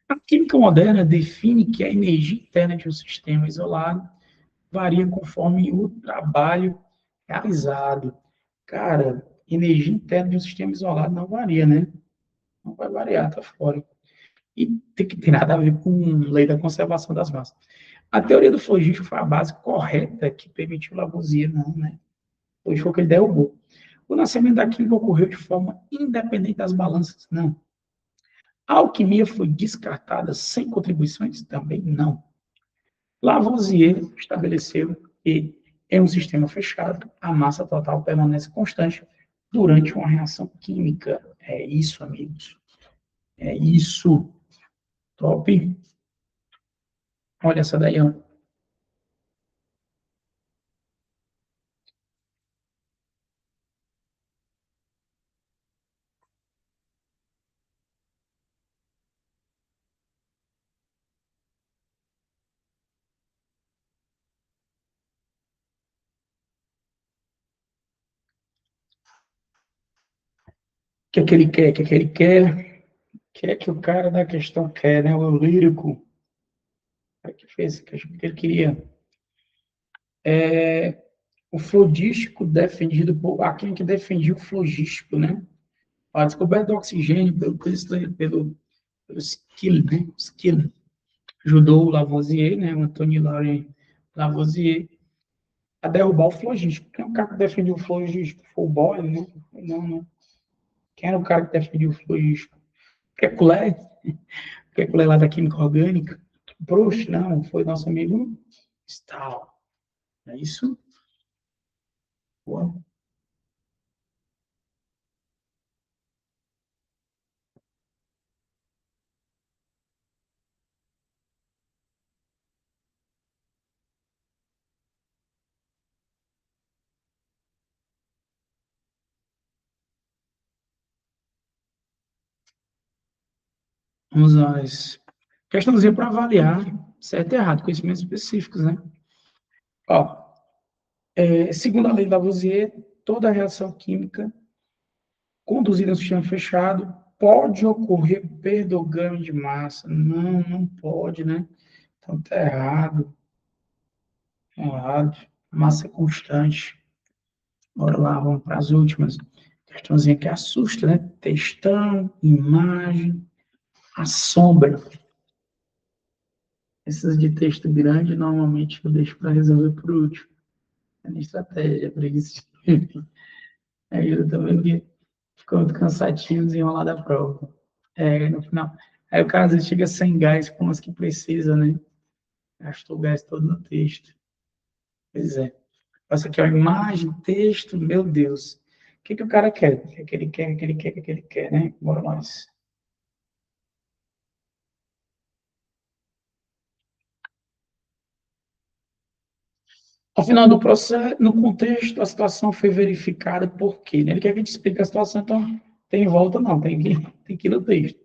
A química moderna define que a energia interna de um sistema isolado varia conforme o trabalho realizado. Cara, energia interna de um sistema isolado não varia, né? Não vai variar, tá fora. E tem que ter nada a ver com lei da conservação das massas. A teoria do flogístico foi a base correta que permitiu Lavoisier, não, né? Hoje foi o que ele derrubou. O nascimento da química ocorreu de forma independente das balanças, não. A alquimia foi descartada sem contribuições? Também não. Lavoisier estabeleceu que, em um sistema fechado, a massa total permanece constante durante uma reação química. É isso, amigos. É isso. Top. Olha essa daí, ó. que é que ele quer? O que é que ele quer? O que é que o cara da questão quer, né? O eu lírico. O cara que fez, que ele queria. O flogístico defendido por... Ah, quem que defendia o flogístico, né? A descoberta do oxigênio pelo Skill, né? Skill. Ajudou o Lavoisier, né? O Antoine Laurent Lavoisier, a derrubar o flogístico. Quem é o cara que defendia o flogístico? Foi o Boyle, né? Não, não. Quem era o cara que defendia o flogístico? Kekulé? Kekulé lá da química orgânica? Proust? Não, foi nosso amigo Stahl. É isso? Boa. Vamos lá. Questãozinha para avaliar certo e errado, conhecimentos específicos, né? Ó, segundo a lei de Lavoisier, toda reação química conduzida em um sistema fechado pode ocorrer perda ou ganho de massa. Não, não pode, né? Então tá errado, errado. Massa constante. Bora lá, vamos para as últimas. Questãozinha que assusta, né? Textão, imagem, a sombra. Essas de texto grande, normalmente eu deixo para resolver por último. É minha estratégia para isso. Aí eu também ficou muito cansativo desenrolar da prova. No final. Aí o cara às vezes chega sem gás com as que precisa, né? Gastou o gás todo no texto. Pois é. Essa aqui é a imagem, texto, meu Deus. O que que o cara quer? O que que ele quer? O que ele quer? O que ele quer, né? Bora mais. Ao final do processo, no contexto, a situação foi verificada por quê? Né? Ele quer que a gente explique a situação, então tem volta, não, tem que ir no texto.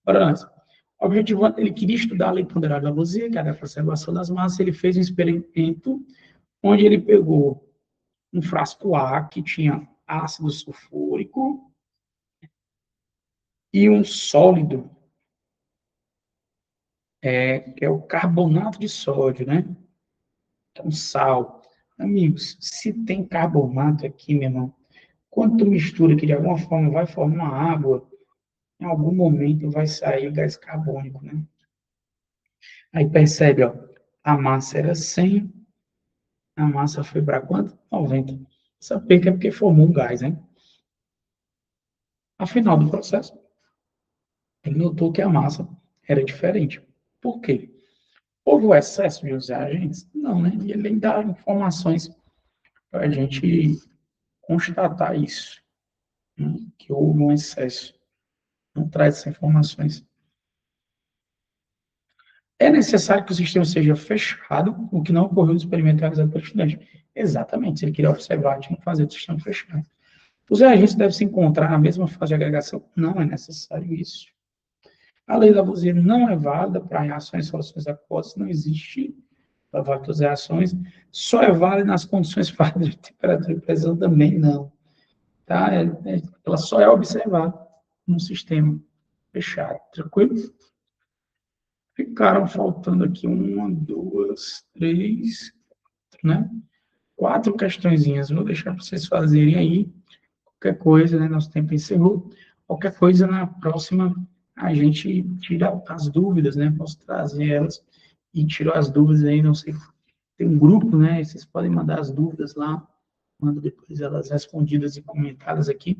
Bora nós. O objetivo, ele queria estudar a lei ponderada de Lavoisier, que era a conservação das massas, ele fez um experimento onde ele pegou um frasco A que tinha ácido sulfúrico e um sólido, que é o carbonato de sódio, né? Então, sal. Amigos, se tem carbonato aqui, meu irmão, quando tu mistura que de alguma forma vai formar água, em algum momento vai sair gás carbônico, né? Aí percebe, ó, a massa era 100, a massa foi para quanto? 90. Essa perca é porque formou um gás, né? Afinal do processo, ele notou que a massa era diferente. Por quê? Houve o excesso de os reagentes? Não, né? E ele dá informações para a gente constatar isso, né? Que houve um excesso. Não traz essas informações. É necessário que o sistema seja fechado, o que não ocorreu no experimento realizado pelo estudante. Exatamente, se ele queria observar, tinha que fazer o sistema fechado. Os reagentes devem se encontrar na mesma fase de agregação? Não é necessário isso. A lei de Lavoisier não é válida para reações e soluções aquosas, não existe para várias reações, só é válida nas condições fáceis de temperatura e pressão também não. Tá? Ela só é observada num sistema fechado, tranquilo? Ficaram faltando aqui uma, duas, três, né? Quatro questõezinhas. Vou deixar para vocês fazerem aí. Qualquer coisa, né? Nosso tempo encerrou. Qualquer coisa na próxima a gente tira as dúvidas, né? Posso trazer elas e tiro as dúvidas aí. Não sei, tem um grupo, né? Vocês podem mandar as dúvidas lá. Mando depois elas respondidas e comentadas aqui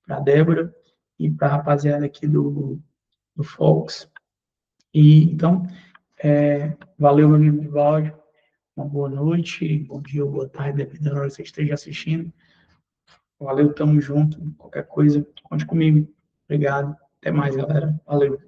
para a Débora e para a rapaziada aqui do Fox. E então, valeu, meu amigo Vivaldi. Uma boa noite, bom dia ou boa tarde, dependendo da hora que você esteja assistindo. Valeu, tamo junto. Qualquer coisa, conte comigo. Obrigado. Até mais, galera. Valeu.